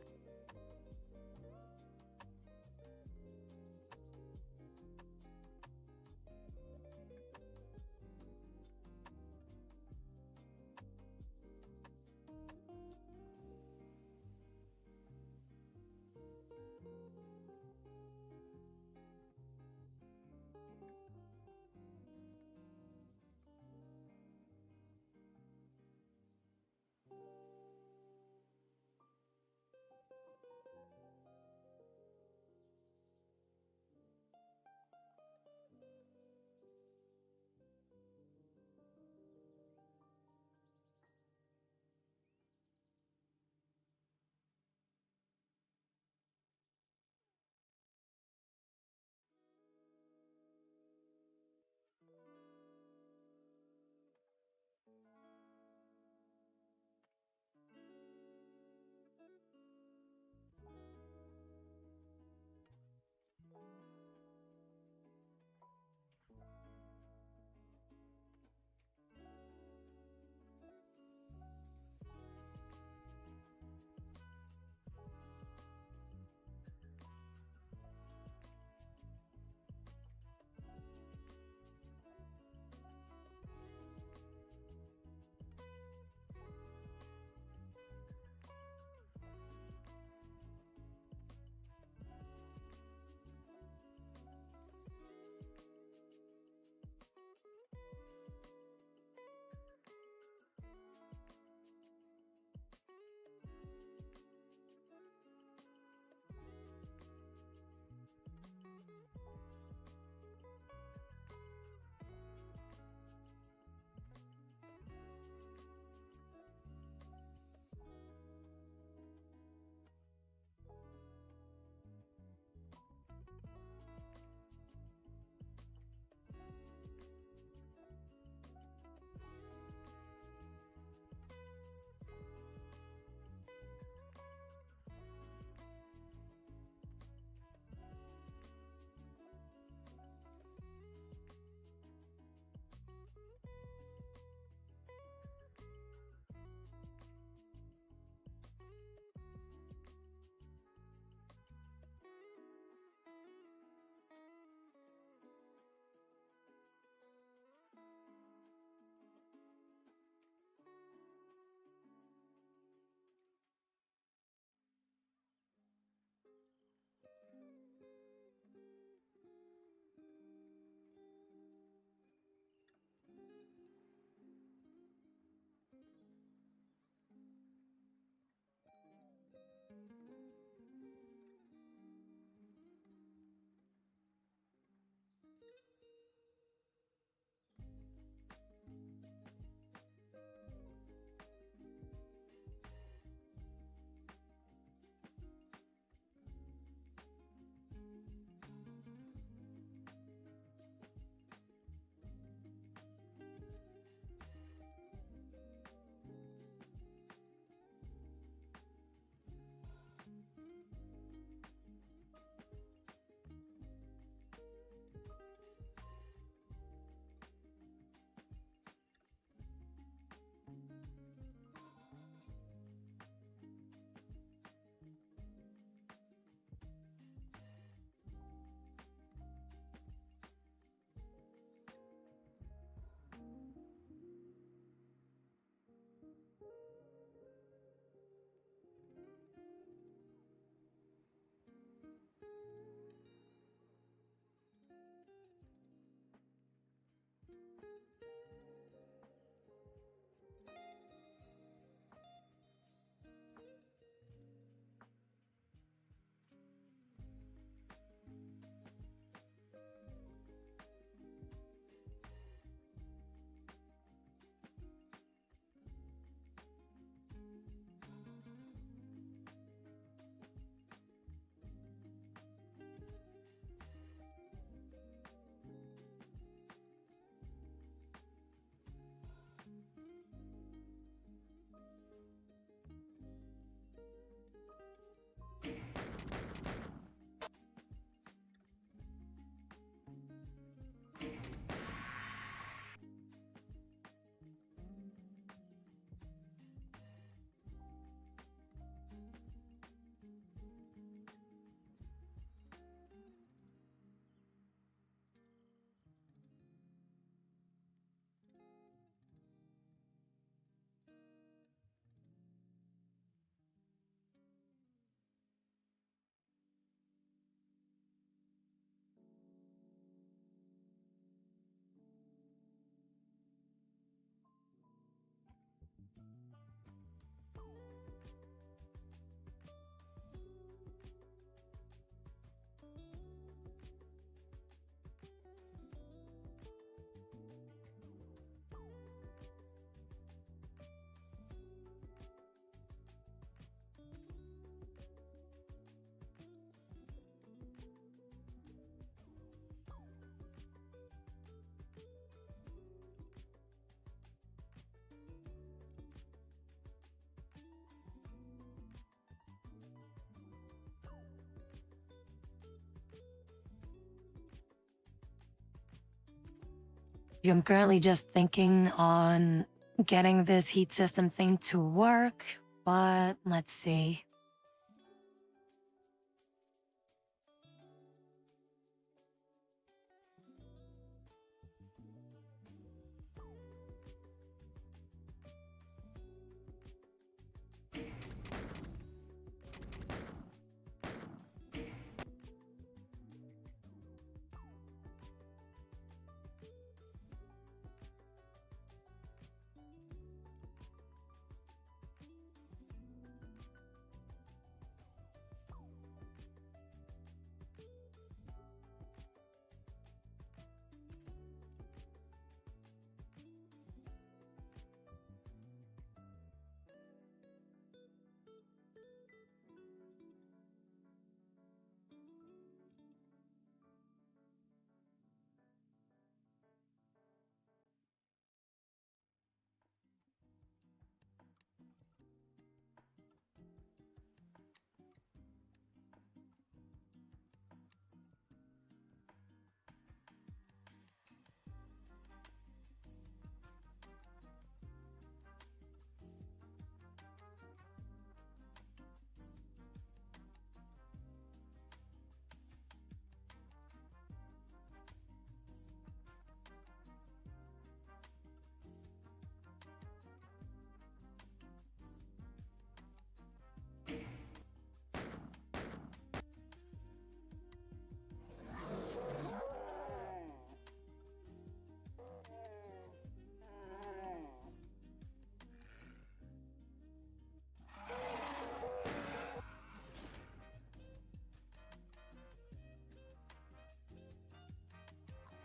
I'm currently just thinking on getting this heat system thing to work, but let's see.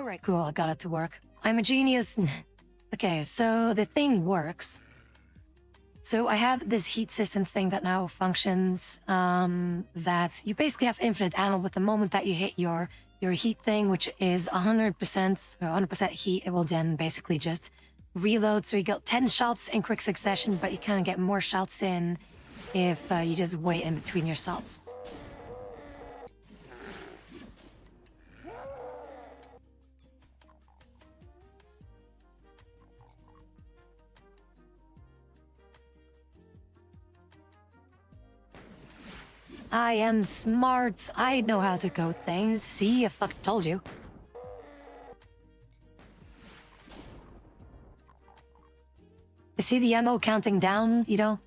Alright, cool, I got it to work. I'm a genius. Okay, so the thing works. So I have this heat system thing that now functions, that you basically have infinite ammo, but the moment that you hit your heat thing, which is 100% heat, it will then basically just reload. So you get 10 shots in quick succession, but you can get more shots in if you just wait in between your shots. I am smart. I know how to code things. See, I fucking told you. See the ammo counting down, you know?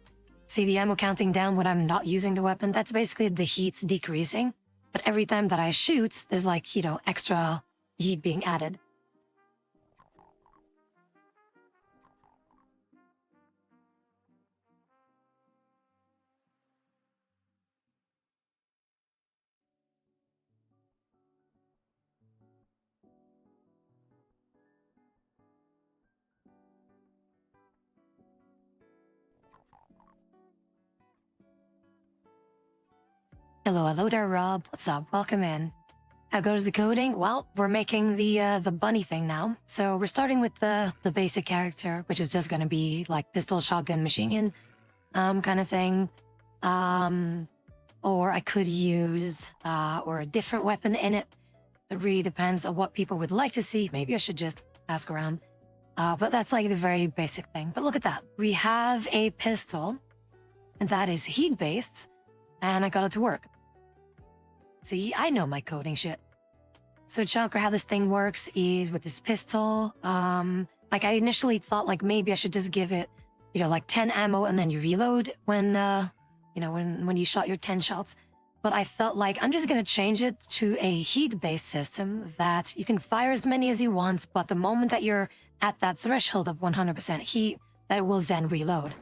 See the ammo counting down when I'm not using the weapon? That's basically the heat's decreasing. But every time that I shoot, there's like, you know, extra heat being added. Hello there, Rob. What's up? Welcome in. How goes the coding? Well, we're making the bunny thing now. So we're starting with the basic character, which is just gonna be like pistol, shotgun, machine gun, kind of thing. Or I could use or a different weapon in it. It really depends on what people would like to see. Maybe I should just ask around. But that's like the very basic thing. But look at that. We have a pistol, and that is heat-based, and I got it to work. See, I know my coding shit. So Chunker, how this thing works is with this pistol, like I initially thought like maybe I should just give it, you know, like 10 ammo and then you reload when, you know, when you shot your 10 shots. But I felt like I'm just gonna change it to a heat-based system that you can fire as many as you want, but the moment that you're at that threshold of 100% heat, that will then reload.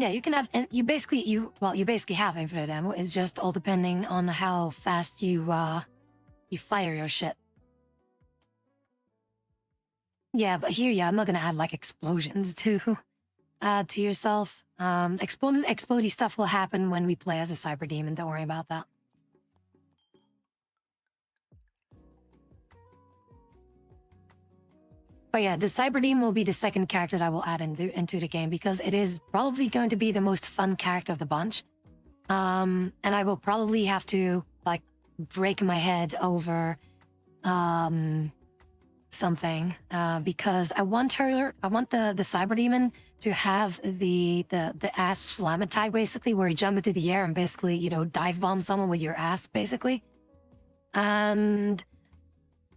Yeah, you can have, and you basically have infinite ammo. It's just all depending on how fast you fire your shit. Yeah, but here, yeah, I'm not gonna add like explosions to add to yourself. Explodey stuff will happen when we play as a cyber demon. Don't worry about that. But yeah, the cyber demon will be the second character that I will add into the game because it is probably going to be the most fun character of the bunch. And I will probably have to like break my head over something because I want the cyber demon to have the ass slam attack basically, where you jump into the air and basically, you know, dive bomb someone with your ass basically. And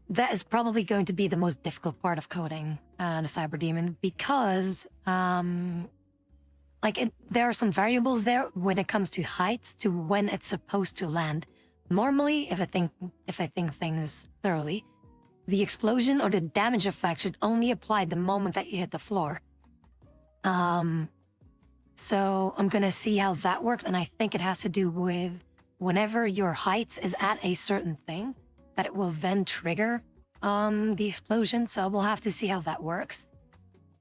that is probably going to be the most difficult part of coding the cyber demon because there are some variables there when it comes to heights to when it's supposed to land. Normally, if I think things thoroughly, the explosion or the damage effect should only apply the moment that you hit the floor. So I'm gonna see how that works, and I think it has to do with whenever your height is at a certain thing, that it will then trigger the explosion. So we'll have to see how that works.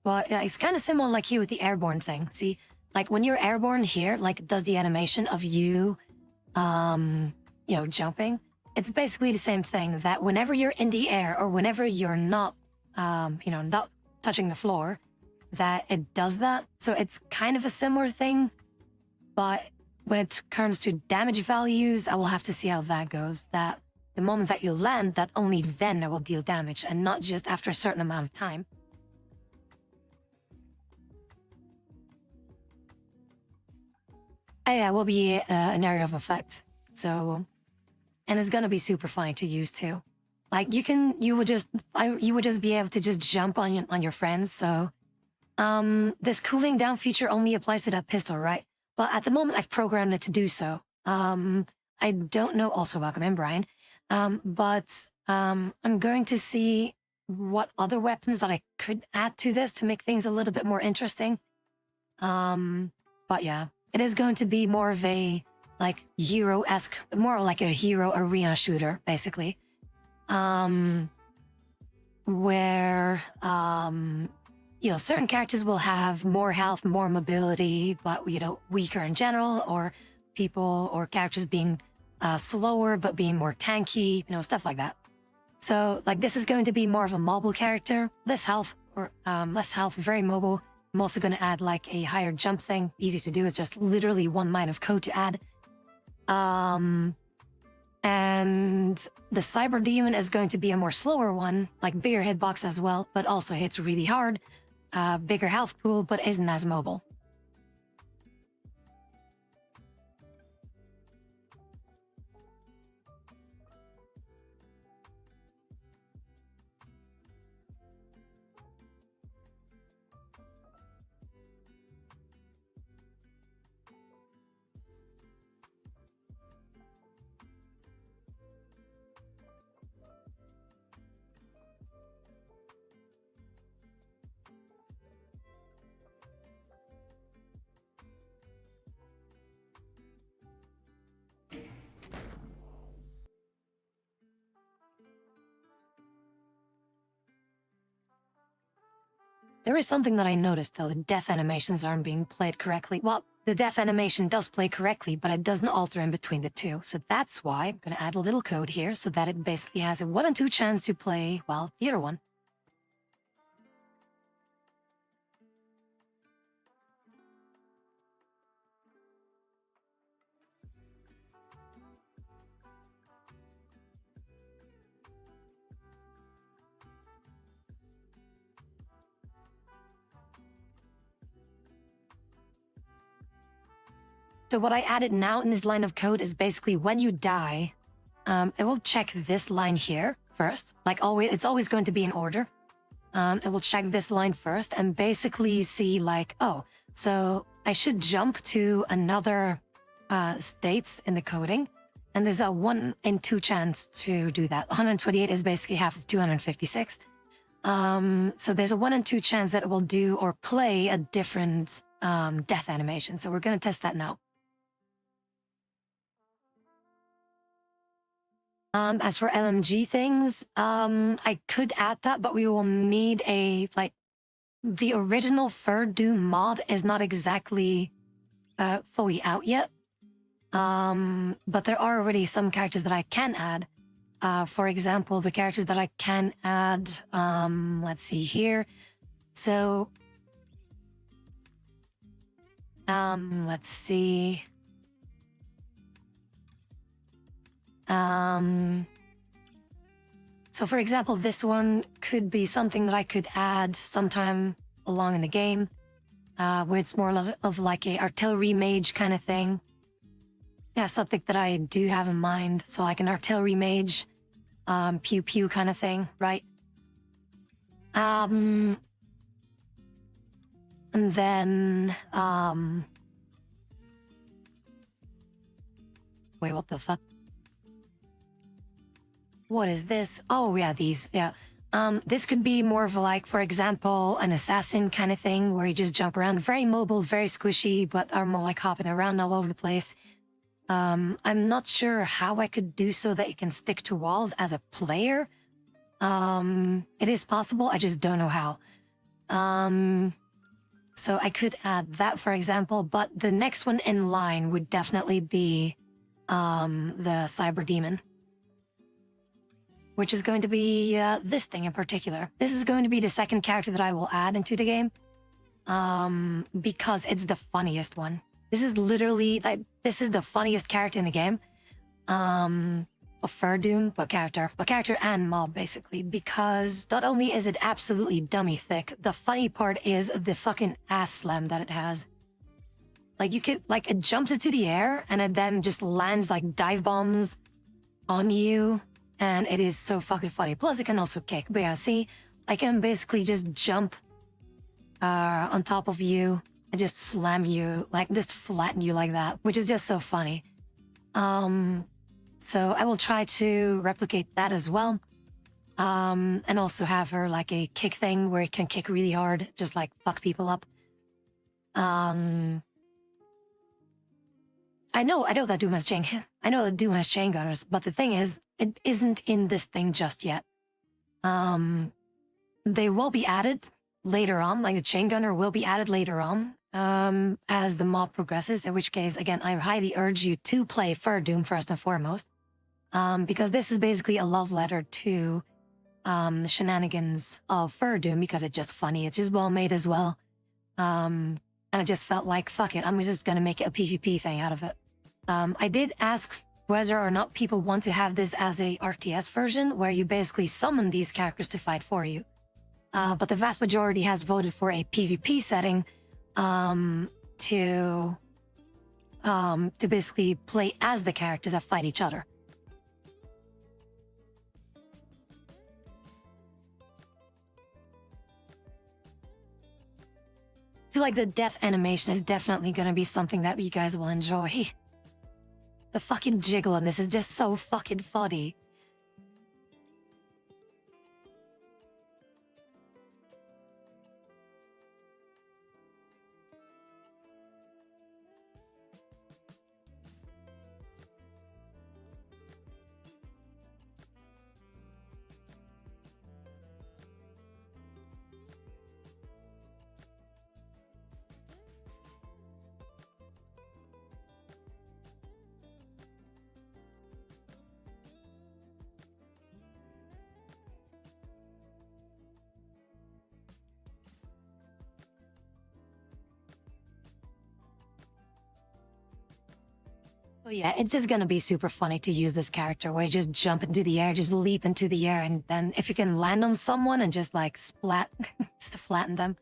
But yeah, it's kind of similar like here with the airborne thing. See, like when you're airborne here, like it does the animation of you, you know, jumping. It's basically the same thing, that whenever you're in the air or whenever you're not, you know, not touching the floor, that it does that. So it's kind of a similar thing, but when it comes to damage values, I will have to see how that goes. That the moment that you land, that only then it will deal damage and not just after a certain amount of time. Yeah, it will be an area of effect. So, and it's gonna be super fine to use too. Like you would just be able to just jump on your friends. So, this cooling down feature only applies to that pistol, right? But at the moment, I've programmed it to do so. I don't know. Also, welcome in, Brian. But I'm going to see what other weapons that I could add to this to make things a little bit more interesting. But yeah, it is going to be more of a like hero-esque, more like a hero arena shooter, basically. Where you know, certain characters will have more health, more mobility, but you know, weaker in general, or people or characters being slower but being more tanky, you know, stuff like that. So like this is going to be more of a mobile character, less health, very mobile. I'm also going to add like a higher jump thing. Easy to do. It's just literally 1 line of code to add. And the cyber demon is going to be a more slower one, like bigger hitbox as well, but also hits really hard. Bigger health pool, but isn't as mobile. There is something that I noticed, though. The death animations aren't being played correctly. Well, the death animation does play correctly, but it doesn't alter in between the two. So that's why I'm going to add a little code here so that it basically has a 1 in 2 chance to play, well, the other one. So what I added now in this line of code is basically when you die, it will check this line here first. Like always, it's always going to be in order. It will check this line first and basically see like, oh, so I should jump to another states in the coding. And there's a 1 in 2 chance to do that. 128 is basically half of 256. So there's a 1 in 2 chance that it will do or play a different death animation. So we're going to test that now. As for LMG things, I could add that, but we will need the original Fur Doom mod is not exactly fully out yet. But there are already some characters that I can add. For example, the characters that I can add, let's see here. So, let's see. So for example, this one could be something that I could add sometime along in the game, where it's more of like a artillery mage kind of thing. Yeah, something that I do have in mind. So like an artillery mage, pew pew kind of thing, right? And then, wait, what the fuck? What is this? Oh, yeah, these, yeah. This could be more of like, for example, an assassin kind of thing where you just jump around, very mobile, very squishy, but are more like hopping around all over the place. I'm not sure how I could do so that you can stick to walls as a player. It is possible, I just don't know how. So I could add that, for example, but the next one in line would definitely be, the Cyber Demon, which is going to be this thing in particular. This is going to be the second character that I will add into the game, because it's the funniest one. This is literally, like, this is the funniest character in the game. Of Fur Doom, but character and mob, basically, because not only is it absolutely dummy thick, the funny part is the fucking ass slam that it has. Like, you could, like, it jumps into the air, and it then just lands, like, dive bombs on you, and it is so fucking funny. Plus, it can also kick, but yeah, see? I can basically just jump on top of you and just slam you, like, just flatten you like that, which is just so funny. So I will try to replicate that as well. And also have her like a kick thing where it can kick really hard, just like fuck people up. I know that Doom has chain gunners, but the thing is, it isn't in this thing just yet. They will be added later on, like the chain gunner will be added later on, as the mob progresses, in which case, again, I highly urge you to play Fur Doom first and foremost, because this is basically a love letter to the shenanigans of Fur Doom, because it's just funny, it's just well made as well. And I just felt like, fuck it, I'm just gonna make it a PvP thing out of it. I did ask whether or not people want to have this as a RTS version, where you basically summon these characters to fight for you. But the vast majority has voted for a PvP setting, to basically play as the characters that fight each other. I feel like the death animation is definitely going to be something that you guys will enjoy. The fucking jiggle on this is just so fucking funny. Oh yeah, it's just gonna be super funny to use this character where you just jump into the air, just leap into the air, and then if you can land on someone and just like splat, just flatten them.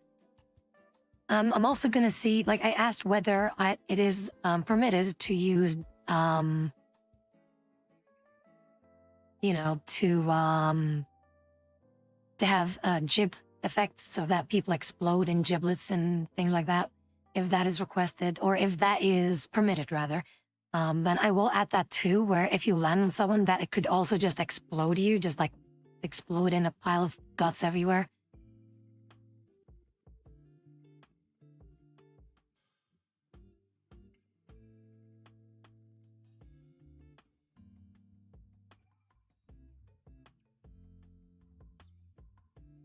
I'm also gonna see, like, I asked whether it is permitted to use, you know, to have jib effects so that people explode in giblets and things like that, if that is requested, or if that is permitted, rather. Then I will add that too, where if you land on someone, that it could also just explode you, just like explode in a pile of guts everywhere.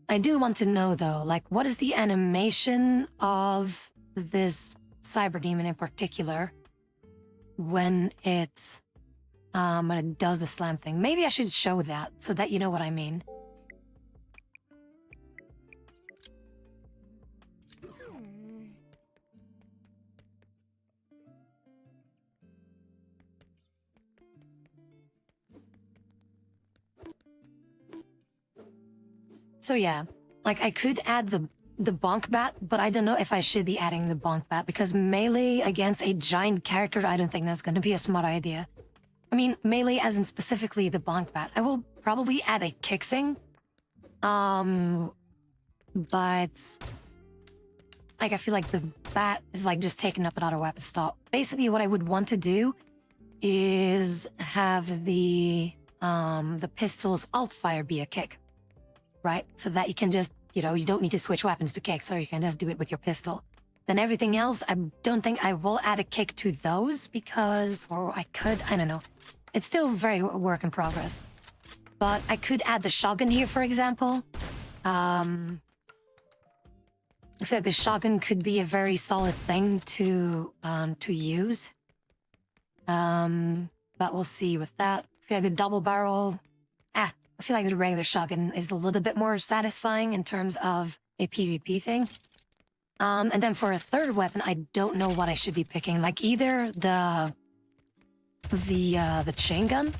I do want to know though, like, what is the animation of this cyber demon in particular when it does the slam thing? Maybe I should show that so that you know what I mean. So yeah, like I could add the bonk bat, but I don't know if I should be adding the bonk bat because melee against a giant character, I don't think that's going to be a smart idea. I mean, melee as in specifically the bonk bat. I will probably add a kick thing. But like I feel like the bat is like just taking up another weapon stop. Basically, what I would want to do is have the pistol's alt fire be a kick, right? So that you can just, you know, you don't need to switch weapons to kick, so you can just do it with your pistol. Then everything else, I don't think I will add a kick to those because, or I could, I don't know. It's still very work in progress. But I could add the shotgun here, for example. I feel like the shotgun could be a very solid thing to use. But we'll see with that. I feel like the double barrel, I feel like the regular shotgun is a little bit more satisfying in terms of a PvP thing. And then for a third weapon, I don't know what I should be picking. Like either the chain gun.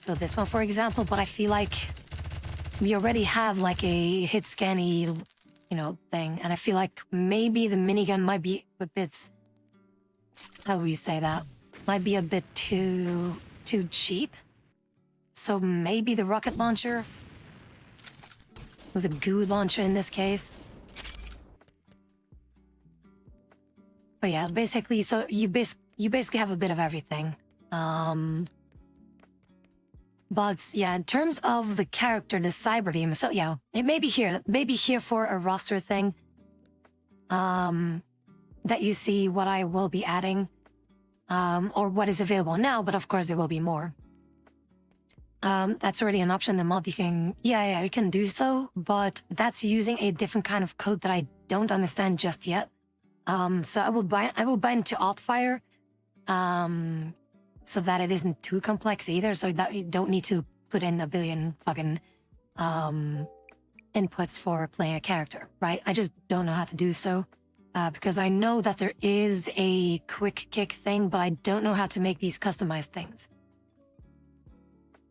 So this one, for example, but I feel like we already have like a hit scanny, you know, thing. And I feel like maybe the minigun might be a bit, how will you say that? Might be a bit too cheap. So maybe the rocket launcher, or the goo launcher in this case. But yeah, basically, so you basically have a bit of everything. But yeah, in terms of the character, the cyber demon, so yeah, it may be here for a roster thing. That you see what I will be adding, or what is available now, but of course there will be more. That's already an option. The mod you can, yeah, you can do so, but that's using a different kind of code that I don't understand just yet. So I will bind to Altfire, so that it isn't too complex either, so that you don't need to put in a billion fucking inputs for playing a character, right? I just don't know how to do so, because I know that there is a quick kick thing, but I don't know how to make these customized things.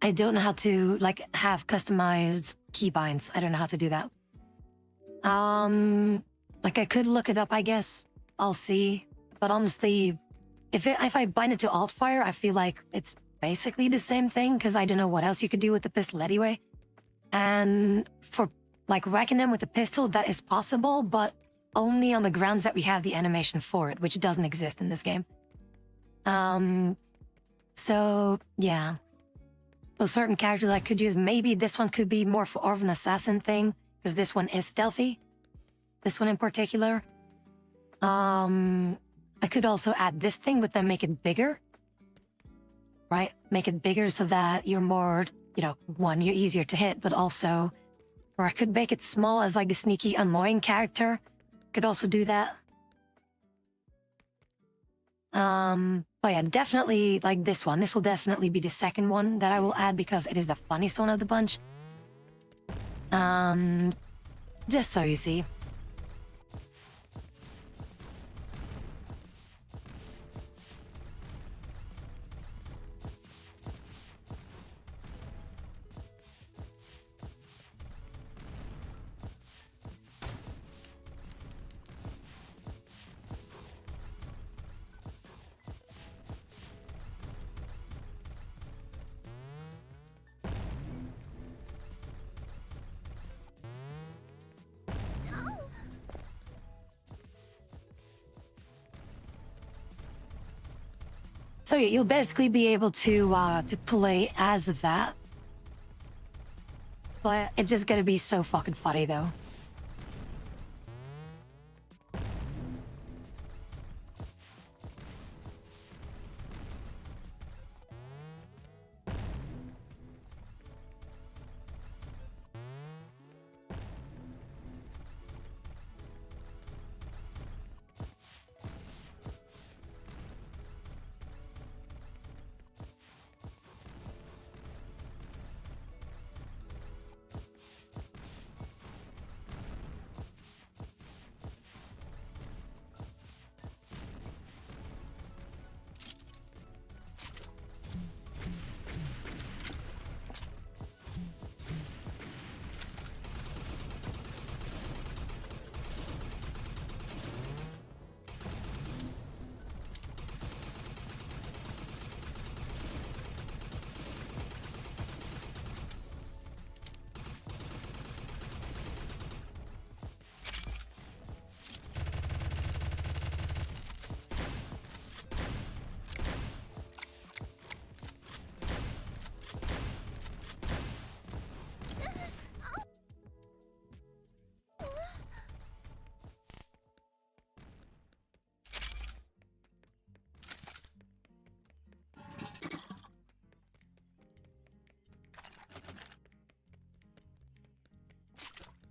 I don't know how to, like, have customized keybinds. I don't know how to do that. Like, I could look it up, I guess. I'll see. But honestly, if I bind it to Altfire, I feel like it's basically the same thing, because I don't know what else you could do with the pistol anyway. And for, like, whacking them with the pistol, that is possible, but only on the grounds that we have the animation for it, which doesn't exist in this game. So, yeah. So certain characters I could use, maybe this one could be more of an assassin thing, because this one is stealthy. This one in particular. I could also add this thing, but then make it bigger. Right? Make it bigger so that you're more, you know, one, you're easier to hit, but also, or I could make it small as like a sneaky, annoying character. Could also do that. But yeah, definitely like this one. This will definitely be the second one that I will add because it is the funniest one of the bunch. Just so you see. So yeah, you'll basically be able to play as that. But it's just gonna be so fucking funny though.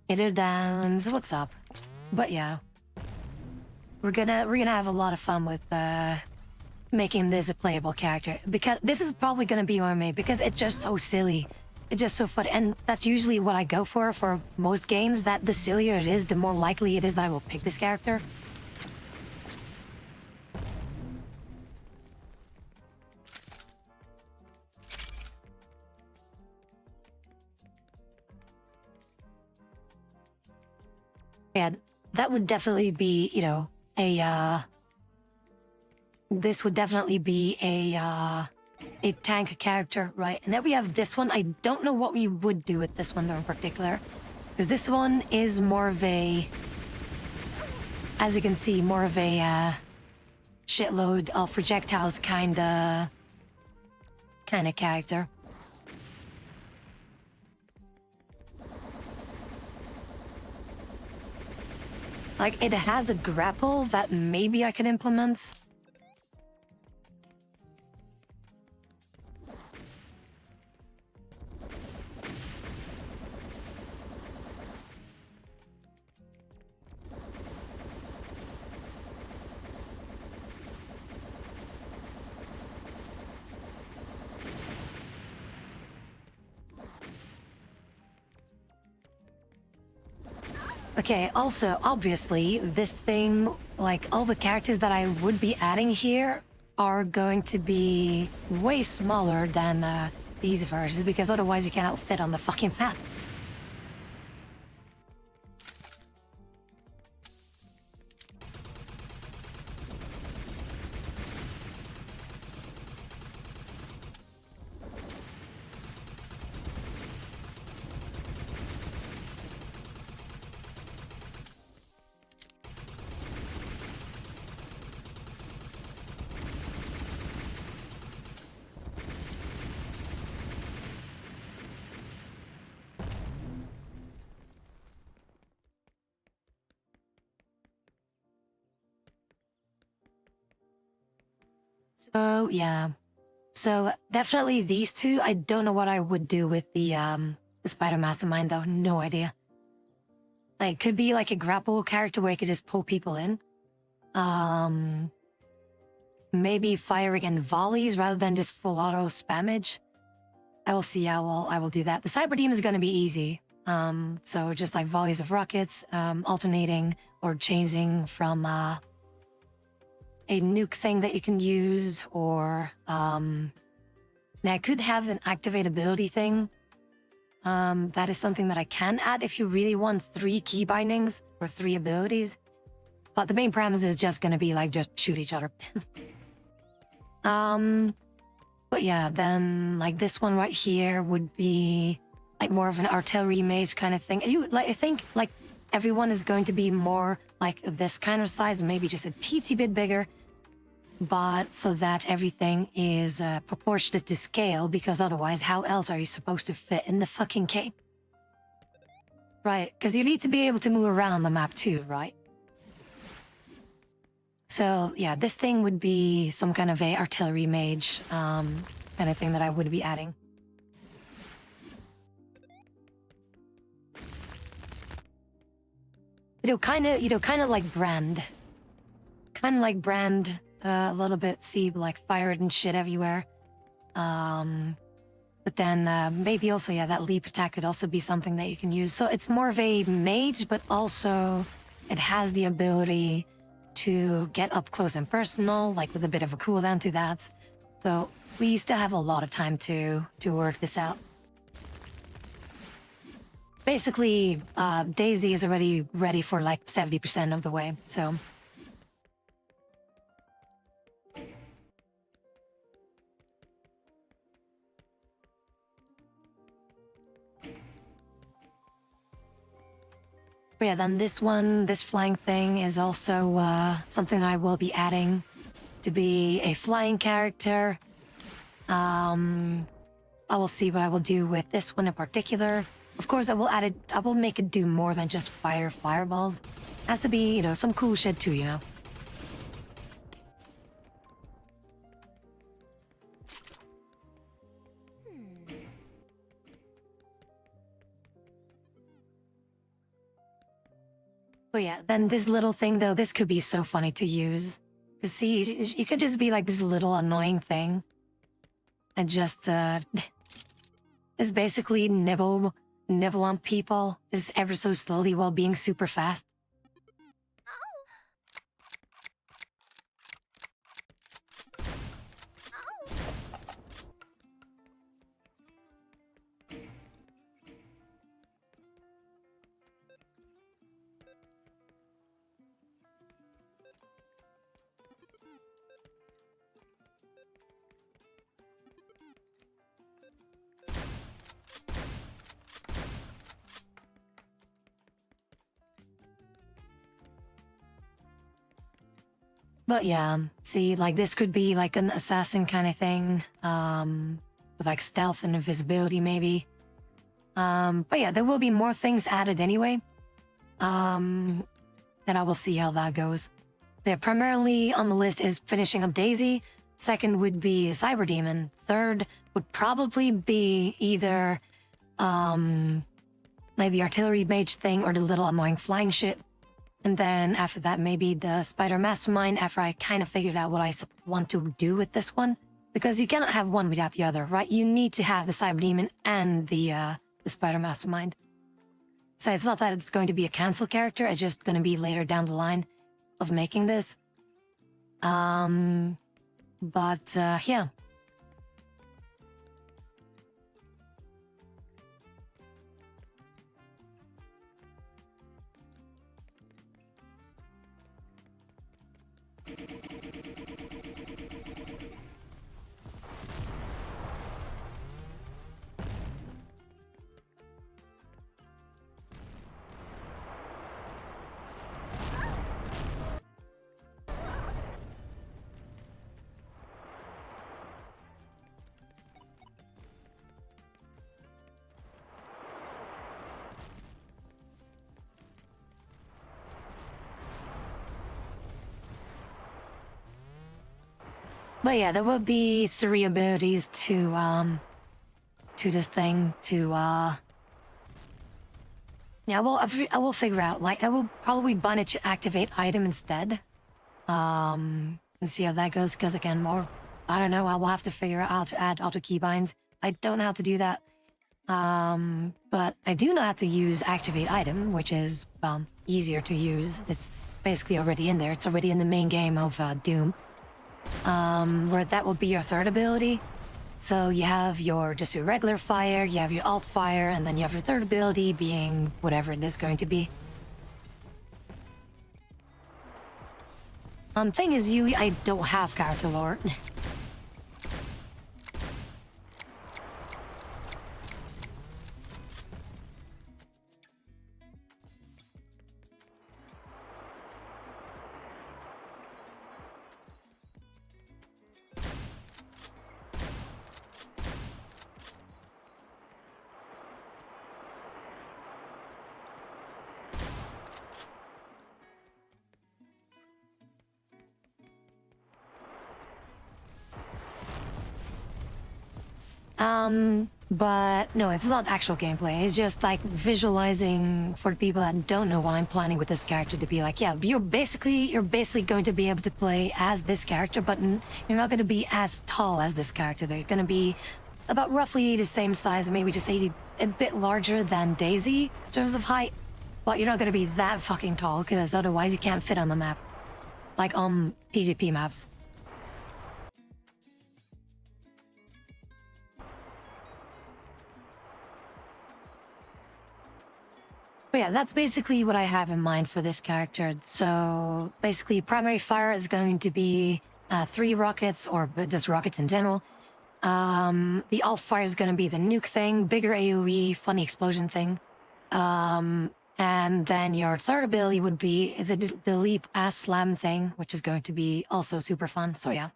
It downs. What's up? But yeah, we're gonna have a lot of fun with making this a playable character, because this is probably gonna be my main, because it's just so silly. It's just so fun, and that's usually what I go for most games, that the sillier it is, the more likely it is that I will pick this character. Yeah, that would definitely be, you know, this would definitely be a tank character, right? And then we have this one. I don't know what we would do with this one though in particular, because this one is more of a, as you can see, more of a shitload of projectiles kind of character. Like, it has a grapple that maybe I can implement. Okay, also, obviously, this thing, like, all the characters that I would be adding here are going to be way smaller than these versions, because otherwise you cannot fit on the fucking map. So, yeah. So, definitely these two. I don't know what I would do with the Spider Mastermind, though. No idea. Like, could be like a grapple character where you could just pull people in. Maybe firing in volleys rather than just full auto spammage. I will see how I will do that. The Cyber Demon is going to be easy. So just like volleys of rockets, alternating or changing from a nuke thing that you can use, or now I could have an activate ability thing. That is something that I can add if you really want 3 key bindings or 3 abilities. But the main premise is just going to be like just shoot each other. But yeah, then like this one right here would be like more of an artillery maze kind of thing. You like, I think like everyone is going to be more like this kind of size, maybe just a teensy bit bigger, but so that everything is proportionate to scale, because otherwise how else are you supposed to fit in the fucking cape? Right, because you need to be able to move around the map too, right? So yeah, this thing would be some kind of a artillery mage kind of thing that I would be adding. Kind of like Brand. Kind of like Brand, a little bit, see, like fired and shit everywhere. But then maybe also, yeah, that leap attack could also be something that you can use. So it's more of a mage, but also it has the ability to get up close and personal, like with a bit of a cooldown to that. So we still have a lot of time to work this out. Basically, Daisy is already ready for like 70% of the way, so. But yeah, then this one, this flying thing is also something I will be adding to be a flying character. I will see what I will do with this one in particular. Of course, I will make it do more than just fire fireballs. It has to be, you know, some cool shit too, you know? But yeah, then this little thing though, this could be so funny to use. Cause see, you could just be like this little annoying thing. And just, is basically nibble on people, just ever so slowly while being super fast. But yeah, see, like this could be like an assassin kind of thing, with like stealth and invisibility maybe. But yeah, there will be more things added anyway. And I will see how that goes. Yeah, primarily on the list is finishing up Daisy. Second would be Cyber Demon. Third would probably be either, like the artillery mage thing or the little annoying flying shit. And then after that, maybe the Spider Mastermind after I kind of figured out what I want to do with this one. Because you cannot have one without the other, right? You need to have the Cyber Demon and the Spider Mastermind. So it's not that it's going to be a cancel character, it's just going to be later down the line of making this. Yeah. But yeah, there will be 3 abilities to this thing to yeah, well, I will figure out. Like, I will probably bind it to activate item instead. And see how that goes. Because again, more, I don't know. I will have to figure out how to add auto keybinds. I don't know how to do that. But I do know how to use activate item, which is easier to use. It's basically already in there. It's already in the main game of Doom. Where that will be your third ability. So you have just your regular fire, you have your alt fire, and then you have your third ability being whatever it is going to be. Thing is, I don't have character lore. But no, it's not actual gameplay. It's just like visualizing for the people that don't know what I'm planning with this character to be like, yeah, you're basically going to be able to play as this character, but you're not going to be as tall as this character. They're going to be about roughly the same size, maybe just a bit larger than Daisy in terms of height. But you're not going to be that fucking tall, because otherwise you can't fit on the map. Like on PvP maps. But yeah, that's basically what I have in mind for this character. So basically, primary fire is going to be 3 rockets, or just rockets in general. The alt fire is going to be the nuke thing, bigger AoE, funny explosion thing. And then your third ability would be the leap ass slam thing, which is going to be also super fun. So yeah.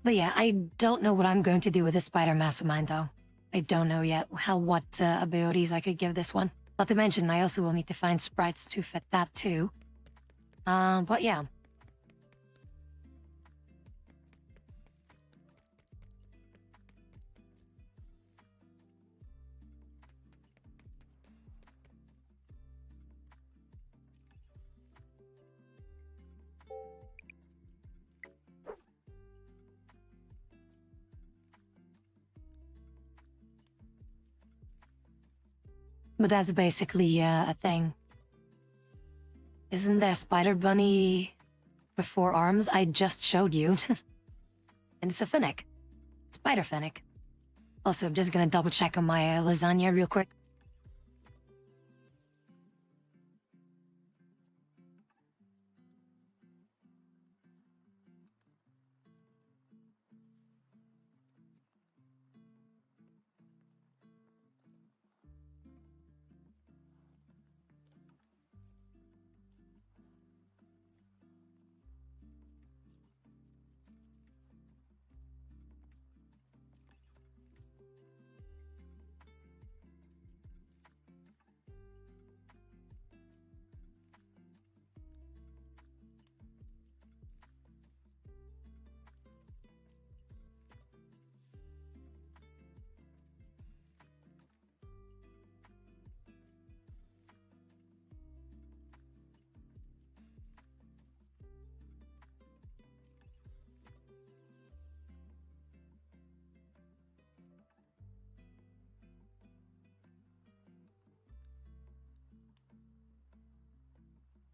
But yeah, I don't know what I'm going to do with this spider mass of mine, though. I don't know yet what abilities I could give this one. Not to mention, I also will need to find sprites to fit that too. But yeah. But that's basically a thing. Isn't there Spider Bunny with 4 arms? I just showed you. And it's a Finnick. Spider Finnick. Also, I'm just gonna double check on my lasagna real quick.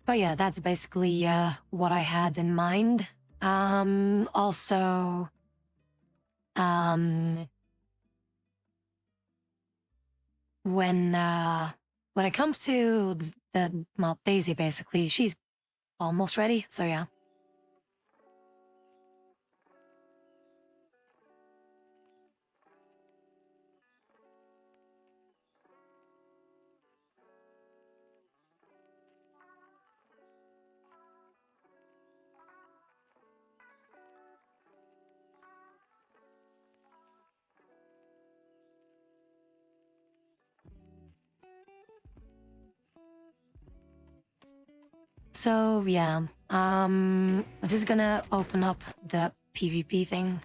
But yeah, that's basically what I had in mind. Also, when it comes to well, Daisy, basically, she's almost ready, so yeah. So yeah, I'm just gonna open up the PvP thing,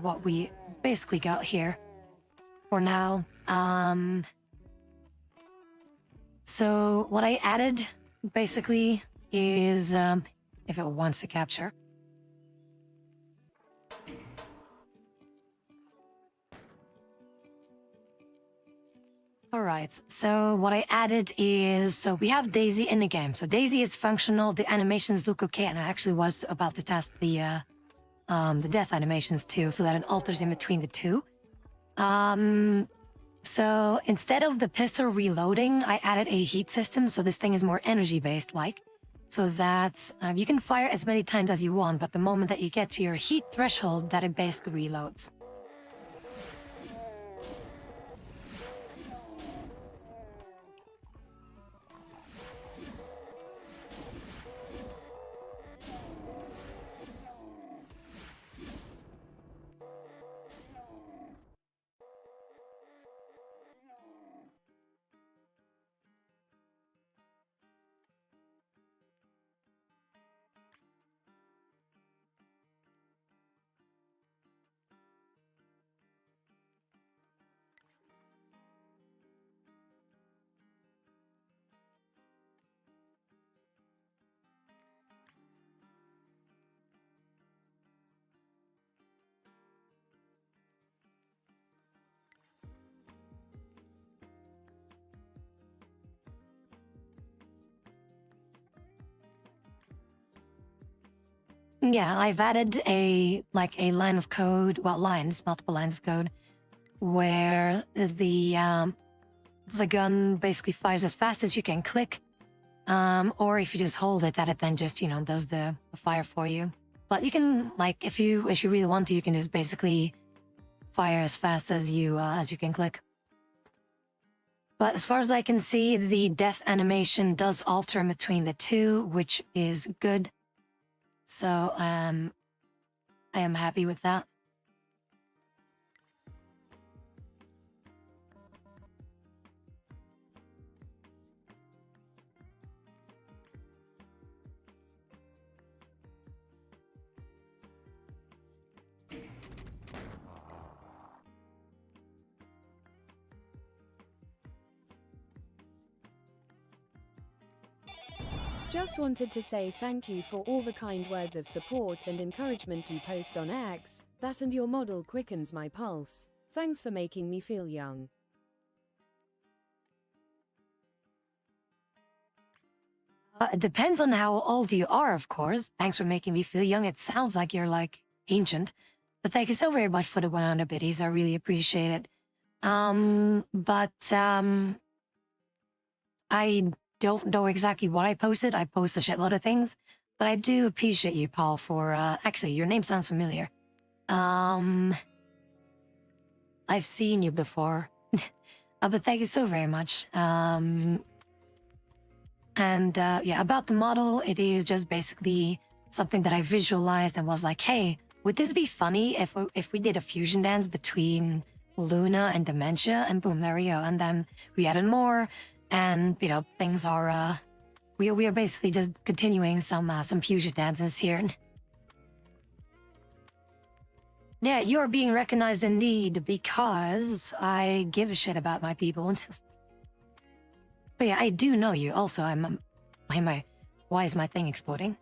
what we basically got here for now. So what I added basically is if it wants to capture. Alright, so what I added is, so we have Daisy in the game. So Daisy is functional, the animations look okay, and I actually was about to test the death animations too, so that it alters in between the two. So instead of the pistol reloading, I added a heat system, so this thing is more energy-based, like. So that you can fire as many times as you want, but the moment that you get to your heat threshold, that it basically reloads. Yeah, I've added a line of code, well, multiple lines of code, where the gun basically fires as fast as you can click, or if you just hold it, that it then just does the fire for you. But you can if you really want to, you can just basically fire as fast as you can click. But as far as I can see, the death animation does alter in between the two, which is good. So I am happy with that. Just wanted to say thank you for all the kind words of support and encouragement you post on X. That and your model quickens my pulse. Thanks for making me feel young. It depends on how old you are, of course. Thanks for making me feel young. It sounds like you're like ancient. But thank you so very much for the 100 biddies. I really appreciate it. I don't know exactly what I posted. I post a shitload of things. But I do appreciate you, Paul, for actually your name sounds familiar. I've seen you before. But thank you so very much. Yeah, about the model, it is just basically something that I visualized and was like, hey, would this be funny if we did a fusion dance between Luna and Dementia? And boom, there we go. And then we added more, and you know, things are we are basically just continuing some fusion dances here. Yeah, you're being recognized indeed because I give a shit about my people. But yeah, I do know you. Also, why is my thing exploding?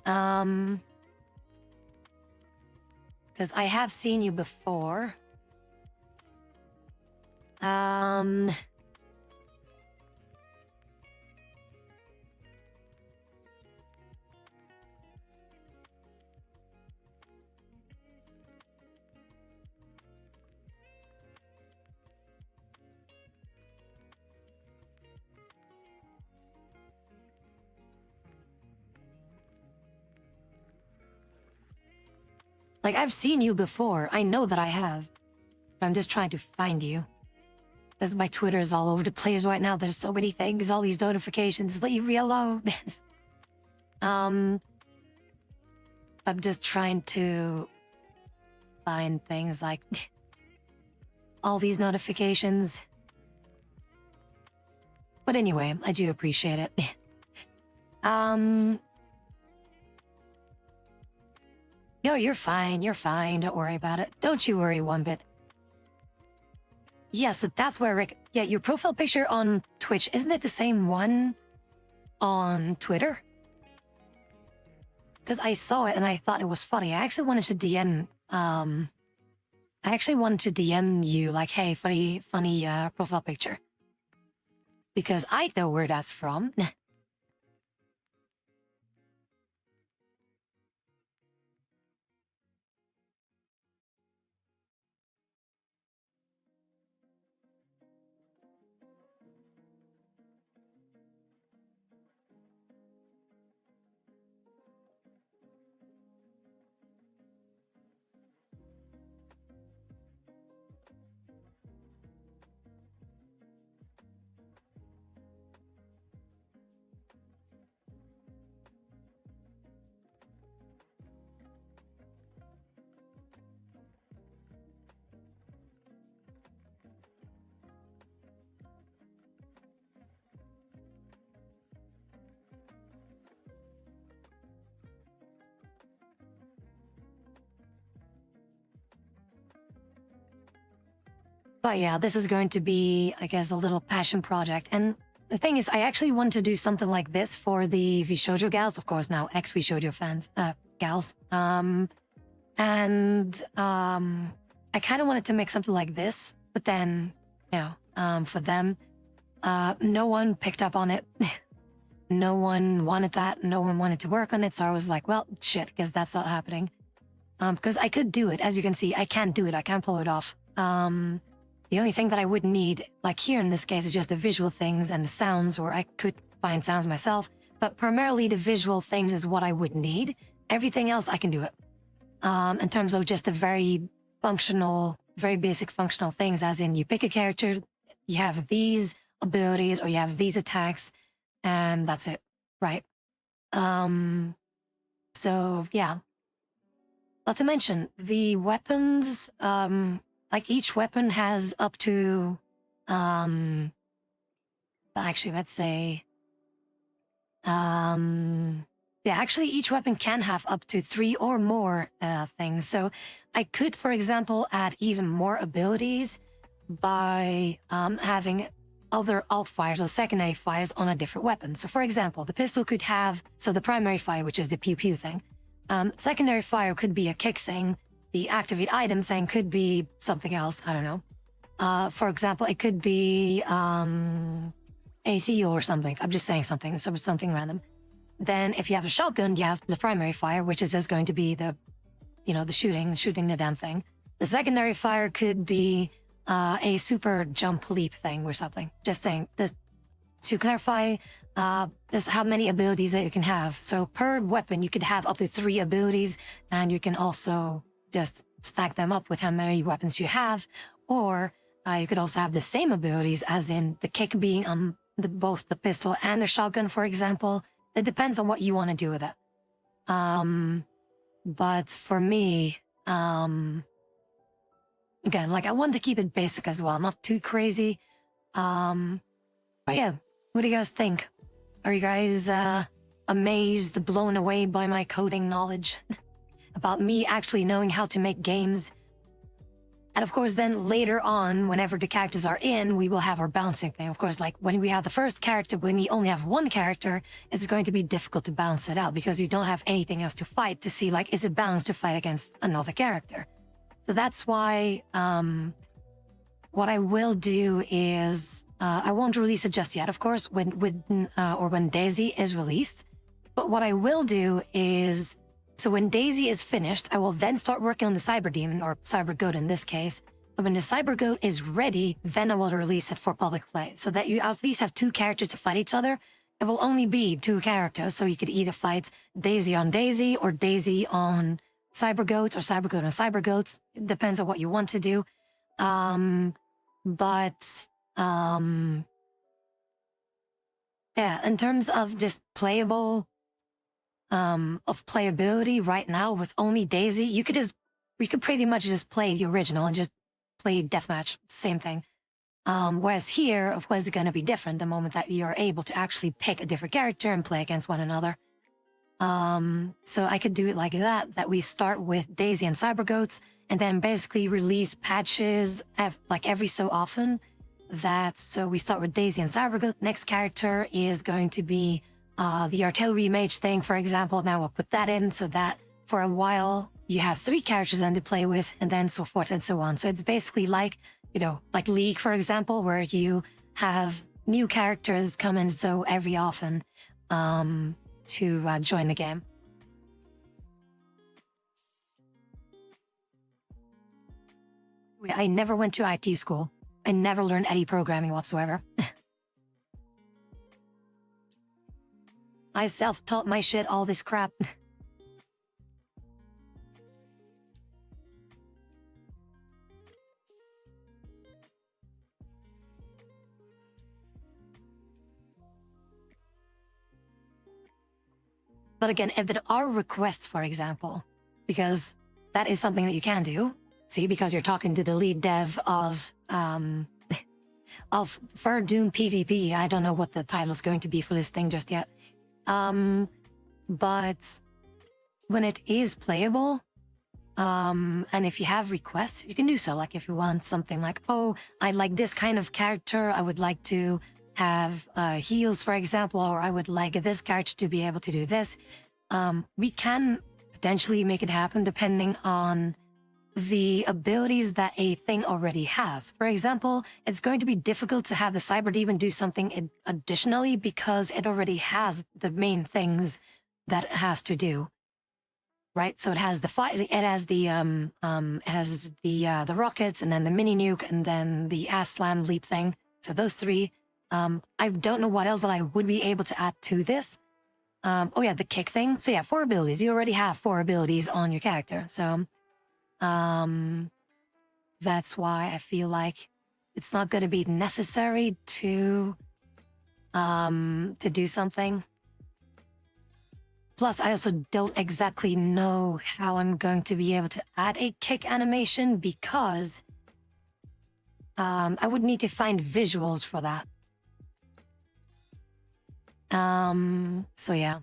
Because I have seen you before. Like, I've seen you before. I know that I have. But I'm just trying to find you. Because my Twitter is all over the place right now. There's so many things, all these notifications. Leave me alone. I'm just trying to find things like all these notifications. But anyway, I do appreciate it. Yo, you're fine, don't worry about it. Don't you worry one bit. Yeah, so that's where Rick... Yeah, your profile picture on Twitch, isn't it the same one on Twitter? Because I saw it and I thought it was funny. I actually wanted to DM... you, like, hey, funny profile picture. Because I know where that's from. But yeah, this is going to be, I guess, a little passion project. And the thing is, I actually want to do something like this for the Vishojo gals, of course, now ex-Vishojo fans, gals. I kind of wanted to make something like this, but then, you know, for them, no one picked up on it. No one wanted that. No one wanted to work on it. So I was like, well, shit, because that's not happening. Because I could do it. As you can see, I can't do it. I can't pull it off. The only thing that I would need, like here in this case, is just the visual things and the sounds, or I could find sounds myself. But primarily the visual things is what I would need. Everything else, I can do it. In terms of just a very functional, very basic functional things, as in you pick a character, you have these abilities, or you have these attacks, and that's it, right? So yeah. Not to mention, the weapons, like each weapon has up to, actually, let's say, yeah, actually each weapon can have up to 3 or more things. So I could, for example, add even more abilities by having other alt fires or secondary fires on a different weapon. So for example, the pistol could have, so the primary fire, which is the pew pew thing. Secondary fire could be a kick thing. The activate item thing could be something else. I don't know. For example, it could be ACO or something. I'm just saying something, something random. Then if you have a shotgun, you have the primary fire, which is just going to be the, the shooting the damn thing. The secondary fire could be a super jump leap thing or something. Just saying, to clarify, just how many abilities that you can have. So per weapon, you could have up to 3 abilities, and you can also just stack them up with how many weapons you have. Or you could also have the same abilities, as in the kick being on both the pistol and the shotgun, for example. It depends on what you want to do with it. But for me, again, like I want to keep it basic as well, not too crazy. But yeah, what do you guys think? Are you guys amazed, blown away by my coding knowledge? About me actually knowing how to make games? And of course, then later on, whenever the characters are in, we will have our balancing thing. Of course, like when we have the first character, when we only have one character, it's going to be difficult to balance it out because you don't have anything else to fight to see, like, is it balanced to fight against another character? So that's why what I will do is I won't release it just yet, of course, when Daisy is released. But what I will do is, so when Daisy is finished, I will then start working on the Cyber Demon, or Cyber Goat in this case. But when the Cyber Goat is ready, then I will release it for public play, so that you at least have 2 characters to fight each other. It will only be 2 characters, so you could either fight Daisy on Daisy, or Daisy on Cyber Goat, or Cyber Goat on Cyber Goats. It depends on what you want to do. Yeah, in terms of just playability right now with only Daisy, we could pretty much just play the original and just play deathmatch, same thing. Whereas here, of course, it's going to be different the moment that you're able to actually pick a different character and play against one another. So I could do it like that we start with Daisy and Cyber Goats, and then basically release patches like every so often. So we start with Daisy and Cyber Goat. Next character is going to be the artillery mage thing, for example. Now we'll put that in so that for a while you have 3 characters then to play with, and then so forth and so on. So it's basically like, like League, for example, where you have new characters come in so every often to join the game. I never went to IT school. I never learned any programming whatsoever. I self-taught my shit all this crap. But again, if there are requests, for example, because that is something that you can do. See, because you're talking to the lead dev of for Doom PvP. I don't know what the title is going to be for this thing just yet. But when it is playable, and if you have requests, you can do so. Like if you want something like, oh, I like this kind of character, I would like to have heals, for example, or I would like this character to be able to do this. We can potentially make it happen depending on the abilities that a thing already has. For example, it's going to be difficult to have the Cyber Demon do something additionally because it already has the main things that it has to do. Right? So it has the fight, it has the rockets, and then the mini nuke, and then the ass slam leap thing. So those 3. I don't know what else that I would be able to add to this. Oh yeah, the kick thing. So yeah, 4 abilities. You already have 4 abilities on your character. So that's why I feel like it's not going to be necessary to do something. Plus, I also don't exactly know how I'm going to be able to add a kick animation because I would need to find visuals for that. So yeah.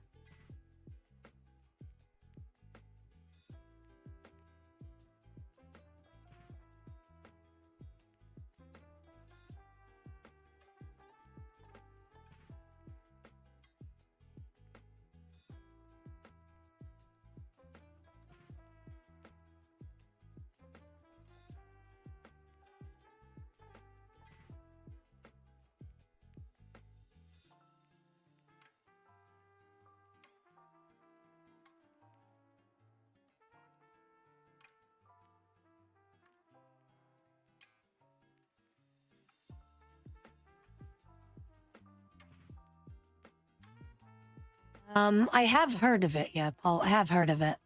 I have heard of it, yeah, Paul. I have heard of it.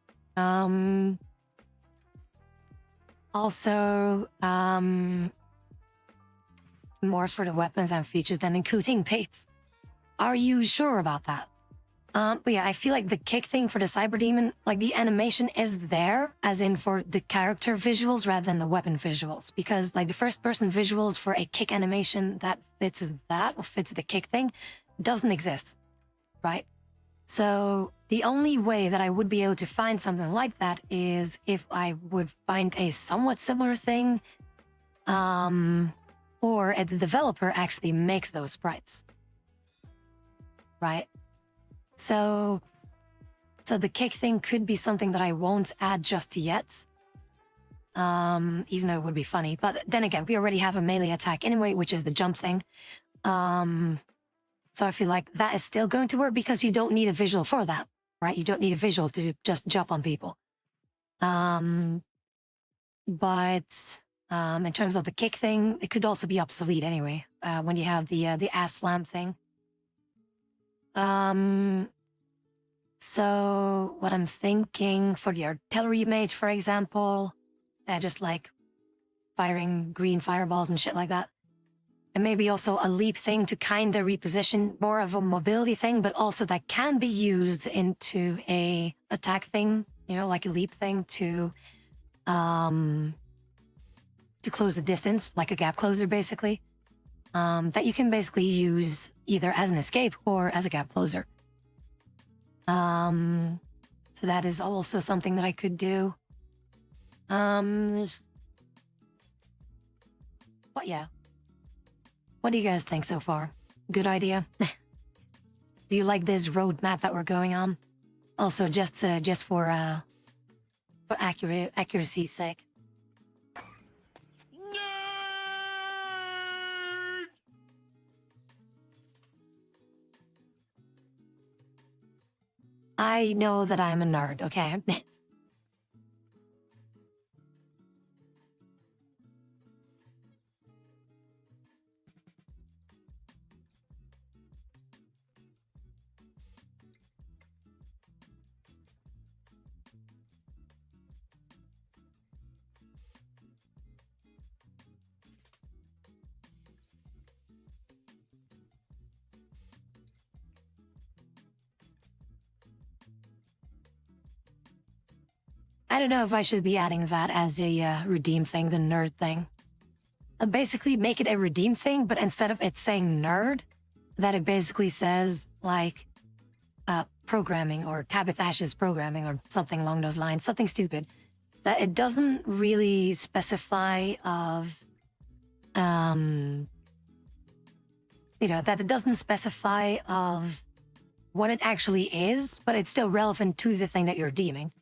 Also, more sort of weapons and features than including pates. Are you sure about that? But yeah, I feel like the kick thing for the Cyber Demon, like the animation is there, as in for the character visuals rather than the weapon visuals. Because like the first person visuals for a kick animation that fits that, or fits the kick thing, doesn't exist, right? So the only way that I would be able to find something like that is if I would find a somewhat similar thing, or the developer actually makes those sprites, right? So the kick thing could be something that I won't add just yet, even though it would be funny. But then again, we already have a melee attack anyway, which is the jump thing. So I feel like that is still going to work because you don't need a visual for that, right? You don't need a visual to just jump on people. But in terms of the kick thing, it could also be obsolete anyway, when you have the ass slam thing. So what I'm thinking for the artillery mage, for example, just like firing green fireballs and shit like that. And maybe also a leap thing to kind of reposition, more of a mobility thing, but also that can be used into a attack thing, you know, like a leap thing to close the distance, like a gap closer, basically. That you can basically use either as an escape or as a gap closer. So that is also something that I could do. But yeah. What do you guys think so far? Good idea? Do you like this roadmap that we're going on? Also, just for accuracy's sake. Nerd! I know that I'm a nerd, okay? I don't know if I should be adding that as a redeem thing, the nerd thing. Basically, make it a redeem thing, but instead of it saying nerd, that it basically says, like, programming or Tabitha Ash's programming or something along those lines, something stupid. That it doesn't really specify of, you know, that it doesn't specify of what it actually is, but it's still relevant to the thing that you're deeming.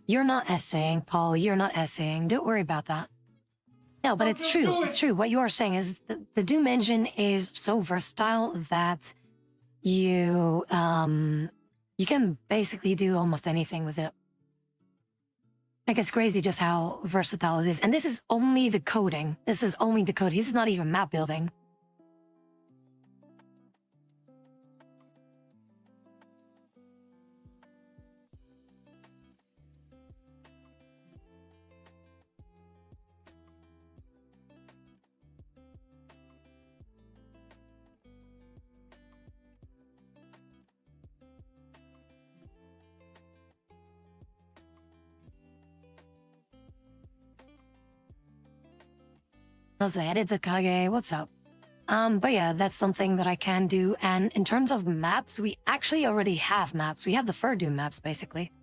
You're not essaying, Paul. You're not essaying. Don't worry about that. No, but it's true. It's true. What you are saying is the Doom engine is so versatile that you can basically do almost anything with it. Like, it's crazy just how versatile it is. And this is only the coding. This is only the coding. This is not even map building. Also, it's a Kage. What's up? But yeah, that's something that I can do. And in terms of maps, we actually already have maps. We have the Fur Doom maps, basically.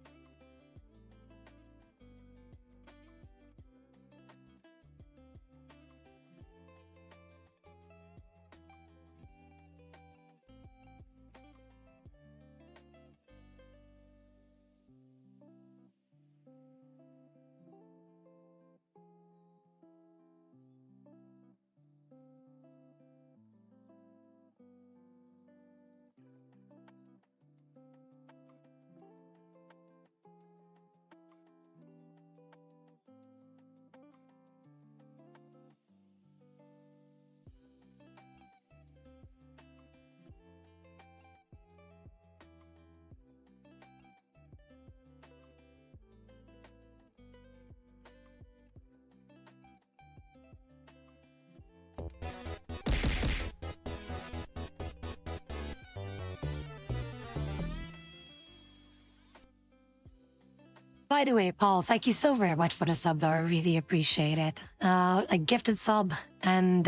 By the way, Paul, thank you so very much for the sub, though. I really appreciate it. A gifted sub, and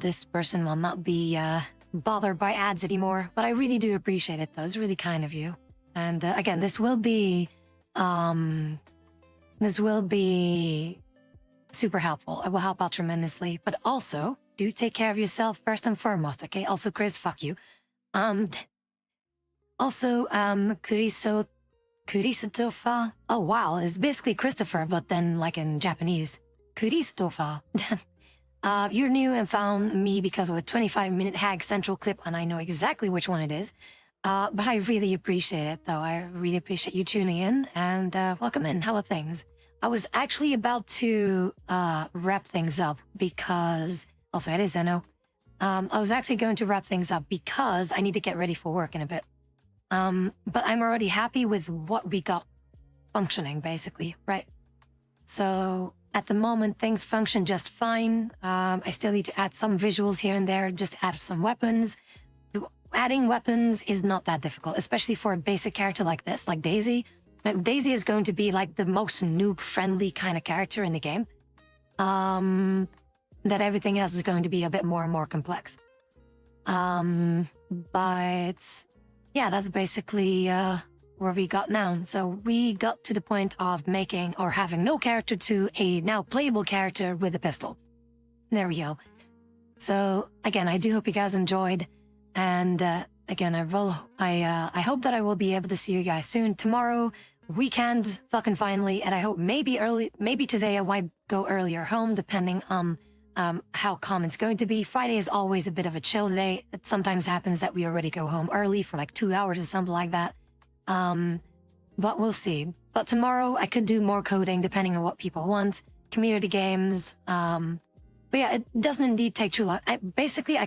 this person will not be bothered by ads anymore. But I really do appreciate it, though. It's really kind of you. And again, this will be super helpful. It will help out tremendously. But also, do take care of yourself first and foremost, okay? Also, Chris, fuck you. Also, Kuristofa. Oh wow, it's basically Christopher, but then like in Japanese. Kuristofa. You're new and found me because of a 25-minute Hag Central clip, and I know exactly which one it is. But I really appreciate it, though. I really appreciate you tuning in, and welcome in. How are things? I was actually about to wrap things up because... Also, it is Zeno. I was actually going to wrap things up because I need to get ready for work in a bit. But I'm already happy with what we got functioning, basically, right? So at the moment, things function just fine. I still need to add some visuals here and there, just add some weapons. Adding weapons is not that difficult, especially for a basic character like this, like Daisy. Daisy is going to be like the most noob-friendly kind of character in the game. That everything else is going to be a bit more and more complex. But yeah, that's basically where we got now. So we got to the point of making or having no character to a now playable character with a pistol. There we go. So again, I do hope you guys enjoyed. And again, I hope that I will be able to see you guys soon. Tomorrow, weekend, fucking finally. And I hope maybe today I might go earlier home, depending on how calm it's going to be. Friday is always a bit of a chill day. It sometimes happens that we already go home early for like 2 hours or something like that. But we'll see. But tomorrow I could do more coding depending on what people want. Community games. But yeah, it doesn't indeed take too long. I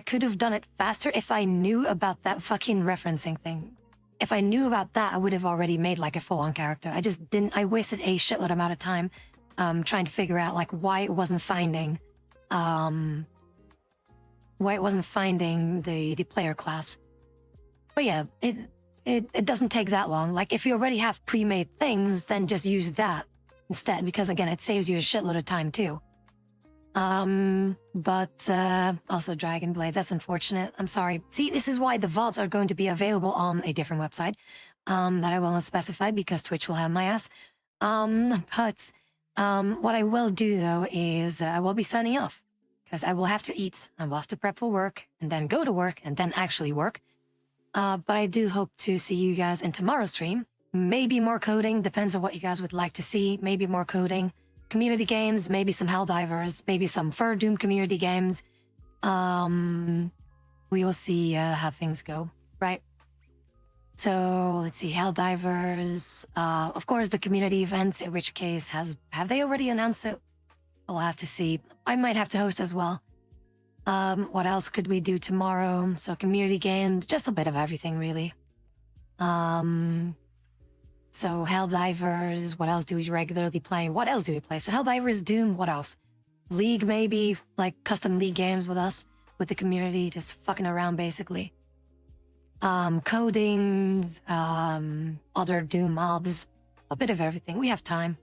could have done it faster if I knew about that fucking referencing thing. If I knew about that, I would have already made like a full-on character. I just didn't. I wasted a shitload amount of time trying to figure out like why it wasn't finding the player class. But yeah, it doesn't take that long. Like if you already have pre-made things, then just use that instead, because again, it saves you a shitload of time too. But also Dragon Blade, that's unfortunate. I'm sorry. See, this is why the VODs are going to be available on a different website that I will not specify because Twitch will have my ass. But what I will do though is I will be signing off because I will have to eat, I will have to prep for work and then go to work and then actually work. But I do hope to see you guys in tomorrow's stream. Maybe more coding, depends on what you guys would like to see. Maybe more coding. Community games, maybe some Helldivers, maybe some Fur Doom community games. We will see how things go, right? So let's see, Helldivers. Of course, the community events. In which case, have they already announced it? I'll have to see. I might have to host as well. What else could we do tomorrow? So community games, just a bit of everything, really. So Helldivers, what else do we regularly play? What else do we play? So Helldivers, Doom, what else? League, maybe, like custom League games with us, with the community, just fucking around, basically. Coding, other Doom mods, a bit of everything. We have time.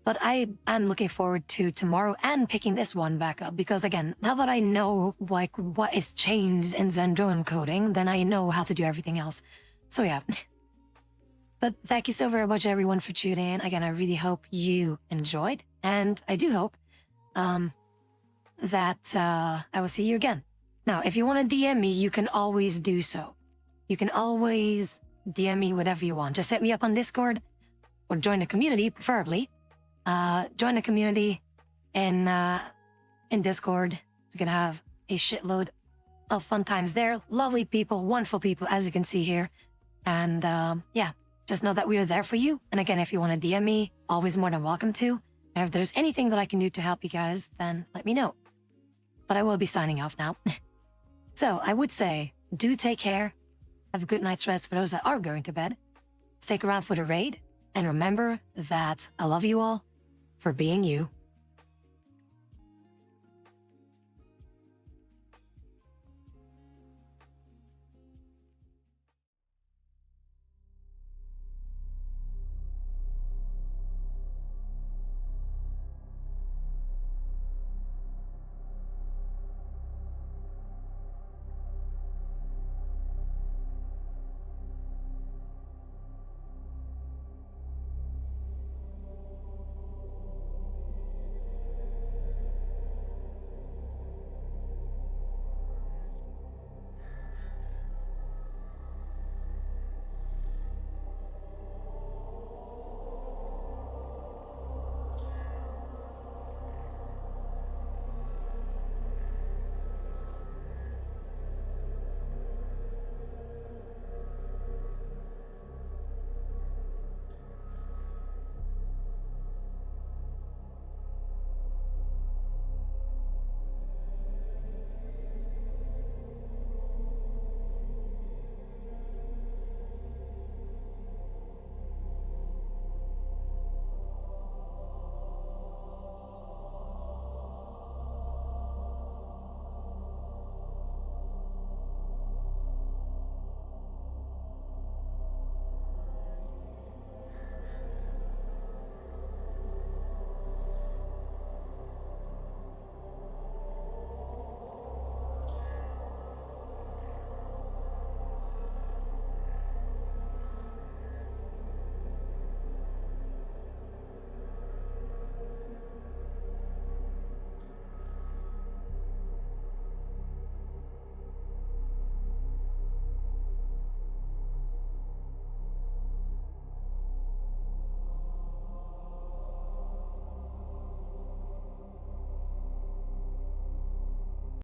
But I'm looking forward to tomorrow and picking this one back up, because again, now that I know like what is changed in Zendron coding, then I know how to do everything else. So yeah. But thank you so very much, everyone, for tuning in. Again, I really hope you enjoyed. And I do hope that I will see you again. Now, if you want to DM me, you can always do so. You can always DM me whatever you want. Just hit me up on Discord or join the community, preferably. Join the community in Discord. You're going to have a shitload of fun times there. Lovely people, wonderful people, as you can see here. And yeah. Just know that we are there for you. And again, if you want to DM me, always more than welcome to. And if there's anything that I can do to help you guys, then let me know. But I will be signing off now. So I would say, do take care. Have a good night's rest for those that are going to bed. Stick around for the raid. And remember that I love you all for being you.